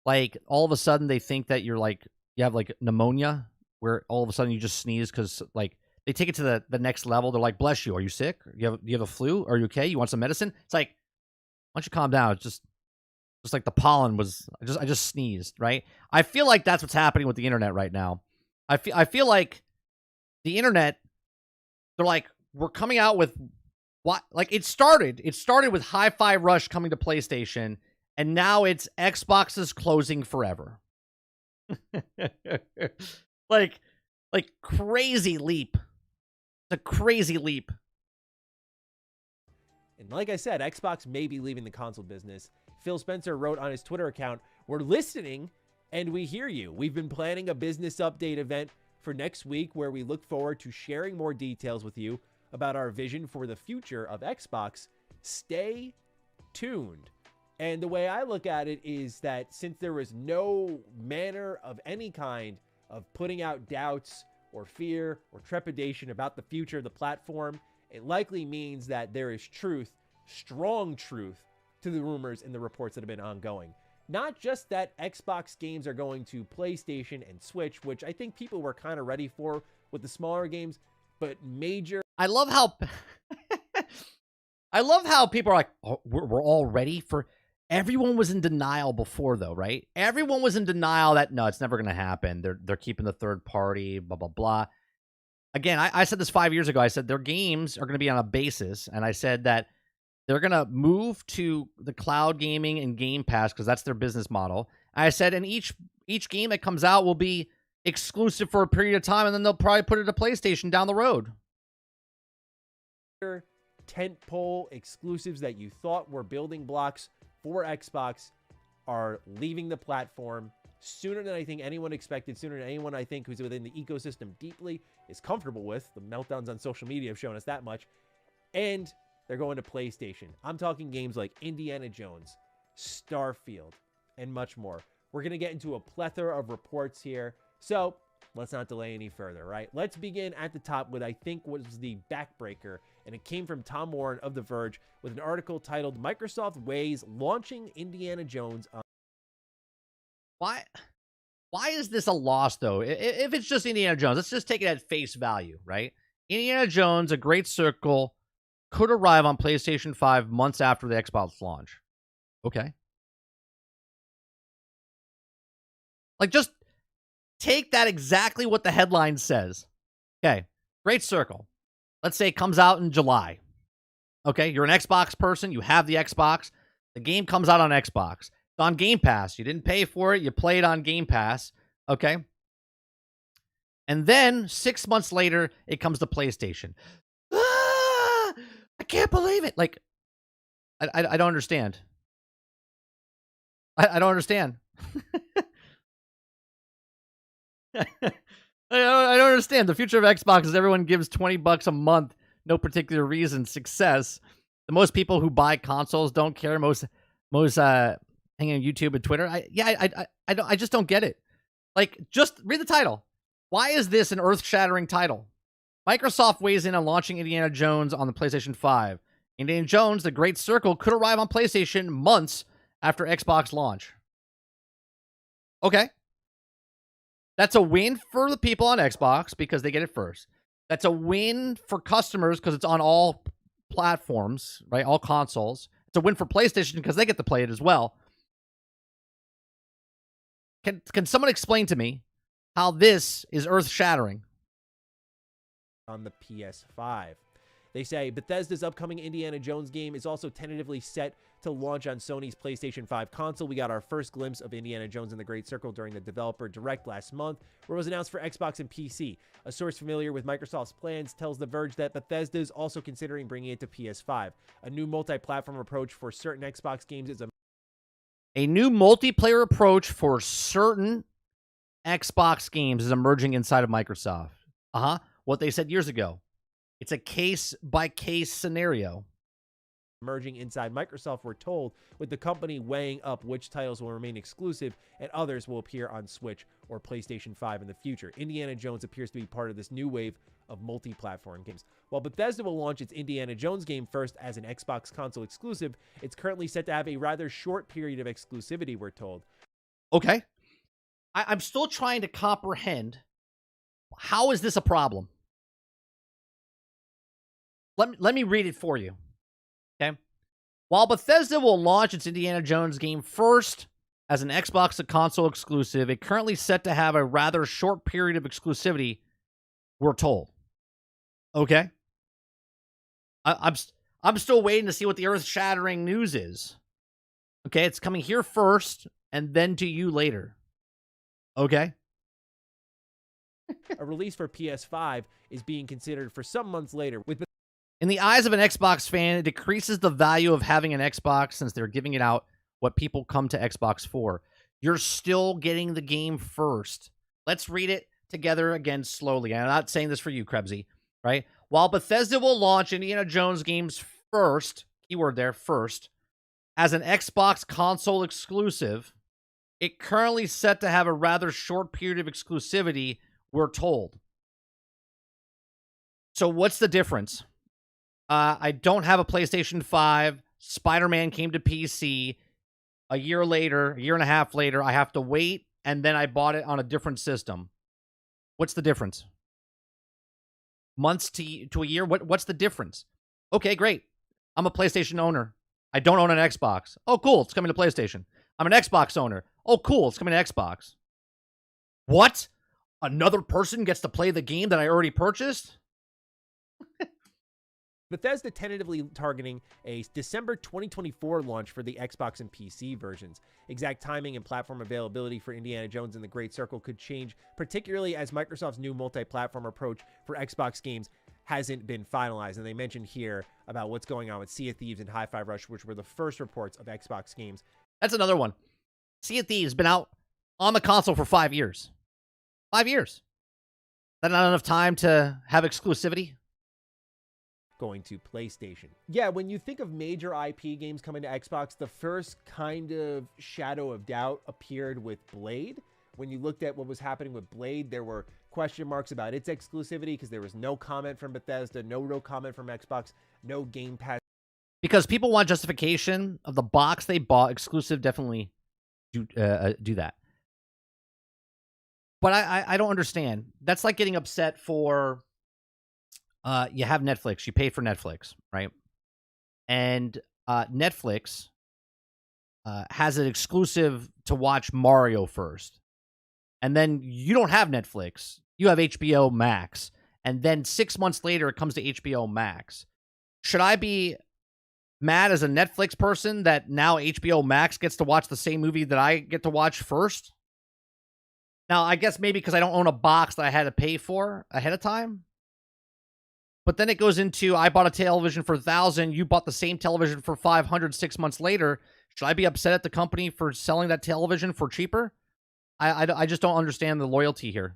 A: like all of a sudden they think that you're like, you have like pneumonia, where all of a sudden you just sneeze because like they take it to the next level. They're like, bless you. Are you sick? Do you have a flu? Are you okay? You want some medicine? It's like, why don't you calm down? It's just like the pollen was, I just sneezed, right? I feel like that's what's happening with the internet right now. I feel like the internet, they're like, we're coming out with what, like it started with Hi-Fi Rush coming to PlayStation, and now it's Xbox's closing forever. like crazy leap. It's a crazy leap.
B: And like I said, Xbox may be leaving the console business. Phil Spencer wrote on his Twitter account, "We're listening and we hear you. We've been planning a business update event for next week where we look forward to sharing more details with you about our vision for the future of Xbox. Stay tuned." And the way I look at it is that since there was no manner of any kind of putting out doubts or fear or trepidation about the future of the platform, it likely means that there is truth, strong truth, to the rumors and the reports that have been ongoing. Not just that Xbox games are going to PlayStation and Switch, which I think people were kind of ready for with the smaller games, but major.
A: I love how people are like, oh, we're all ready for. Everyone was in denial before, though, right? Everyone was in denial that no, it's never going to happen. They're keeping the third party, blah blah blah. Again, I said this 5 years ago. I said their games are going to be on a basis, and I said that they're going to move to the cloud gaming and Game Pass because that's their business model. I said, and each game that comes out will be exclusive for a period of time, and then they'll probably put it to PlayStation down the road.
B: Tentpole exclusives that you thought were building blocks for Xbox are leaving the platform sooner than I think anyone expected, sooner than anyone I think who's within the ecosystem deeply is comfortable with. The meltdowns on social media have shown us that much. And they're going to PlayStation. I'm talking games like Indiana Jones, Starfield, and much more. We're going to get into a plethora of reports here. So let's not delay any further, right? Let's begin at the top with, I think, was the backbreaker. And it came from Tom Warren of The Verge with an article titled, Microsoft Weighs Launching Indiana Jones on.
A: Why is this a loss, though? If it's just Indiana Jones, let's just take it at face value, right? Indiana Jones, A Great Circle, could arrive on PlayStation 5 months after the Xbox launch. Okay. Like, just take that exactly what the headline says. Okay. Great Circle. Let's say it comes out in July. Okay. You're an Xbox person. You have the Xbox. The game comes out on Xbox. It's on Game Pass. You didn't pay for it. You play it on Game Pass. Okay. And then 6 months later, it comes to PlayStation. I can't believe it. Like, I don't understand. I don't understand. I don't understand. The future of Xbox is everyone gives $20 a month, no particular reason, success. The most people who buy consoles don't care. Most hanging on YouTube and Twitter. I just don't get it. Like, just read the title. Why is this an earth-shattering title? Microsoft weighs in on launching Indiana Jones on the PlayStation 5. Indiana Jones, The Great Circle could arrive on PlayStation months after Xbox launch. Okay. That's a win for the people on Xbox because they get it first. That's a win for customers because it's on all platforms, right? All consoles. It's a win for PlayStation because they get to play it as well. Can someone explain to me how this is earth-shattering?
B: On the PS5. They say Bethesda's upcoming Indiana Jones game is also tentatively set to launch on Sony's PlayStation 5 console. We got our first glimpse of Indiana Jones and the Great Circle during the developer direct last month, where it was announced for Xbox and PC. A source familiar with Microsoft's plans tells The Verge that Bethesda is also considering bringing it to PS5. A new multi-platform approach for certain Xbox games is
A: a new multiplayer approach for certain Xbox games is emerging inside of Microsoft. What they said years ago. It's a case-by-case scenario.
B: Emerging inside Microsoft, we're told, with the company weighing up which titles will remain exclusive and others will appear on Switch or PlayStation 5 in the future. Indiana Jones appears to be part of this new wave of multi-platform games. While Bethesda will launch its Indiana Jones game first as an Xbox console exclusive, it's currently set to have a rather short period of exclusivity, we're told.
A: Okay. I'm still trying to comprehend, how is this a problem? Let me read it for you. Okay. While Bethesda will launch its Indiana Jones game first as an Xbox console exclusive, it currently set to have a rather short period of exclusivity, we're told. Okay. I'm still waiting to see what the earth-shattering news is. Okay, it's coming here first and then to you later. Okay.
B: A release for PS5 is being considered for some months later.
A: In the eyes of an Xbox fan, it decreases the value of having an Xbox since they're giving it out what people come to Xbox for. You're still getting the game first. Let's read it together again slowly. I'm not saying this for you, Krebsy, right? While Bethesda will launch Indiana Jones games first, keyword there, first, as an Xbox console exclusive, it currently set to have a rather short period of exclusivity, we're told. So what's the difference? I don't have a PlayStation 5. Spider-Man came to PC. A year later, a year and a half later, I have to wait, and then I bought it on a different system. What's the difference? Months to a year? What's the difference? Okay, great. I'm a PlayStation owner. I don't own an Xbox. Oh, cool. It's coming to PlayStation. I'm an Xbox owner. Oh, cool. It's coming to Xbox. What? Another person gets to play the game that I already purchased?
B: Bethesda tentatively targeting a December 2024 launch for the Xbox and PC versions. Exact timing and platform availability for Indiana Jones and the Great Circle could change, particularly as Microsoft's new multi-platform approach for Xbox games hasn't been finalized. And they mentioned here about what's going on with Sea of Thieves and Hi-Fi Rush, which were the first reports of Xbox games.
A: That's another one. Sea of Thieves has been out on the console for 5 years. 5 years. Is that not enough time to have exclusivity?
B: Going to PlayStation. Yeah, when you think of major IP games coming to Xbox, the first kind of shadow of doubt appeared with Blade. When you looked at what was happening with Blade, there were question marks about its exclusivity because there was no comment from Bethesda, no real comment from Xbox, no Game Pass.
A: Because people want justification of the box they bought. Exclusive definitely do that. But I don't understand. That's like getting upset for... you have Netflix. You pay for Netflix, right? And Netflix has an exclusive to watch Mario first. And then you don't have Netflix. You have HBO Max. And then 6 months later, it comes to HBO Max. Should I be mad as a Netflix person that now HBO Max gets to watch the same movie that I get to watch first? Now, I guess maybe because I don't own a box that I had to pay for ahead of time. But then it goes into, I bought a television for $1,000. You bought the same television for $500 6 months later. Should I be upset at the company for selling that television for cheaper? I just don't understand the loyalty here.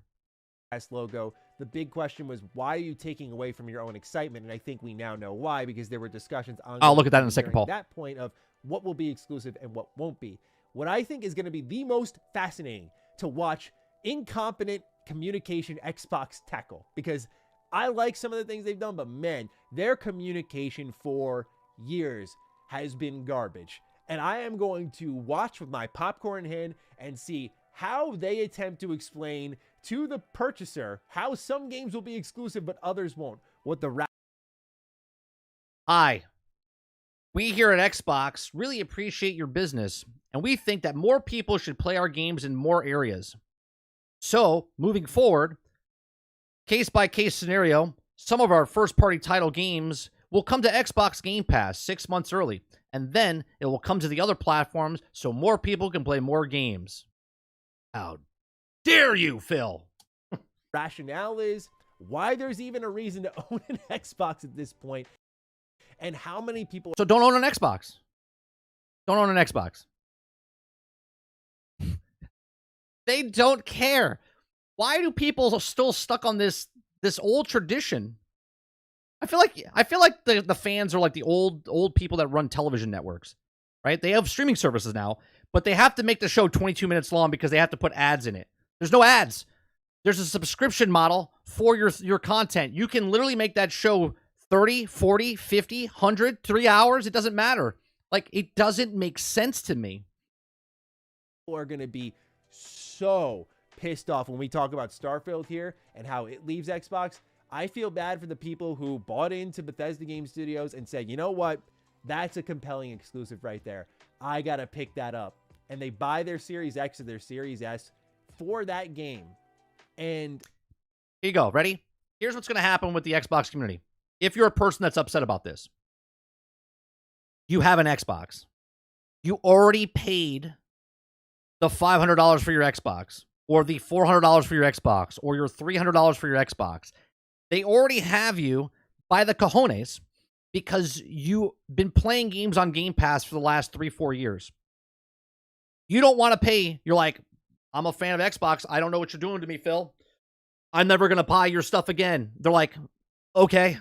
B: Logo. The big question was, why are you taking away from your own excitement? And I think we now know why, because there were discussions on...
A: I'll look at that in a second, Paul.
B: That point of what will be exclusive and what won't be. What I think is going to be the most fascinating to watch incompetent communication Xbox tackle, because I like some of the things they've done, but man, their communication for years has been garbage. And I am going to watch with my popcorn in hand and see how they attempt to explain to the purchaser how some games will be exclusive but others won't. What the
A: Hi. We here at Xbox really appreciate your business, and we think that more people should play our games in more areas. So, moving forward, case-by-case scenario, some of our first-party title games will come to Xbox Game Pass 6 months early, and then it will come to the other platforms so more people can play more games. How dare you, Phil?
B: rationale is, why there's even a reason to own an Xbox at this point, and how many people...
A: So don't own an Xbox. Don't own an Xbox. They don't care. Why do people still stuck on this old tradition? I feel like the fans are like the old people that run television networks, right? They have streaming services now, but they have to make the show 22 minutes long because they have to put ads in it. There's no ads. There's a subscription model for your content. You can literally make that show 30, 40, 50, 100, 3 hours. It doesn't matter. Like, it doesn't make sense to me.
B: People are going to be so pissed off when we talk about Starfield here and how it leaves Xbox. I feel bad for the people who bought into Bethesda Game Studios and said, you know what? That's a compelling exclusive right there. I got to pick that up. And they buy their Series X or their Series S for that game. And
A: here you go. Ready? Here's what's going to happen with the Xbox community. If you're a person that's upset about this, you have an Xbox. You already paid the $500 for your Xbox, or the $400 for your Xbox, or your $300 for your Xbox. They already have you by the cojones because you've been playing games on Game Pass for the last 3-4 years. You don't want to pay. You're like, I'm a fan of Xbox. I don't know what you're doing to me, Phil. I'm never going to buy your stuff again. They're like, okay.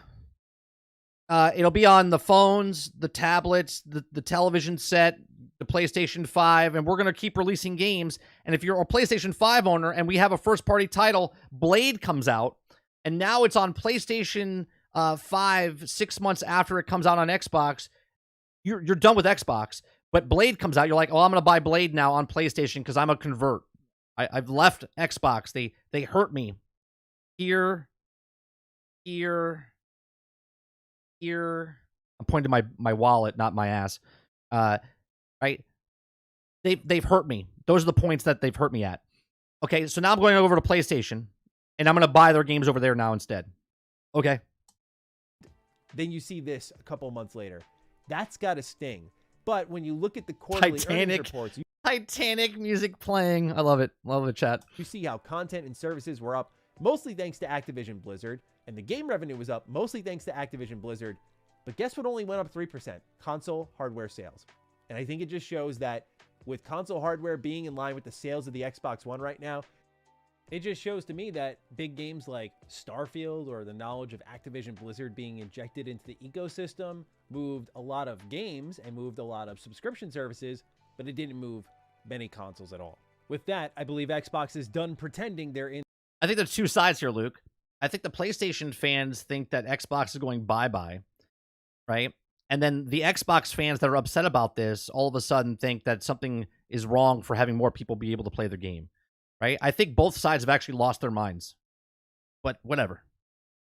A: It'll be on the phones, the tablets, the television set, the PlayStation 5, and we're going to keep releasing games. And if you're a PlayStation 5 owner and we have a first-party title, Blade comes out, and now it's on PlayStation 5 6 months after it comes out on Xbox, you're done with Xbox. But Blade comes out, you're like, oh, I'm going to buy Blade now on PlayStation because I'm a convert. I've left Xbox. They hurt me. Here. I'm pointing to my wallet, not my ass. Right? They've hurt me. Those are the points that they've hurt me at. Okay, so now I'm going over to PlayStation, and I'm going to buy their games over there now instead. Okay.
B: Then you see this a couple months later. That's got to sting. But when you look at the quarterly earnings reports,
A: Titanic music playing. I love it. Love it, chat.
B: You see how content and services were up, mostly thanks to Activision Blizzard, and the game revenue was up, mostly thanks to Activision Blizzard. But guess what only went up 3%? Console hardware sales. And I think it just shows that with console hardware being in line with the sales of the Xbox One right now, it just shows to me that big games like Starfield or the knowledge of Activision Blizzard being injected into the ecosystem moved a lot of games and moved a lot of subscription services, but it didn't move many consoles at all. With that, I believe Xbox is done pretending they're in.
A: I think there's two sides here, Luke. I think the PlayStation fans think that Xbox is going bye-bye, right? And then the Xbox fans that are upset about this all of a sudden think that something is wrong for having more people be able to play their game, right? I think both sides have actually lost their minds, but whatever.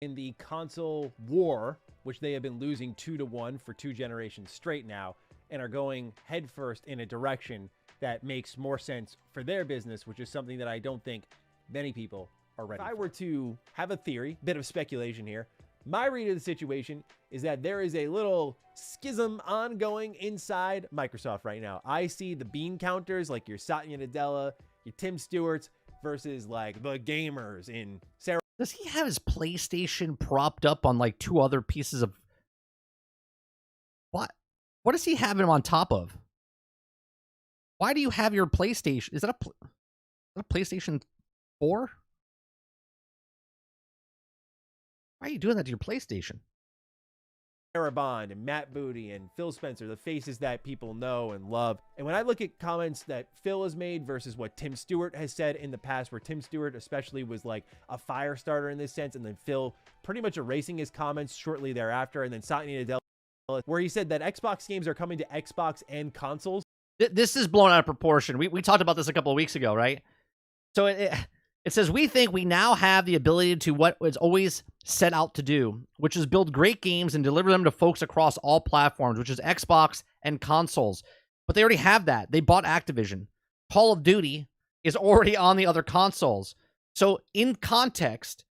B: In the console war, which they have been losing 2-1 for 2 generations straight now, and are going headfirst in a direction that makes more sense for their business, which is something that I don't think many people are ready for. If I were to have a theory, bit of speculation here, my read of the situation is that there is a little schism ongoing inside Microsoft right now. I see the bean counters like your Satya Nadella, your Tim Stewart's versus like the gamers in Sarah.
A: Does he have his PlayStation propped up on like 2 other pieces of... What does he have him on top of? Why do you have your PlayStation? Is that a PlayStation 4? Why are you doing that to your PlayStation?
B: Sarah Bond and Matt Booty and Phil Spencer, the faces that people know and love. And when I look at comments that Phil has made versus what Tim Stewart has said in the past, where Tim Stewart especially was like a fire starter in this sense, and then Phil pretty much erasing his comments shortly thereafter, and then Satya Nadella where he said that Xbox games are coming to Xbox and consoles.
A: This is blown out of proportion. We talked about this a couple of weeks ago, right? So it says, we think we now have the ability to what was always set out to do, which is build great games and deliver them to folks across all platforms, which is Xbox and consoles. But they already have that. They bought Activision. Call of Duty is already on the other consoles. So in context,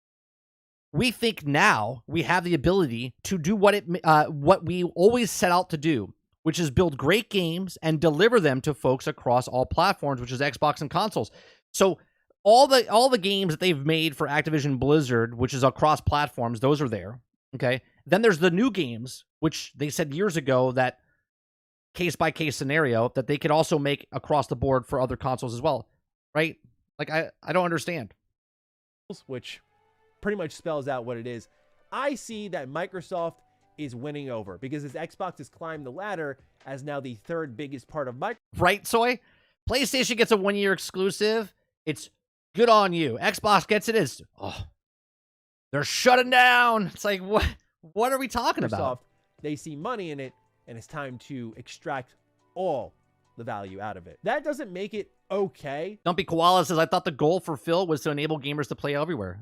A: we think now we have the ability to do what we always set out to do, which is build great games and deliver them to folks across all platforms, which is Xbox and consoles. So all the games that they've made for Activision Blizzard, which is across platforms, those are there. Okay. Then there's the new games, which they said years ago that case by case scenario that they could also make across the board for other consoles as well. Right? Like I don't understand.
B: Which pretty much spells out what it is. I see that Microsoft is winning over because as Xbox has climbed the ladder as now the third biggest part of Microsoft.
A: Right, Soy? PlayStation gets a 1-year exclusive. It's good on you. Xbox gets it. They're shutting down. It's like, what are we talking about?
B: They see money in it, and it's time to extract all the value out of it. That doesn't make it okay.
A: Dumpy Koala says, I thought the goal for Phil was to enable gamers to play everywhere.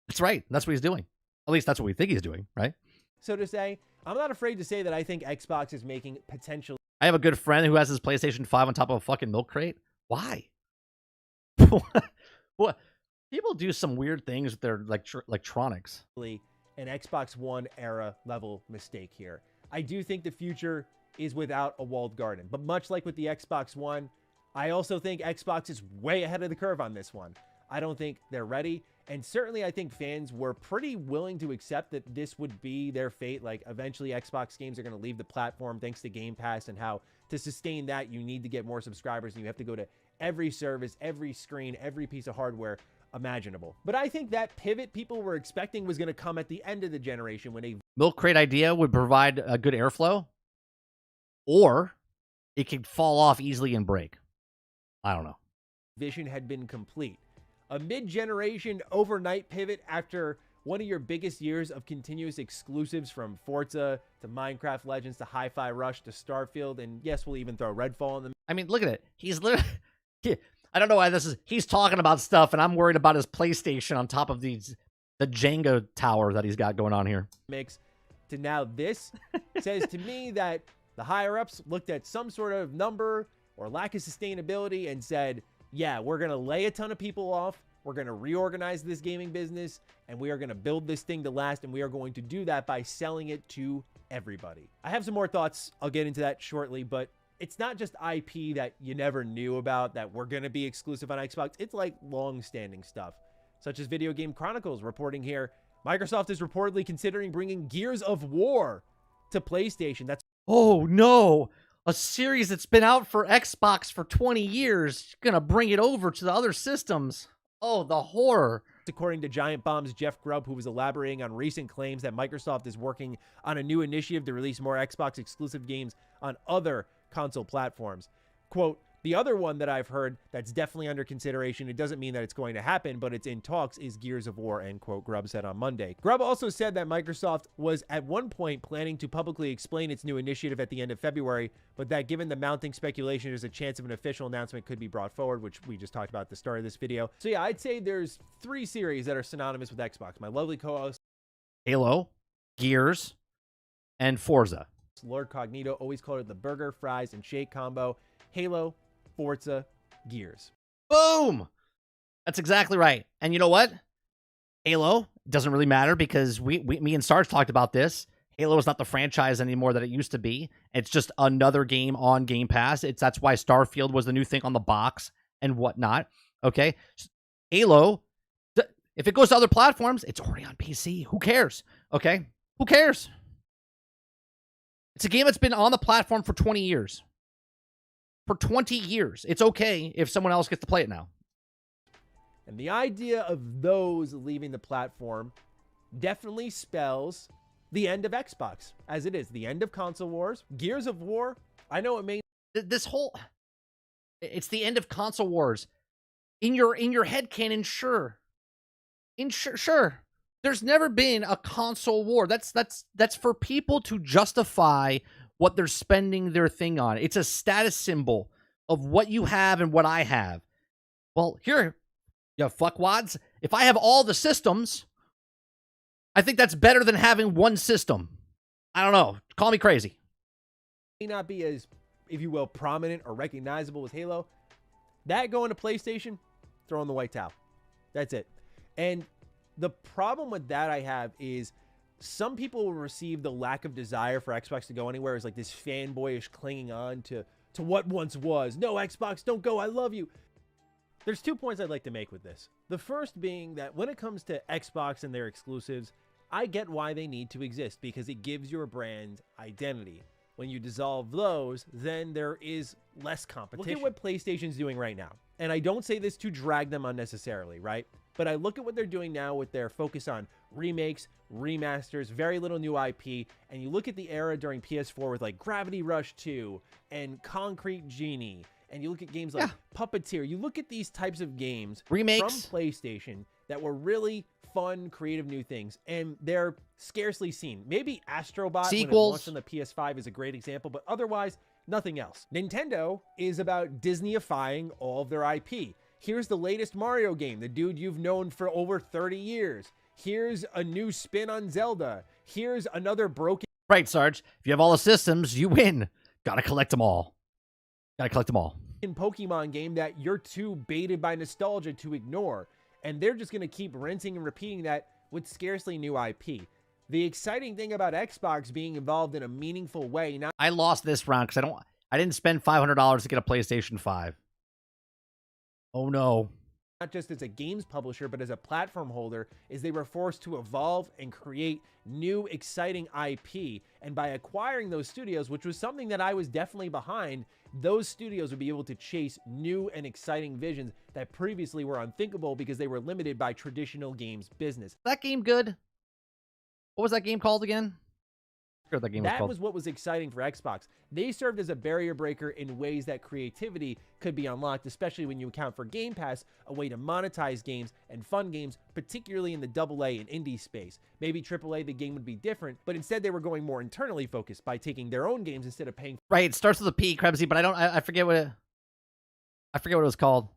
A: That's right. That's what he's doing. At least that's what we think he's doing, right?
B: So to say, I'm not afraid to say that I think Xbox is making potential.
A: I have a good friend who has his PlayStation 5 on top of a fucking milk crate. Why? What? People do some weird things with their electronics.
B: An Xbox One era level mistake here. I do think the future is without a walled garden, but much like with the Xbox One, I also think Xbox is way ahead of the curve on this one. I don't think they're ready. And certainly I think fans were pretty willing to accept that this would be their fate. Like eventually Xbox games are going to leave the platform thanks to Game Pass, and how to sustain that you need to get more subscribers and you have to go to every service, every screen, every piece of hardware imaginable. But I think that pivot people were expecting was going to come at the end of the generation when a
A: milk crate idea would provide a good airflow, or it could fall off easily and break. I don't know.
B: Vision had been complete. A mid-generation overnight pivot after one of your biggest years of continuous exclusives from Forza to Minecraft Legends to Hi-Fi Rush to Starfield, and yes, we'll even throw Redfall in the.
A: I mean, look at it. He's literally. I don't know why this is. He's talking about stuff, and I'm worried about his PlayStation on top of the Jenga tower that he's got going on here.
B: Mix to now this says to me that the higher-ups looked at some sort of number or lack of sustainability and said, yeah, we're going to lay a ton of people off. We're going to reorganize this gaming business, and we are going to build this thing to last, and we are going to do that by selling it to everybody. I have some more thoughts. I'll get into that shortly, but it's not just IP that you never knew about that we're going to be exclusive on Xbox. It's like long-standing stuff, such as Video Game Chronicles reporting here. Microsoft is reportedly considering bringing Gears of War to PlayStation. That's
A: oh, no. A series that's been out for Xbox for 20 years. Gonna bring it over to the other systems. Oh, the horror.
B: According to Giant Bomb's Jeff Grubb, who was elaborating on recent claims that Microsoft is working on a new initiative to release more Xbox exclusive games on other console platforms. Quote, the other one that I've heard that's definitely under consideration, it doesn't mean that it's going to happen, but it's in talks, is Gears of War, end quote, Grubb said on Monday. Grubb also said that Microsoft was at one point planning to publicly explain its new initiative at the end of February, but that given the mounting speculation, there's a chance of an official announcement could be brought forward, which we just talked about at the start of this video. So yeah, I'd say there's 3 series that are synonymous with Xbox. My lovely co-host,
A: Halo, Gears, and Forza.
B: Lord Cognito always called it the burger, fries, and shake combo. Halo, Forza, Gears.
A: Boom! That's exactly right. And you know what? Halo doesn't really matter because me and Sarge talked about this. Halo is not the franchise anymore that it used to be. It's just another game on Game Pass. That's why Starfield was the new thing on the box and whatnot. Okay? Halo, if it goes to other platforms, it's already on PC. Who cares? Okay? Who cares? It's a game that's been on the platform for 20 years. For 20 years. It's okay if someone else gets to play it now.
B: And the idea of those leaving the platform definitely spells the end of Xbox, as it is the end of console wars. Gears of War, I know it may...
A: It's the end of console wars. In your headcanon, sure. Sure. There's never been a console war. That's for people to justify what they're spending their thing on. It's a status symbol of what you have and what I have. Well, here, you fuckwads. If I have all the systems, I think that's better than having one system. I don't know. Call me crazy.
B: May not be as, if you will, prominent or recognizable as Halo. That going to PlayStation, throw in the white towel. That's it. And the problem with that I have is some people will receive the lack of desire for Xbox to go anywhere as like this fanboyish clinging on to what once was. No, Xbox, don't go. I love you. There's 2 points I'd like to make with this. The first being that when it comes to Xbox and their exclusives, I get why they need to exist because it gives your brand identity. When you dissolve those, then there is less competition. Look at what PlayStation's doing right now. And I don't say this to drag them unnecessarily, right? But I look at what they're doing now with their focus on remakes, remasters, very little new IP. And you look at the era during PS4 with like Gravity Rush 2 and Concrete Genie. And you look at games like Puppeteer. You look at these types of games
A: remakes
B: from PlayStation that were really fun, creative new things, and they're scarcely seen. Maybe Astrobot
A: sequels
B: when it launched on the PS5 is a great example, but otherwise, nothing else. Nintendo is about Disneyifying all of their IP. Here's the latest Mario game, the dude you've known for over 30 years. Here's a new spin on Zelda. Here's another broken...
A: Right, Sarge. If you have all the systems, you win. Gotta collect them all. Gotta collect them all.
B: Pokemon game that you're too baited by nostalgia to ignore. And they're just going to keep rinsing and repeating that with scarcely new IP. The exciting thing about Xbox being involved in a meaningful way...
A: I lost this round because I didn't spend $500 to get a PlayStation 5. Oh no.
B: Not just as a games publisher, but as a platform holder, is they were forced to evolve and create new, exciting IP. And by acquiring those studios, which was something that I was definitely behind, those studios would be able to chase new and exciting visions that previously were unthinkable because they were limited by traditional games business.
A: That game good? What was that game called again?
B: That was what was exciting for Xbox. They served as a barrier breaker in ways that creativity could be unlocked, especially when you account for Game Pass, a way to monetize games and fun games, particularly in the AA and indie space. Maybe AAA, the game would be different, but instead they were going more internally focused by taking their own games instead of paying.
A: Right, it starts with a P, Krebsy, but I forget what it was called.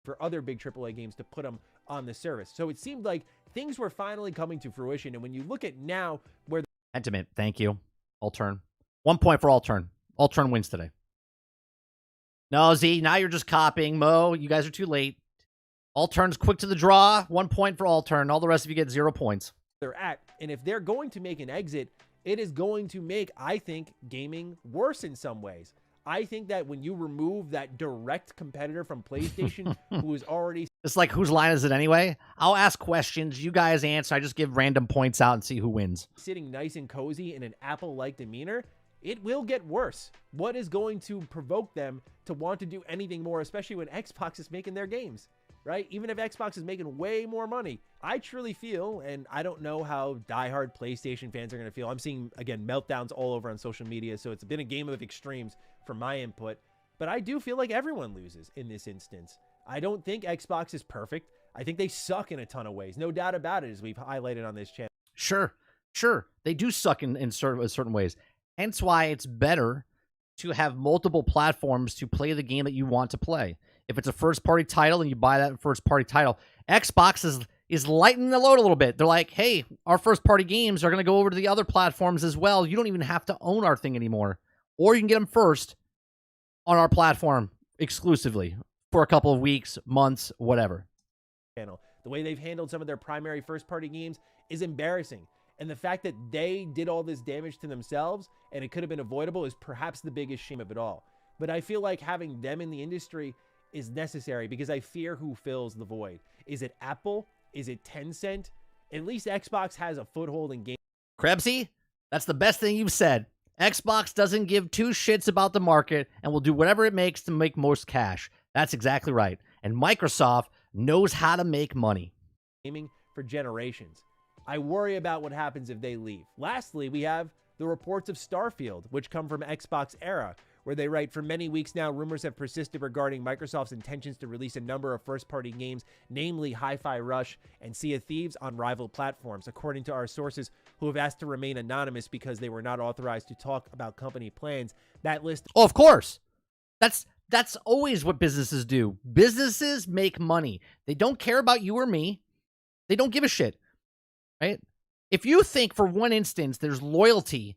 B: For other big AAA games to put them on the service. So it seemed like things were finally coming to fruition. And when you look at now where...
A: Sentiment, thank you. Altern. 1 point for Altern. Altern wins today. No, Z, now you're just copying. Mo, you guys are too late. Altern's quick to the draw. 1 point for Altern. All the rest of you get 0 points.
B: They're at. And if they're going to make an exit, it is going to make, I think, gaming worse in some ways. I think that when you remove that direct competitor from PlayStation, who is already...
A: It's like, whose line is it anyway? I'll ask questions. You guys answer. I just give random points out and see who wins.
B: Sitting nice and cozy in an Apple-like demeanor, it will get worse. What is going to provoke them to want to do anything more, especially when Xbox is making their games, right? Even if Xbox is making way more money, I truly feel, and I don't know how diehard PlayStation fans are going to feel. I'm seeing, again, meltdowns all over on social media, so it's been a game of extremes from my input, but I do feel like everyone loses in this instance. I don't think Xbox is perfect. I think they suck in a ton of ways. No doubt about it, as we've highlighted on this channel.
A: Sure. They do suck in certain ways. Hence why it's better to have multiple platforms to play the game that you want to play. If it's a first-party title and you buy that first-party title, Xbox is lightening the load a little bit. They're like, hey, our first-party games are going to go over to the other platforms as well. You don't even have to own our thing anymore. Or you can get them first on our platform exclusively for a couple of weeks, months, whatever.
B: The way they've handled some of their primary first-party games is embarrassing. And the fact that they did all this damage to themselves and it could have been avoidable is perhaps the biggest shame of it all. But I feel like having them in the industry is necessary because I fear who fills the void. Is it Apple? Is it Tencent? At least Xbox has a foothold in game.
A: Krebsy, that's the best thing you've said. Xbox doesn't give two shits about the market and will do whatever it makes to make most cash. That's exactly right. And Microsoft knows how to make money.
B: Gaming for generations. I worry about what happens if they leave. Lastly, we have the reports of Starfield, which come from Xbox era, where they write, for many weeks now, rumors have persisted regarding Microsoft's intentions to release a number of first-party games, namely Hi-Fi Rush and Sea of Thieves, on rival platforms. According to our sources, who have asked to remain anonymous because they were not authorized to talk about company plans, that list...
A: Oh, of course. That's always what businesses do. Businesses make money. They don't care about you or me. They don't give a shit, right? If you think for one instance there's loyalty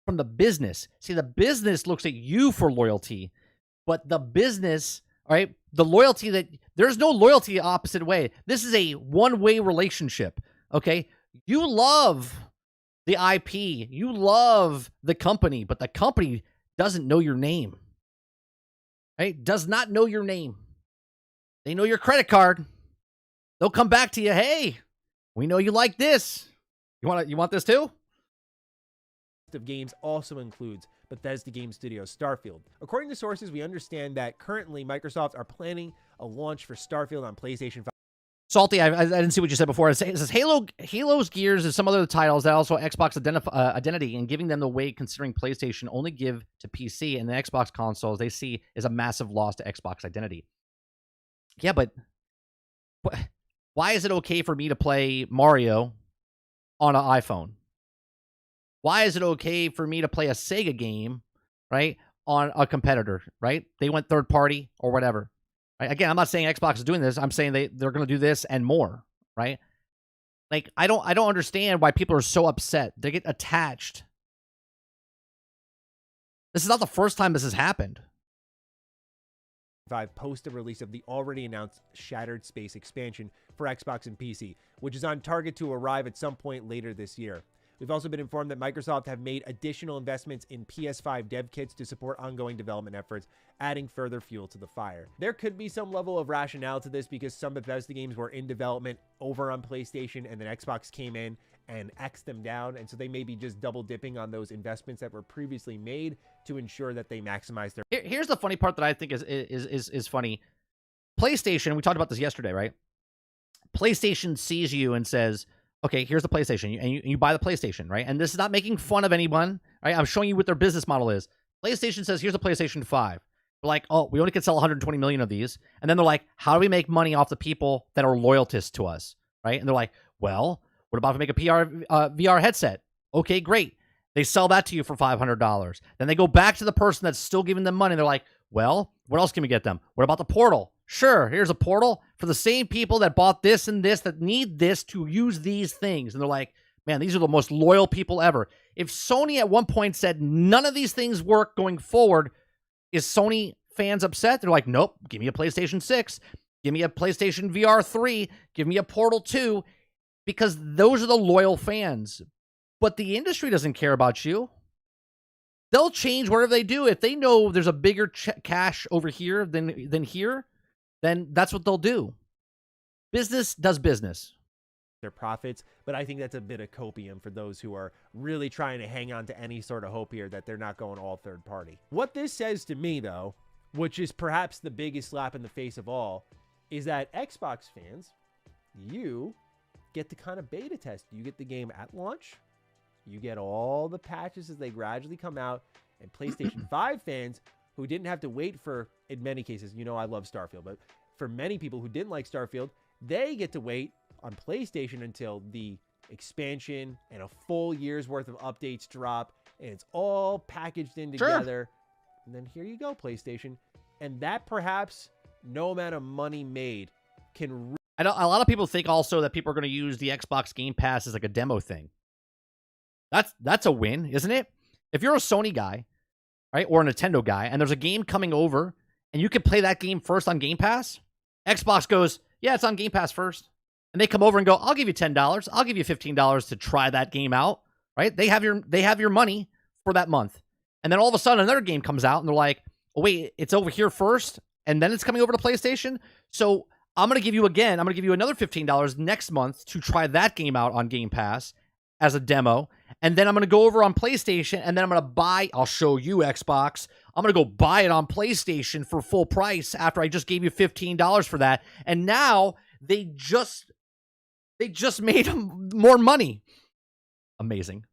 A: from the business, see, the business looks at you for loyalty, but the business, right, the loyalty that there's no loyalty opposite way. This is a one-way relationship, okay? You love the IP, you love the company, but the company doesn't know your name. Right? Does not know your name. They know your credit card. They'll come back to you. Hey, we know you like this. You want this too?
B: Of games also includes Bethesda Game Studios Starfield. According to sources, we understand that currently Microsoft are planning a launch for Starfield on PlayStation 5.
A: Salty, I didn't see what you said before. It says Halo's Gears and some other titles that also Xbox identity, and giving them the way considering PlayStation only give to PC and the Xbox consoles they see is a massive loss to Xbox identity. Yeah, but why is it okay for me to play Mario on an iPhone? Why is it okay for me to play a Sega game, right, on a competitor, right? They went third party or whatever. Right? Again, I'm not saying Xbox is doing this. I'm saying they're going to do this and more, right? Like, I don't understand why people are so upset. They get attached. This is not the first time this has happened.
B: Post the release of the already announced Shattered Space expansion for Xbox and PC, which is on target to arrive at some point later this year. We've also been informed that Microsoft have made additional investments in PS5 dev kits to support ongoing development efforts, adding further fuel to the fire. There could be some level of rationale to this because some Bethesda games were in development over on PlayStation and then Xbox came in and X'd them down, and so they may be just double dipping on those investments that were previously made to ensure that they maximize their...
A: Here's the funny part that I think is funny. PlayStation, we talked about this yesterday, right? PlayStation sees you and says, okay, here's the PlayStation, and you buy the PlayStation, right? And this is not making fun of anyone, right? I'm showing you what their business model is. PlayStation says, here's a PlayStation 5. We're like, oh, we only can sell 120 million of these. And then they're like, how do we make money off the people that are loyalists to us, right? And they're like, well, what about if we make a VR headset? Okay, great. They sell that to you for $500. Then they go back to the person that's still giving them money. They're like, well, what else can we get them? What about the portal? Sure, here's a portal for the same people that bought this and this that need this to use these things. And they're like, man, these are the most loyal people ever. If Sony at one point said none of these things work going forward, is Sony fans upset? They're like, nope, give me a PlayStation 6. Give me a PlayStation VR 3. Give me a Portal 2. Because those are the loyal fans. But the industry doesn't care about you. They'll change whatever they do. If they know there's a bigger cash over here than here, then that's what they'll do. Business does business.
B: Their profits, but I think that's a bit of copium for those who are really trying to hang on to any sort of hope here that they're not going all third party. What this says to me, though, which is perhaps the biggest slap in the face of all, is that Xbox fans, you get to kind of beta test. You get the game at launch. You get all the patches as they gradually come out. And PlayStation 5 fans who didn't have to wait for, in many cases, you know I love Starfield, but for many people who didn't like Starfield, they get to wait on PlayStation until the expansion and a full year's worth of updates drop, and it's all packaged in together. Sure. And then here you go, PlayStation. And that perhaps no amount of money made can...
A: I know a lot of people think also that people are going to use the Xbox Game Pass as like a demo thing. That's a win, isn't it? If you're a Sony guy, right, or a Nintendo guy, and there's a game coming over, and you can play that game first on Game Pass, Xbox goes, yeah, it's on Game Pass first. And they come over and go, I'll give you $10. I'll give you $15 to try that game out, right? They have your money for that month. And then all of a sudden another game comes out and they're like, oh, wait, it's over here first and then it's coming over to PlayStation. So I'm going to give you another $15 next month to try that game out on Game Pass as a demo. And then I'm going to go over on PlayStation and then I'm going to buy, I'll show you Xbox. I'm going to go buy it on PlayStation for full price after I just gave you $15 for that. And now they just made more money. Amazing.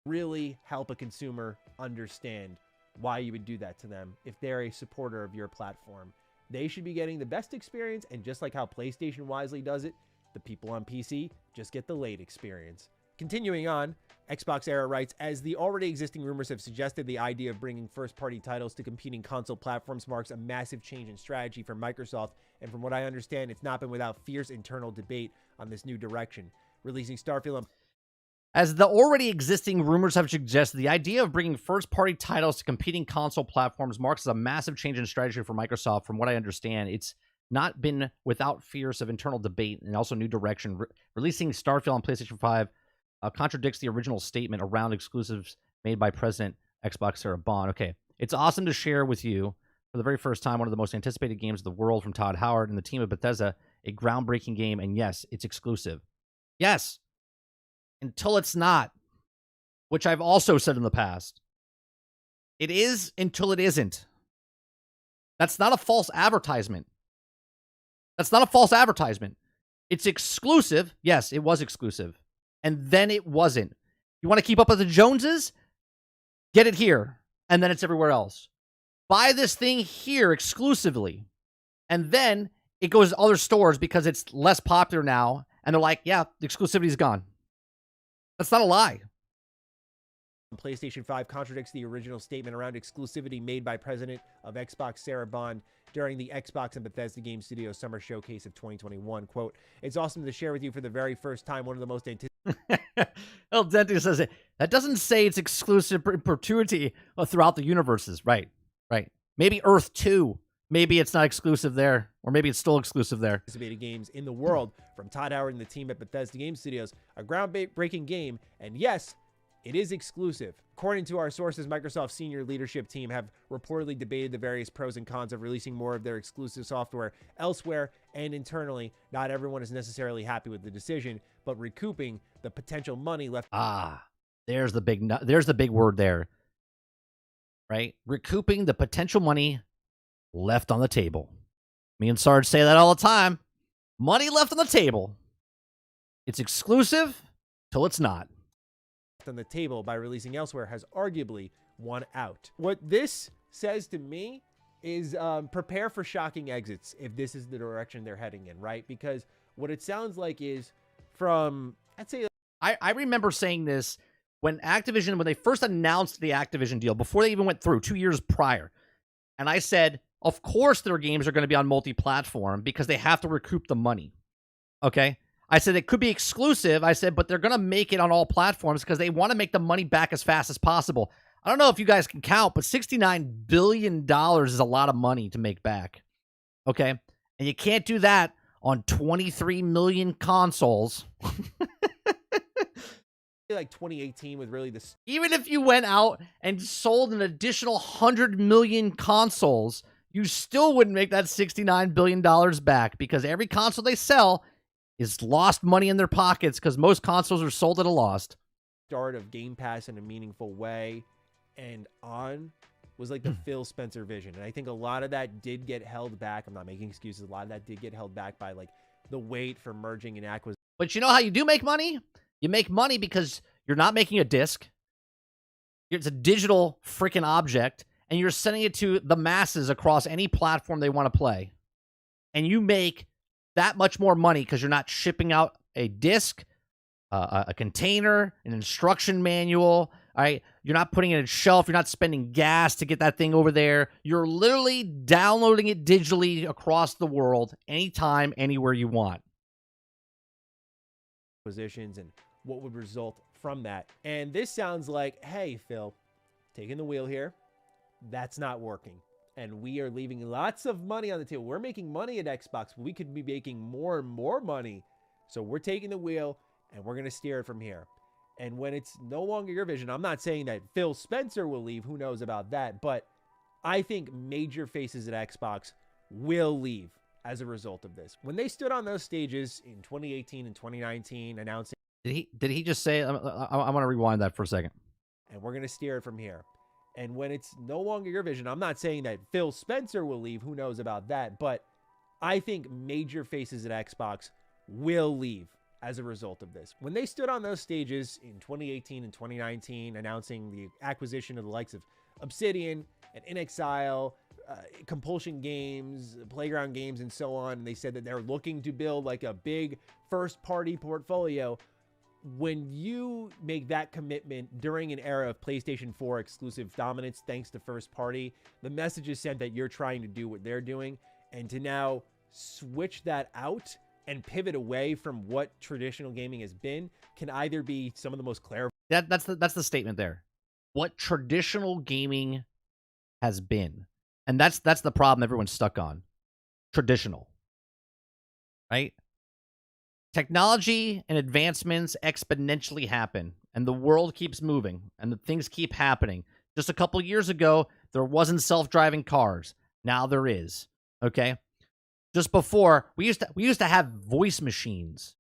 B: Really help a consumer understand why you would do that to them if they're a supporter of your platform. They should be getting the best experience, and just like how PlayStation wisely does it, the people on PC just get the late experience. Continuing on, Xbox Era writes, as the already existing rumors have suggested, the idea of bringing first-party titles to competing console platforms marks a massive change in strategy for Microsoft, and from what I understand, it's not been without fierce internal debate on this new direction. Releasing Starfield on...
A: As the already existing rumors have suggested, the idea of bringing first-party titles to competing console platforms marks a massive change in strategy for Microsoft. From what I understand, it's not been without fierce of internal debate and also new direction. Releasing Starfield on PlayStation 5 contradicts the original statement around exclusives made by President Xbox Sarah Bond. Okay, it's awesome to share with you, for the very first time, one of the most anticipated games of the world from Todd Howard and the team of Bethesda, a groundbreaking game, and yes, it's exclusive. Yes, until it's not, which I've also said in the past. It is until it isn't. That's not a false advertisement. That's not a false advertisement. It's exclusive. Yes, it was exclusive. And then it wasn't. You want to keep up with the Joneses? Get it here. And then it's everywhere else. Buy this thing here exclusively. And then it goes to other stores because it's less popular now. And they're like, yeah, the exclusivity is gone. That's not a lie.
B: PlayStation 5 contradicts the original statement around exclusivity made by President of Xbox Sarah Bond during the Xbox and Bethesda Game Studios Summer Showcase of 2021. Quote, it's awesome to share with you for the very first time one of the most anticipated...
A: El Dente says it. That doesn't say it's exclusive in perpetuity throughout the universes. Right, right. Maybe Earth 2. Maybe it's not exclusive there. Or maybe it's still exclusive there.
B: Anticipated games in the world from Todd Howard and the team at Bethesda Game Studios. A groundbreaking game. And yes, it is exclusive. According to our sources, Microsoft's senior leadership team have reportedly debated the various pros and cons of releasing more of their exclusive software elsewhere and internally. Not everyone is necessarily happy with the decision, but recouping the potential money left.
A: There's the big word there. Right? Recouping the potential money left on the table. Me and Sarge say that all the time. Money left on the table. It's exclusive till it's not.
B: On the table by releasing elsewhere has arguably won out. What this says to me is prepare for shocking exits if this is the direction they're heading in, right? Because what it sounds like is from, I'd say...
A: I remember saying this when Activision, when they first announced the Activision deal, before they even went through 2 years prior. And I said, of course their games are going to be on multi-platform because they have to recoup the money. Okay? I said it could be exclusive. I said, but they're going to make it on all platforms because they want to make the money back as fast as possible. I don't know if you guys can count, but $69 billion is a lot of money to make back. Okay? And you can't do that on 23 million consoles.
B: Like 2018 with really this.
A: Even if you went out and sold an additional 100 million consoles, you still wouldn't make that $69 billion back because every console they sell is lost money in their pockets because most consoles are sold at a loss.
B: Start of Game Pass in a meaningful way and on was like the Phil Spencer vision. And I think a lot of that did get held back. I'm not making excuses. A lot of that did get held back by like the wait for merging and acquisition.
A: But you know how you do make money? You make money because you're not making a disc. It's a digital freaking object and you're sending it to the masses across any platform they want to play. And you make that much more money because you're not shipping out a disc, a container, an instruction manual. All right, you're not putting it on a shelf. You're not spending gas to get that thing over there. You're literally downloading it digitally across the world, anytime, anywhere you want.
B: Positions and what would result from that. And this sounds like, hey, Phil, taking the wheel here. That's not working. And we are leaving lots of money on the table. We're making money at Xbox, but we could be making more and more money. So we're taking the wheel and we're going to steer it from here. And when it's no longer your vision, I'm not saying that Phil Spencer will leave. Who knows about that? But I think major faces at Xbox will leave as a result of this. When they stood on those stages in 2018 and 2019 announcing...
A: Did he just say... I want to rewind that for a second.
B: And we're going to steer it from here. And when it's no longer your vision, I'm not saying that Phil Spencer will leave. Who knows about that? But I think major faces at Xbox will leave as a result of this. When they stood on those stages in 2018 and 2019 announcing the acquisition of the likes of Obsidian and In Exile, Compulsion Games, Playground Games, and so on. And they said that they're looking to build like a big first-party portfolio. When you make that commitment during an era of PlayStation 4 exclusive dominance thanks to first party, the message is sent that you're trying to do what they're doing, and to now switch that out and pivot away from what traditional gaming has been can either be some of the most clarifying.
A: That's the statement there. What traditional gaming has been. And that's the problem everyone's stuck on. Traditional. Right? Technology and advancements exponentially happen, and the world keeps moving, and the things keep happening. Just a couple years ago, there wasn't self-driving cars. Now there is. Okay? Just before, we used to have voice machines,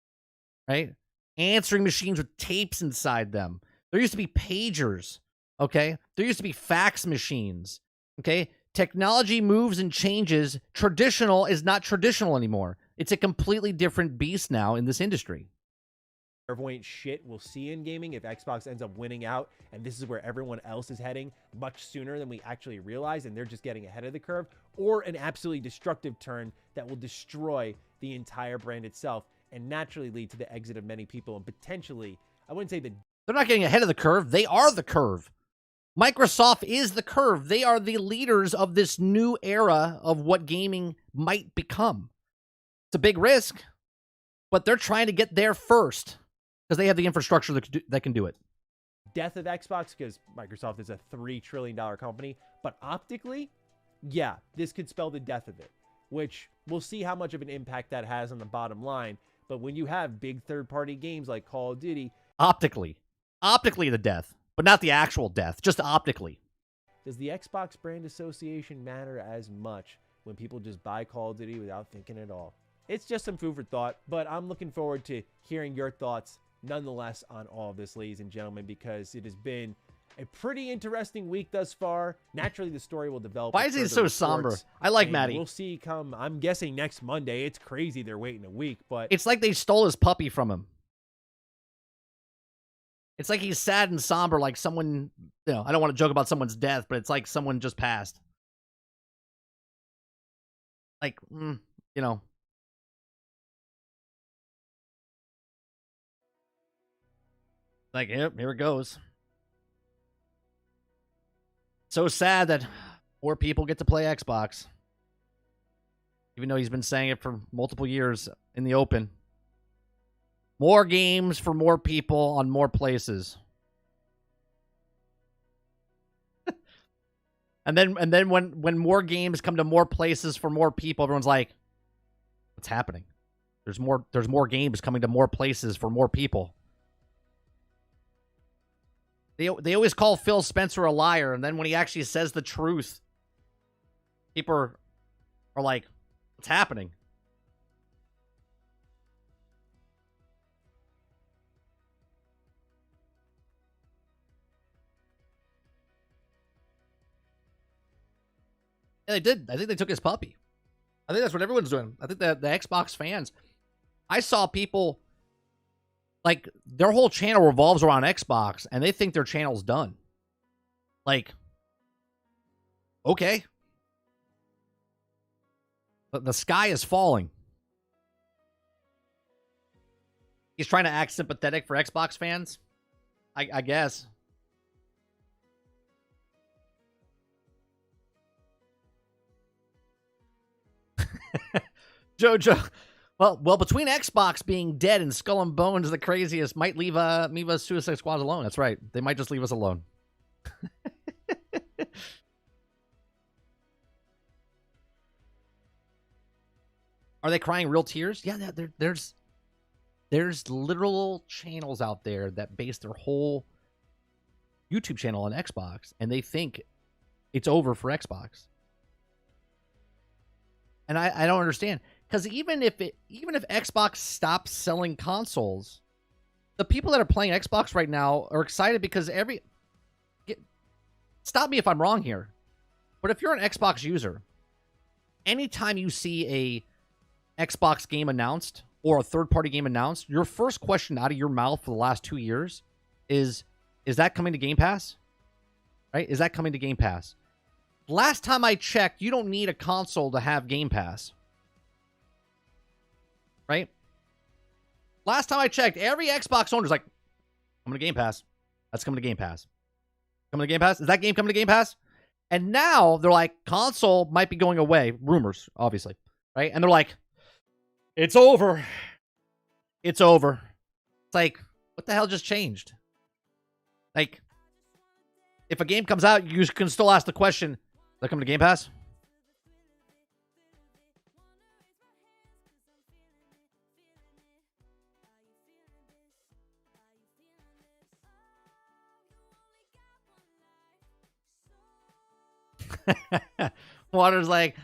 A: right? Answering machines with tapes inside them. There used to be pagers, okay? There used to be fax machines, okay? Technology moves and changes. Traditional is not traditional anymore. It's a completely different beast now in this industry.
B: Clairvoyant shit we'll see in gaming if Xbox ends up winning out, and this is where everyone else is heading much sooner than we actually realize, and they're just getting ahead of the curve, or an absolutely destructive turn that will destroy the entire brand itself and naturally lead to the exit of many people, and potentially, I wouldn't say that
A: they're not getting ahead of the curve. They are the curve. Microsoft is the curve. They are the leaders of this new era of what gaming might become. It's a big risk, but they're trying to get there first because they have the infrastructure that can do it.
B: Death of Xbox, because Microsoft is a $3 trillion company, but optically, yeah, this could spell the death of it, which we'll see how much of an impact that has on the bottom line. But when you have big third-party games like Call of Duty,
A: optically the death, but not the actual death, just optically.
B: Does the Xbox brand association matter as much when people just buy Call of Duty without thinking at all? It's just some food for thought, but I'm looking forward to hearing your thoughts nonetheless on all of this, ladies and gentlemen, because it has been a pretty interesting week thus far. Naturally, the story will develop.
A: Why is he so somber? I like Maddie.
B: We'll see come, I'm guessing, next Monday. It's crazy they're waiting a week, but
A: it's like they stole his puppy from him. It's like he's sad and somber, like someone, I don't want to joke about someone's death, but it's like someone just passed. Like, like, yep, here it goes. So sad that more people get to play Xbox. Even though he's been saying it for multiple years in the open. More games for more people on more places. and then when more games come to more places for more people, everyone's like, what's happening? There's more games coming to more places for more people. They always call Phil Spencer a liar, and then when he actually says the truth, people are like, what's happening? Yeah, they did. I think they took his puppy. I think that's what everyone's doing. I think that the Xbox fans, I saw people, like, their whole channel revolves around Xbox, and they think their channel's done. Like, okay. But the sky is falling. He's trying to act sympathetic for Xbox fans, I guess. Jojo. Well, between Xbox being dead and Skull and Bones the craziest might leave Suicide Squad alone. That's right. They might just leave us alone. Are they crying real tears? Yeah, there's literal channels out there that base their whole YouTube channel on Xbox, and they think it's over for Xbox. And I don't understand. Because even if Xbox stops selling consoles, the people that are playing Xbox right now are excited because stop me if I'm wrong here, but if you're an Xbox user, anytime you see a Xbox game announced or a third-party game announced, your first question out of your mouth for the last 2 years is that coming to Game Pass? right? Is that coming to Game Pass? Last time I checked, you don't need a console to have Game Pass. Right? Last time I checked, every Xbox owner's like, coming to Game Pass. That's coming to Game Pass. Coming to Game Pass? Is that game coming to Game Pass? And now they're like, console might be going away. Rumors, obviously. Right? And they're like, it's over. It's over. It's like, what the hell just changed? Like, if a game comes out, you can still ask the question, is that coming to Game Pass? Water's like,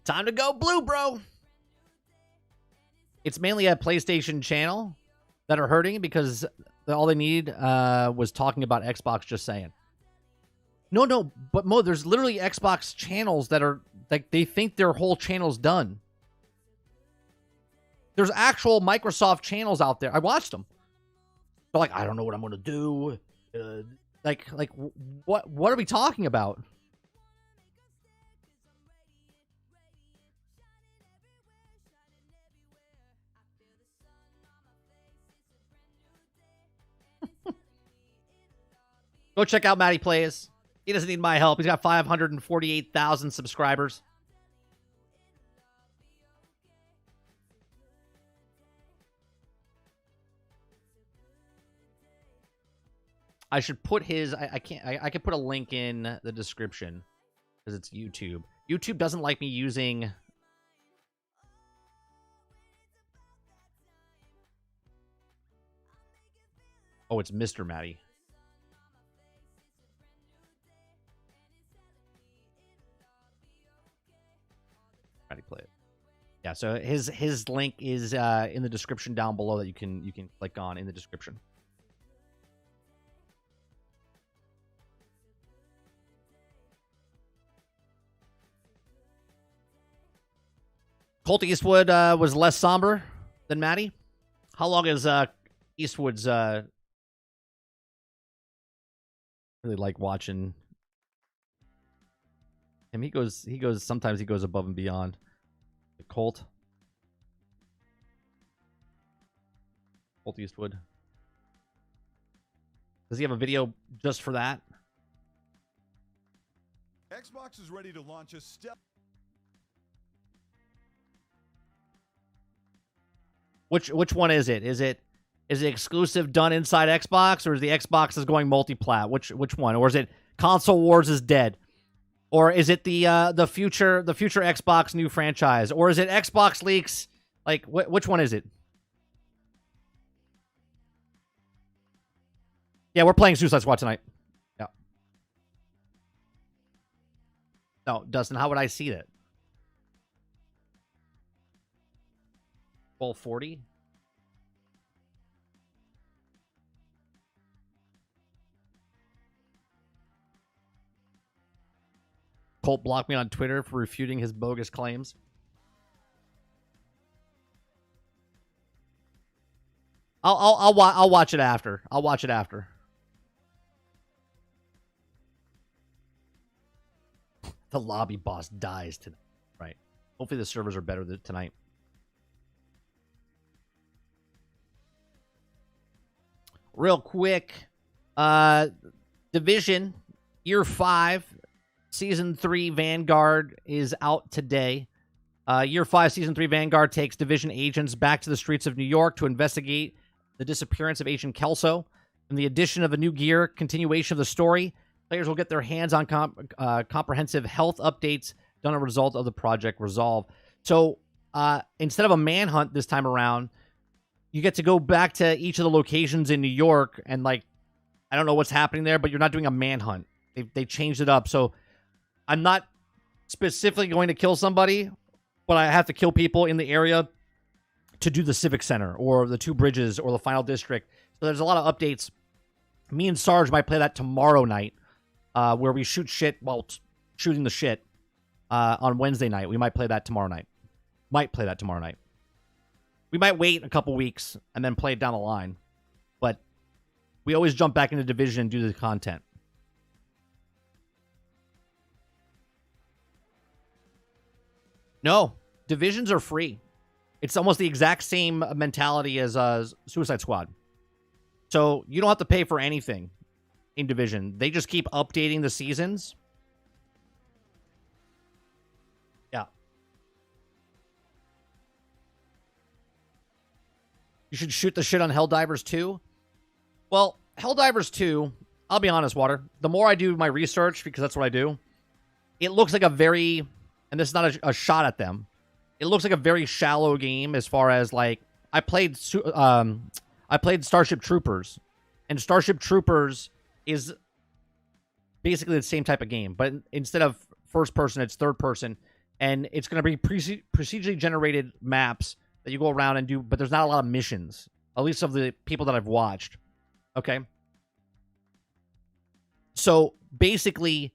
A: time to go blue, bro. It's mainly a PlayStation channel that are hurting because all they need was talking about Xbox just saying. No, but Mo, there's literally Xbox channels that are like, they think their whole channel's done. There's actual Microsoft channels out there. I watched them. They're like, I don't know what I'm going to do. What are we talking about? Go check out Matty Plays. He doesn't need my help. He's got 548,000 subscribers. I should put his... I can't... I could put a link in the description because it's YouTube. YouTube doesn't like me using... Oh, it's Mr. Matty. Matty Play it. Yeah, so his link is in the description down below that you can click on in the description. Colt Eastwood was less somber than Matty. How long is Eastwood's really like watching him? He goes sometimes he goes above and beyond. Colt Eastwood. Does he have a video just for that?
C: Xbox is ready to launch a step.
A: Which one is it? Is it exclusive done inside Xbox, or is the Xbox is going multi-plat? Which one? Or is it Console Wars is dead? Or is it the future Xbox new franchise? Or is it Xbox leaks? Like which one is it? Yeah, we're playing Suicide Squad tonight. Yeah. No, Dustin, how would I see that? 1240? Colt blocked me on Twitter for refuting his bogus claims. I'll watch it after. I'll watch it after. The lobby boss dies tonight. Right. Hopefully the servers are better tonight. Real quick. Division Year 5. Season 3 Vanguard is out today. Year 5 Season 3 Vanguard takes Division agents back to the streets of New York to investigate the disappearance of Agent Kelso. And the addition of a new gear, continuation of the story, players will get their hands on comprehensive health updates done as a result of the Project Resolve. So instead of a manhunt this time around, you get to go back to each of the locations in New York and, like, I don't know what's happening there, but you're not doing a manhunt. They changed it up. So I'm not specifically going to kill somebody, but I have to kill people in the area to do the Civic Center or the 2 bridges or the final district. So there's a lot of updates. Me and Sarge might play that tomorrow night, where we shoot shit while shooting the shit on Wednesday night. We might play that tomorrow night. We might wait a couple weeks and then play it down the line. But we always jump back into Division and do the content. No, divisions are free. It's almost the exact same mentality as Suicide Squad. So you don't have to pay for anything in Division. They just keep updating the seasons. Yeah. You should shoot the shit on Helldivers 2. Well, Helldivers 2, I'll be honest, Water. The more I do my research, because that's what I do, it looks like a very, and this is not a shot at them, it looks like a very shallow game as far as, like, I played Starship Troopers, and Starship Troopers is basically the same type of game, but instead of first person, it's third person, and it's going to be procedurally generated maps that you go around and do, but there's not a lot of missions, at least of the people that I've watched. Okay? So, basically,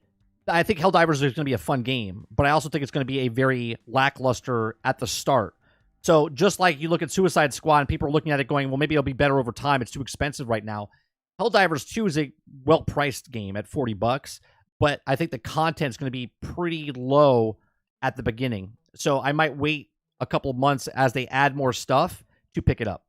A: I think Helldivers is going to be a fun game, but I also think it's going to be a very lackluster at the start. So, just like you look at Suicide Squad and people are looking at it going, well, maybe it'll be better over time. It's too expensive right now. Helldivers 2 is a well-priced game at $40, but I think the content's going to be pretty low at the beginning. So, I might wait a couple months as they add more stuff to pick it up.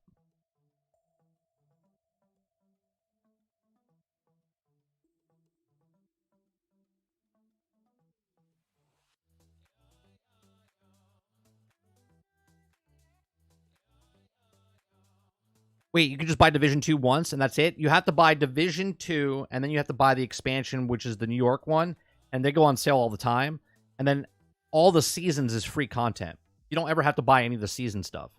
A: Wait, you can just buy Division 2 once, and that's it? You have to buy Division 2, and then you have to buy the expansion, which is the New York one, and they go on sale all the time. And then all the seasons is free content. You don't ever have to buy any of the season stuff.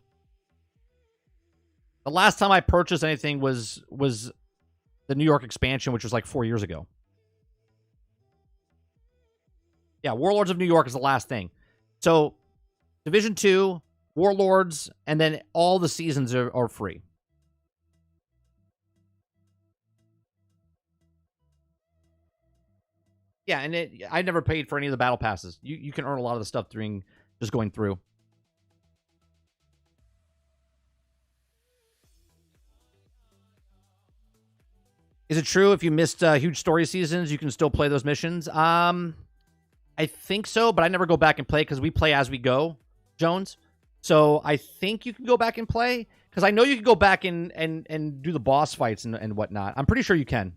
A: The last time I purchased anything was the New York expansion, which was like 4 years ago. Yeah, Warlords of New York is the last thing. So, Division 2, Warlords, and then all the seasons are free. Yeah, and I never paid for any of the battle passes. You can earn a lot of the stuff during just going through. Is it true if you missed huge story seasons, you can still play those missions? I think so, but I never go back and play because we play as we go, Jones. So I think you can go back and play because I know you can go back and do the boss fights and whatnot. I'm pretty sure you can.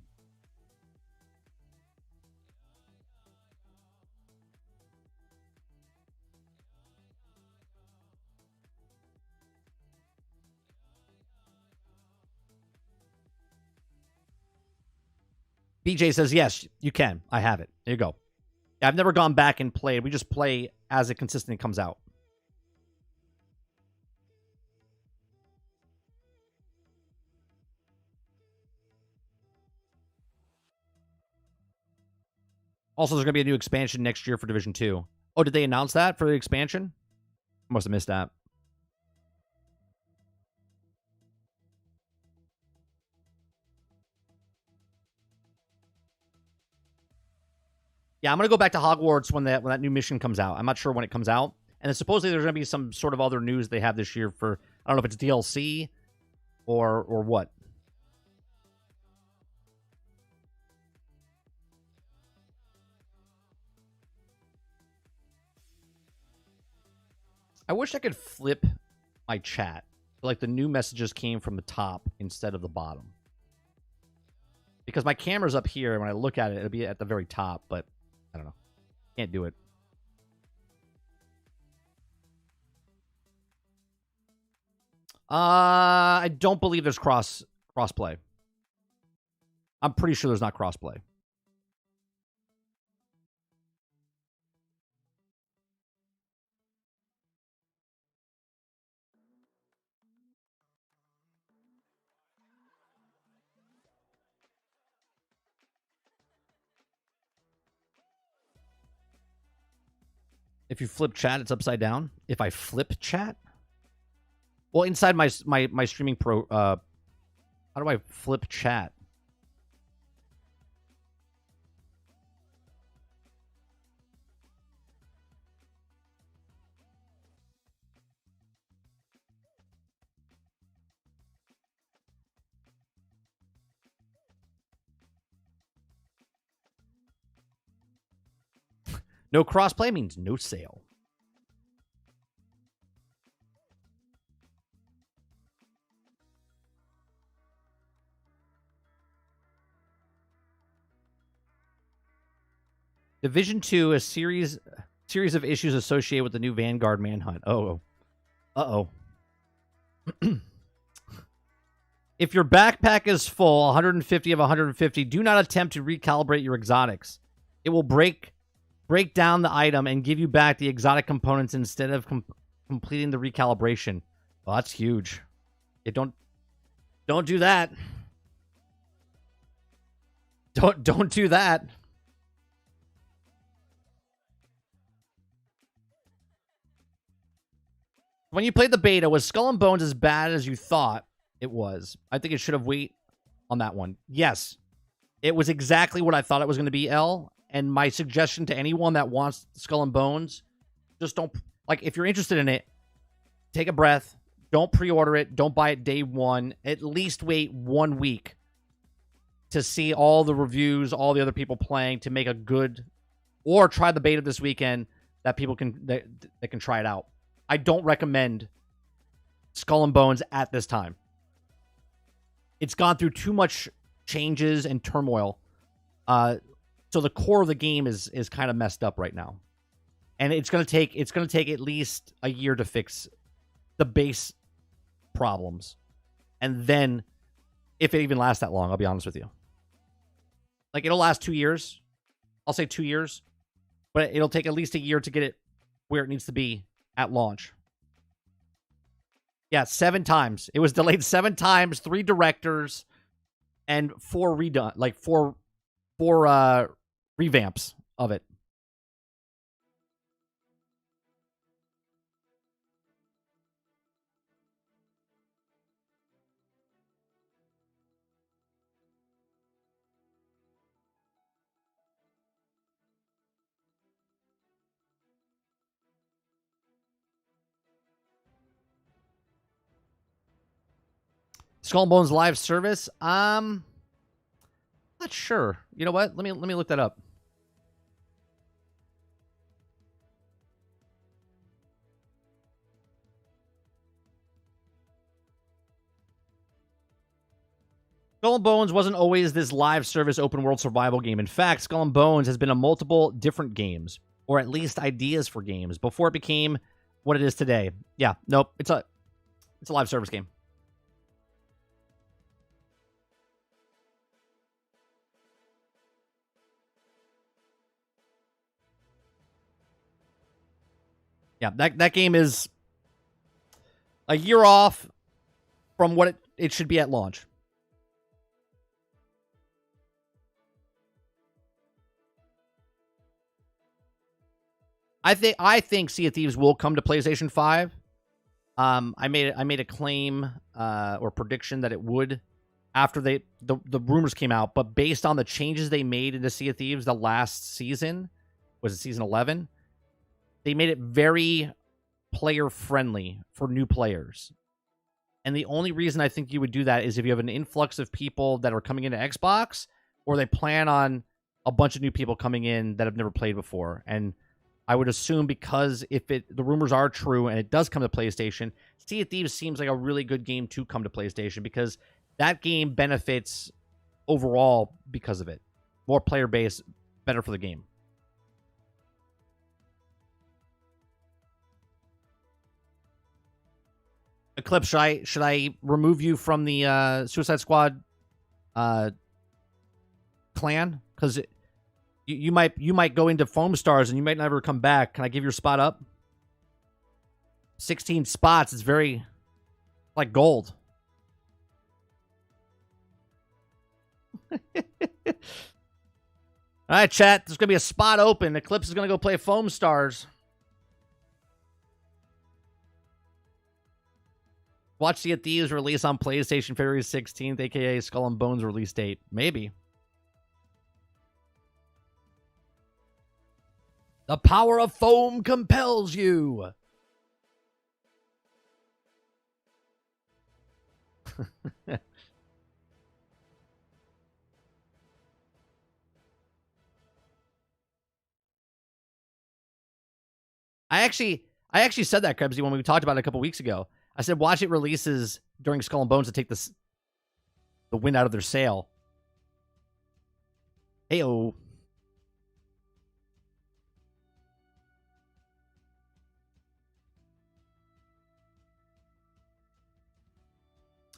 A: BJ says, yes, you can. I have it. There you go. I've never gone back and played. We just play as it consistently comes out. Also, there's going to be a new expansion next year for Division 2. Oh, did they announce that for the expansion? I must have missed that. Yeah, I'm going to go back to Hogwarts when that new mission comes out. I'm not sure when it comes out. And then supposedly there's going to be some sort of other news they have this year for, I don't know if it's DLC or what. I wish I could flip my chat. Like the new messages came from the top instead of the bottom. Because my camera's up here, and when I look at it, it'll be at the very top, but I don't know. Can't do it. I don't believe there's crossplay. I'm pretty sure there's not crossplay. If you flip chat, it's upside down. If I flip chat, well, inside my streaming pro, how do I flip chat? No crossplay means no sale. Division 2, a series of issues associated with the new Vanguard manhunt. Oh. Uh-oh. If your backpack is full, 150 of 150, do not attempt to recalibrate your exotics. It will break down the item and give you back the exotic components instead of completing the recalibration. Oh, that's huge. Don't do that. Don't do that. When you played the beta, was Skull and Bones as bad as you thought it was? I think it should have waited on that one. Yes. It was exactly what I thought it was going to be, L. And my suggestion to anyone that wants Skull and Bones, just don't... Like, if you're interested in it, take a breath. Don't pre-order it. Don't buy it day one. At least wait 1 week to see all the reviews, all the other people playing, to make a good... Or try the beta this weekend that people can that can try it out. I don't recommend Skull and Bones at this time. It's gone through too much changes and turmoil. So the core of the game is kind of messed up right now. And it's gonna take at least a year to fix the base problems. And then, if it even lasts that long, I'll be honest with you. Like, it'll last 2 years. I'll say 2 years. But it'll take at least a year to get it where it needs to be at launch. Yeah, 7 times. It was delayed 7 times, 3 directors, and 4 redone, like four revamps of it. Skull and Bones live service? Not sure. You know what? Let me look that up. Skull and Bones wasn't always this live service open world survival game. In fact, Skull and Bones has been a multiple different games, or at least ideas for games, before it became what it is today. Yeah, nope. It's a live service game. Yeah, that game is a year off from what it should be at launch. I think Sea of Thieves will come to PlayStation 5. I made a claim or prediction that it would after the rumors came out, but based on the changes they made into Sea of Thieves the last season, was it season 11? They made it very player-friendly for new players. And the only reason I think you would do that is if you have an influx of people that are coming into Xbox, or they plan on a bunch of new people coming in that have never played before. And I would assume, because if the rumors are true and it does come to PlayStation, Sea of Thieves seems like a really good game to come to PlayStation, because that game benefits overall because of it. More player base, better for the game. Eclipse, should I remove you from the Suicide Squad clan? Because you might go into Foam Stars and you might never come back. Can I give your spot up? 16 spots. It's very like gold. All right, chat. There's gonna be a spot open. Eclipse is gonna go play Foam Stars. Watch Sea of Thieves release on PlayStation February 16th, aka Skull and Bones release date. Maybe. The power of foam compels you. I actually said that, Krebsy, when we talked about it a couple weeks ago. I said, watch it releases during Skull and Bones to take the wind out of their sail. Hey-oh.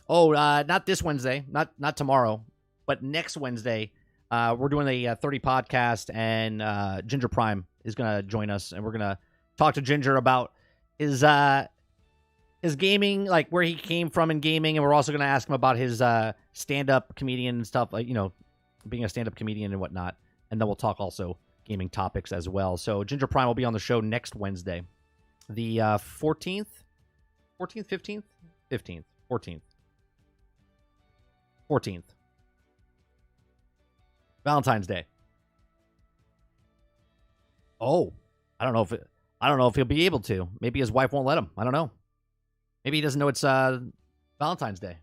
A: Oh, not this Wednesday, not tomorrow, but next Wednesday. We're doing a 30 podcast, and Ginger Prime is gonna join us, and we're gonna talk to Ginger about his gaming, like where he came from in gaming, and we're also gonna ask him about his stand-up comedian and stuff, like being a stand-up comedian and whatnot. And then we'll talk also gaming topics as well. So Ginger Prime will be on the show next Wednesday, the 14th, 15th, 15th, 14th. 14th. Valentine's Day. Oh, I don't know if he'll be able to. Maybe his wife won't let him. I don't know. Maybe he doesn't know it's Valentine's Day.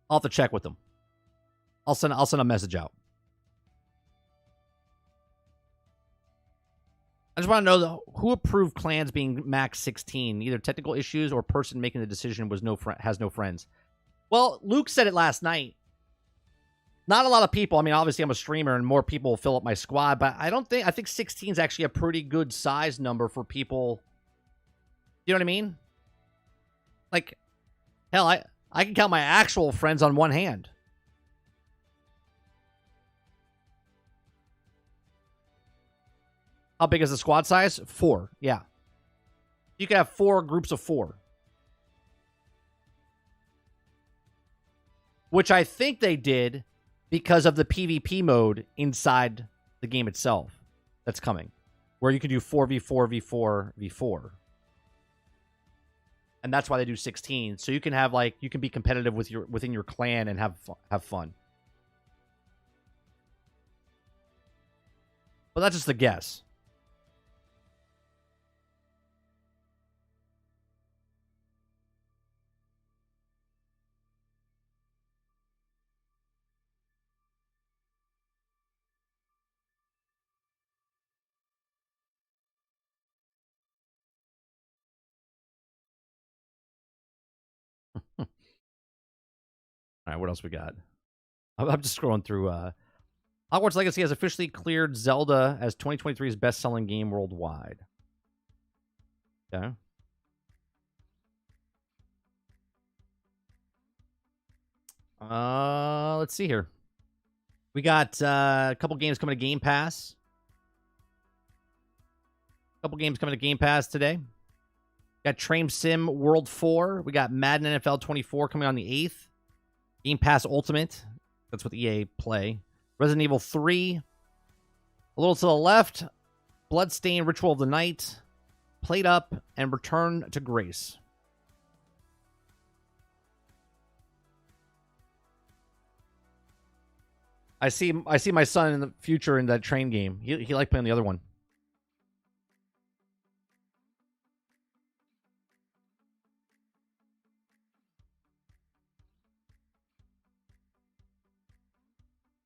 A: I'll have to check with him. I'll send a message out. I just want to know, though, who approved clans being max 16? Either technical issues or person making the decision has no friends. Well, Luke said it last night. Not a lot of people. I mean, obviously, I'm a streamer and more people will fill up my squad, but I think 16 is actually a pretty good size number for people. You know what I mean? Like, hell, I can count my actual friends on one hand. How big is the squad size? 4. Yeah. You can have 4 groups of 4. Which I think they did because of the PvP mode inside the game itself that's coming. Where you can do 4v4, v4, v4. And that's why they do 16. So you can have, like, you can be competitive within your clan and have fun. But that's just a guess. All right, what else we got? I'm just scrolling through. Hogwarts Legacy has officially cleared Zelda as 2023's best-selling game worldwide. Okay. Let's see here. We got a couple games coming to Game Pass. A couple games coming to Game Pass today. Got Train Sim World 4. We got Madden NFL 24 coming on the 8th. Game Pass Ultimate. That's what EA Play. Resident Evil 3. A little to the left. Bloodstained Ritual of the Night. Played Up. And Return to Grace. I see my son in the future in that train game. He liked playing the other one.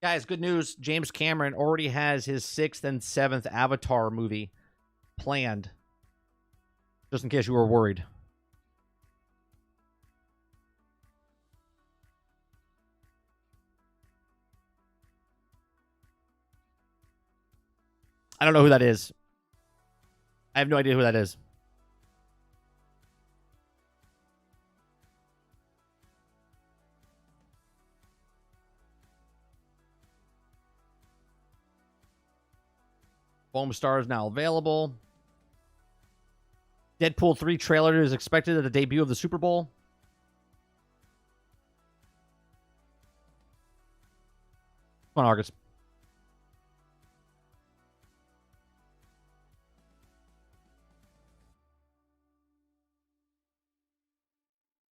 A: Guys, good news. James Cameron already has his 6th and 7th Avatar movie planned. Just in case you were worried. I don't know who that is. I have no idea who that is. Foam Star is now available. Deadpool 3 trailer is expected at the debut of the Super Bowl. Come on, Argus.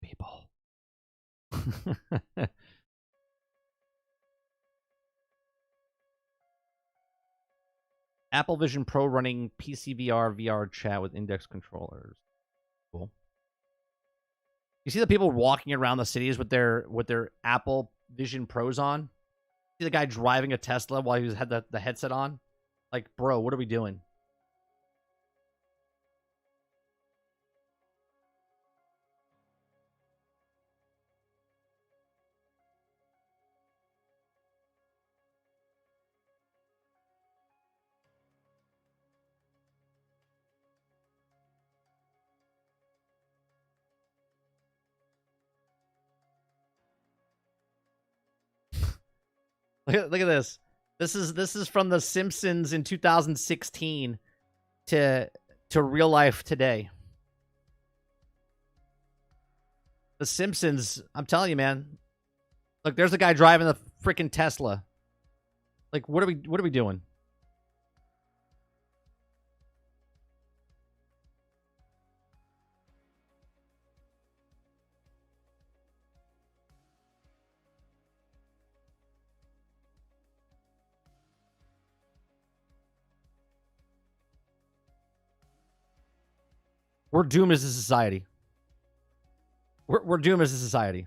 A: People. Apple Vision Pro running PC VR chat with index controllers. Cool. You see the people walking around the cities with their Apple Vision Pros on? See the guy driving a Tesla while he had the headset on? Like, bro, what are we doing? Look at this. This is from The Simpsons in 2016 to real life today. The Simpsons, I'm telling you, man. Look, there's a guy driving the freaking Tesla. Like, what are we doing? We're doomed as a society. We're doomed as a society.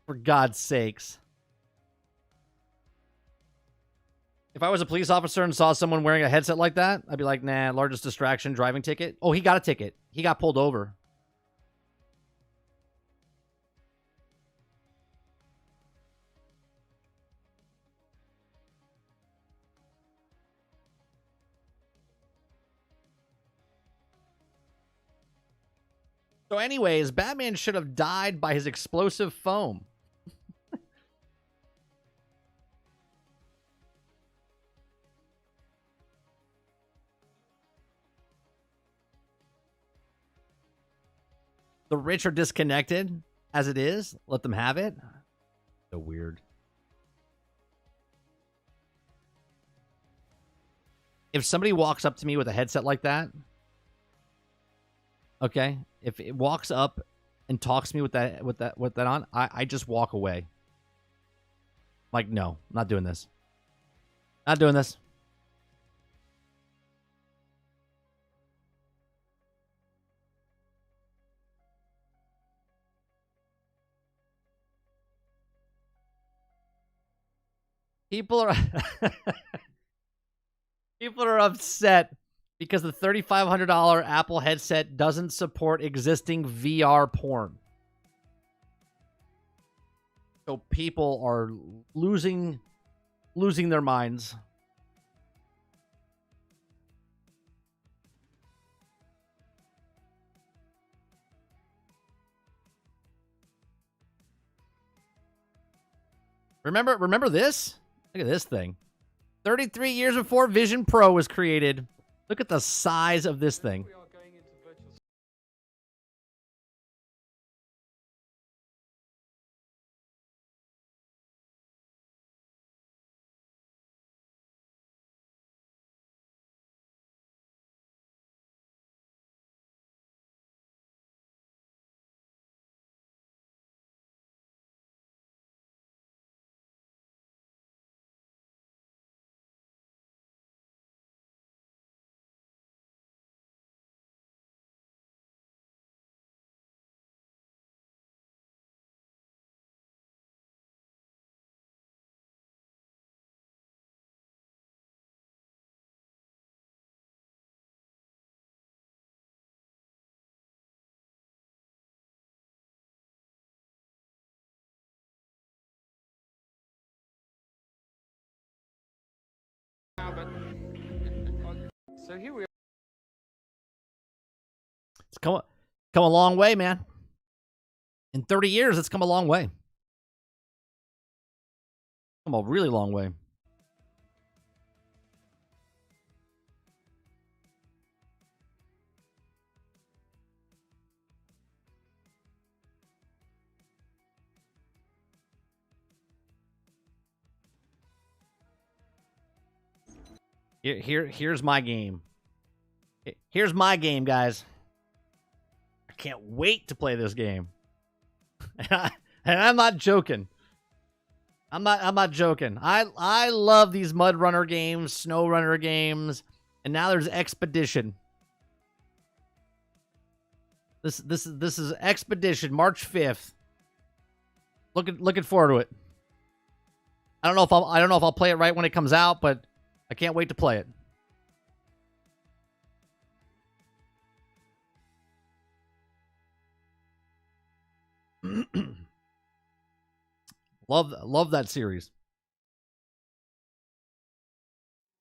A: For God's sakes. If I was a police officer and saw someone wearing a headset like that, I'd be like, nah, largest distraction, driving ticket. Oh, he got a ticket. He got pulled over. So anyways, Batman should have died by his explosive foam. The rich are disconnected as it is. Let them have it. So weird. If somebody walks up to me with a headset like that, okay, if it walks up and talks to me with that on, I just walk away. Like, no, I'm not doing this. Not doing this. People are people are upset because the $3,500 Apple headset doesn't support existing VR porn. So people are losing their minds. Remember this? Look at this thing. 33 years before Vision Pro was created. Look at the size of this thing.
D: So here we are.
A: It's come a long way, man. In 30 years, it's come a long way. Come a really long way. Here's my game. Here's my game, guys. I can't wait to play this game. And I'm not joking. I'm not joking. I love these Mud Runner games, Snow Runner games, and now there's Expedition. This is Expedition, March 5th. Looking forward to it. I don't know if I'll play it right when it comes out, but I can't wait to play it. Love that series.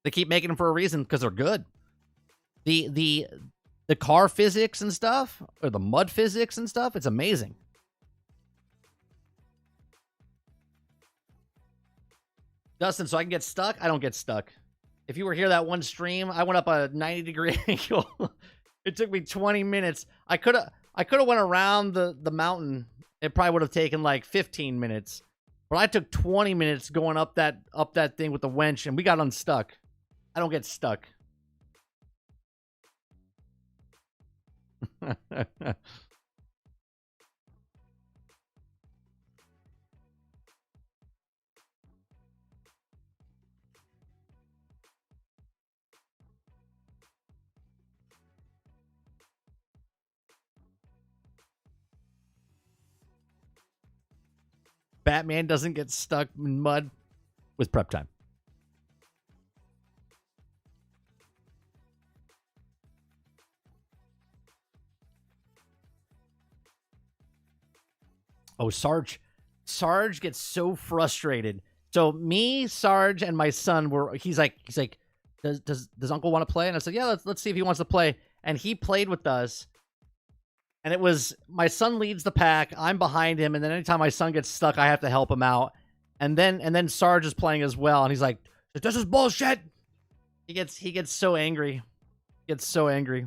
A: They keep making them for a reason because they're good. The car physics and stuff, or the mud physics and stuff, it's amazing. Dustin, so I can get stuck? I don't get stuck. If you were here that one stream, I went up a 90-degree angle. It took me 20 minutes. I could have went around the mountain. It probably would have taken like 15 minutes. But I took 20 minutes going up that thing with the winch, and we got unstuck. I don't get stuck. Batman doesn't get stuck in mud with prep time. Oh, Sarge gets so frustrated. So me, Sarge, and my son he's like, does Uncle want to play? And I said, yeah, let's see if he wants to play. And he played with us. And it was, my son leads the pack, I'm behind him, and then anytime my son gets stuck, I have to help him out. And then Sarge is playing as well, and he's like, this is bullshit. He gets so angry. He gets so angry.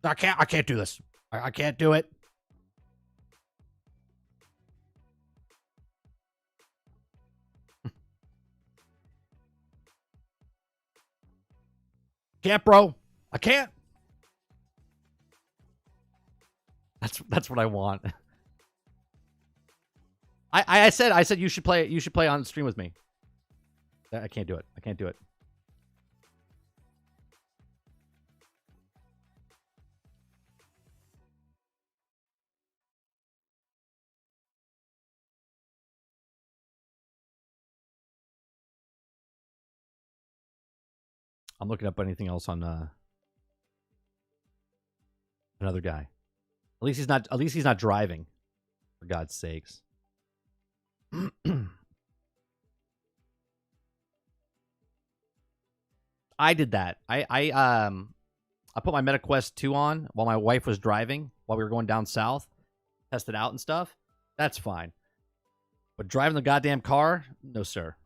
A: I can't do this. I can't do it. Can't, bro. I can't. That's what I want. I said you should play on stream with me. I can't do it. I can't do it. I'm looking up anything else on another guy. At least he's not driving. For God's sakes. I did that. I put my MetaQuest 2 on while my wife was driving while we were going down south, tested out and stuff. That's fine. But driving the goddamn car? No, sir.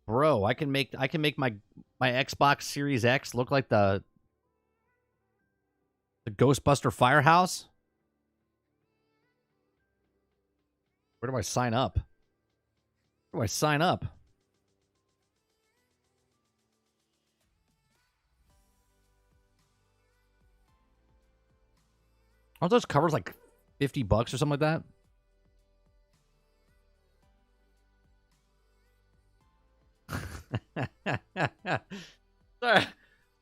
A: Bro, I can make my Xbox Series X look like the Ghostbuster Firehouse. Where do I sign up? Where do I sign up? Aren't those covers like $50 or something like that?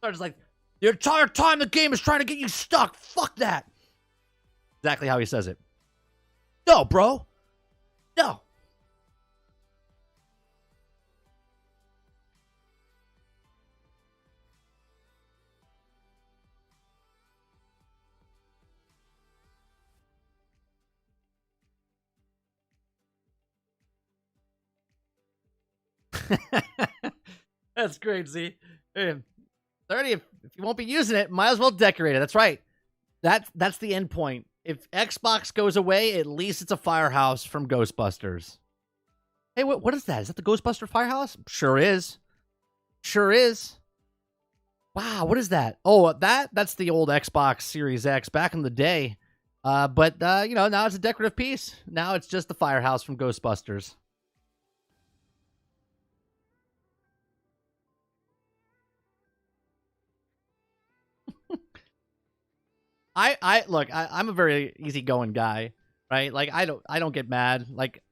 A: Sarge's like, the entire time the game is trying to get you stuck. Fuck that. Exactly how he says it. No, bro. No. That's great, Z. Hey, 30, if you won't be using it, might as well decorate it. That's right. That's the end point. If Xbox goes away, at least it's a firehouse from Ghostbusters. Hey, what is that? Is that the Ghostbuster Firehouse? Sure is. Sure is. Wow, what is that? Oh, that's the old Xbox Series X back in the day. But you know, now it's a decorative piece. Now it's just the firehouse from Ghostbusters. I'm a very easygoing guy, right? Like I don't get mad. Like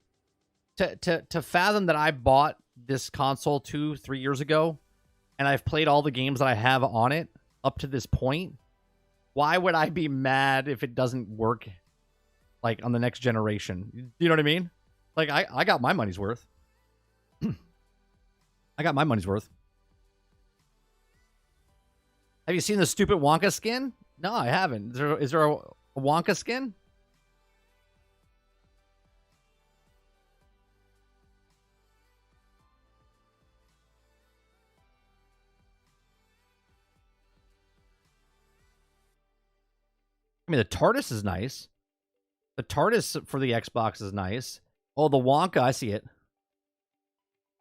A: to fathom that I bought this console 2-3 years ago and I've played all the games that I have on it up to this point, why would I be mad if it doesn't work like on the next generation? You know what I mean? Like I got my money's worth. I got my money's worth. Have you seen the stupid Wonka skin? No, I haven't. Is there a Wonka skin? I mean, the TARDIS is nice. The TARDIS for the Xbox is nice. Oh, the Wonka, I see it.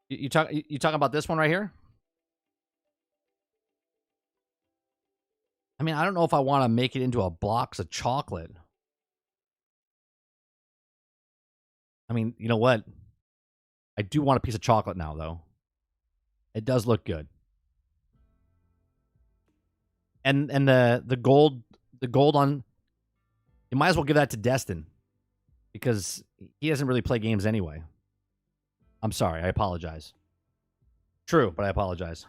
A: You talking about this one right here? I mean, I don't know if I want to make it into a box of chocolate. I mean, you know what? I do want a piece of chocolate now, though. It does look good. And the gold on, you might as well give that to Destin, because he doesn't really play games anyway. I'm sorry, I apologize. True, but I apologize.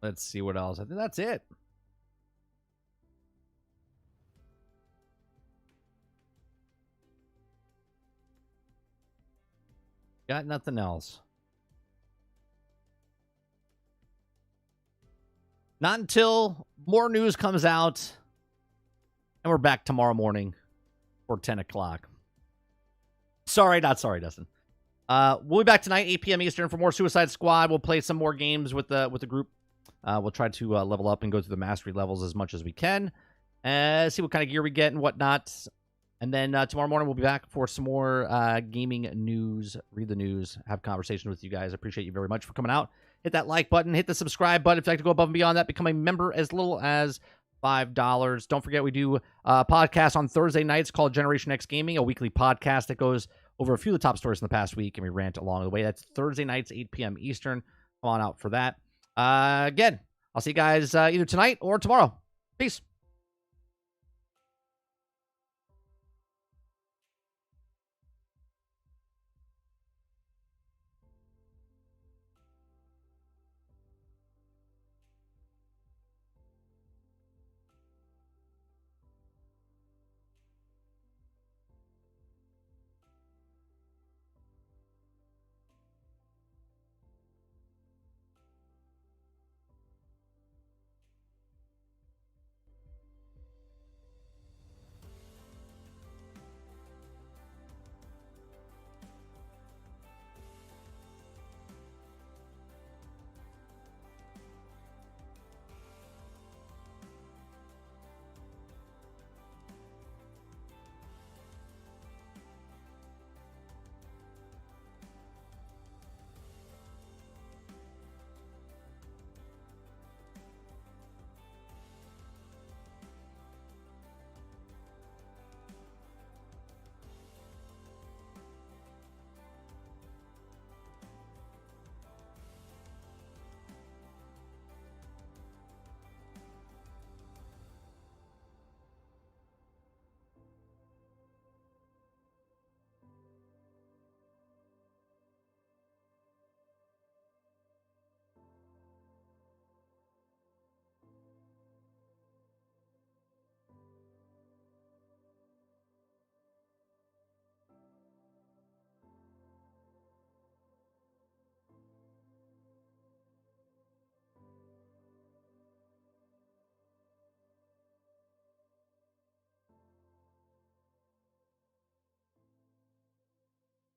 A: Let's see what else. I think that's it. Got nothing else. Not until more news comes out. And we're back tomorrow morning for 10 o'clock. Sorry, not sorry, Dustin. We'll be back tonight, 8 p.m. Eastern, for more Suicide Squad. We'll play some more games with the group. We'll try to level up and go through the mastery levels as much as we can. See what kind of gear we get and whatnot. And then tomorrow morning, we'll be back for some more gaming news. Read the news. Have conversations with you guys. I appreciate you very much for coming out. Hit that like button. Hit the subscribe button. If you'd like to go above and beyond that, become a member as little as $5. Don't forget, we do a podcast on Thursday nights called Generation X Gaming, a weekly podcast that goes over a few of the top stories in the past week, and we rant along the way. That's Thursday nights, 8 p.m. Eastern. Come on out for that. Again, I'll see you guys either tonight or tomorrow. Peace.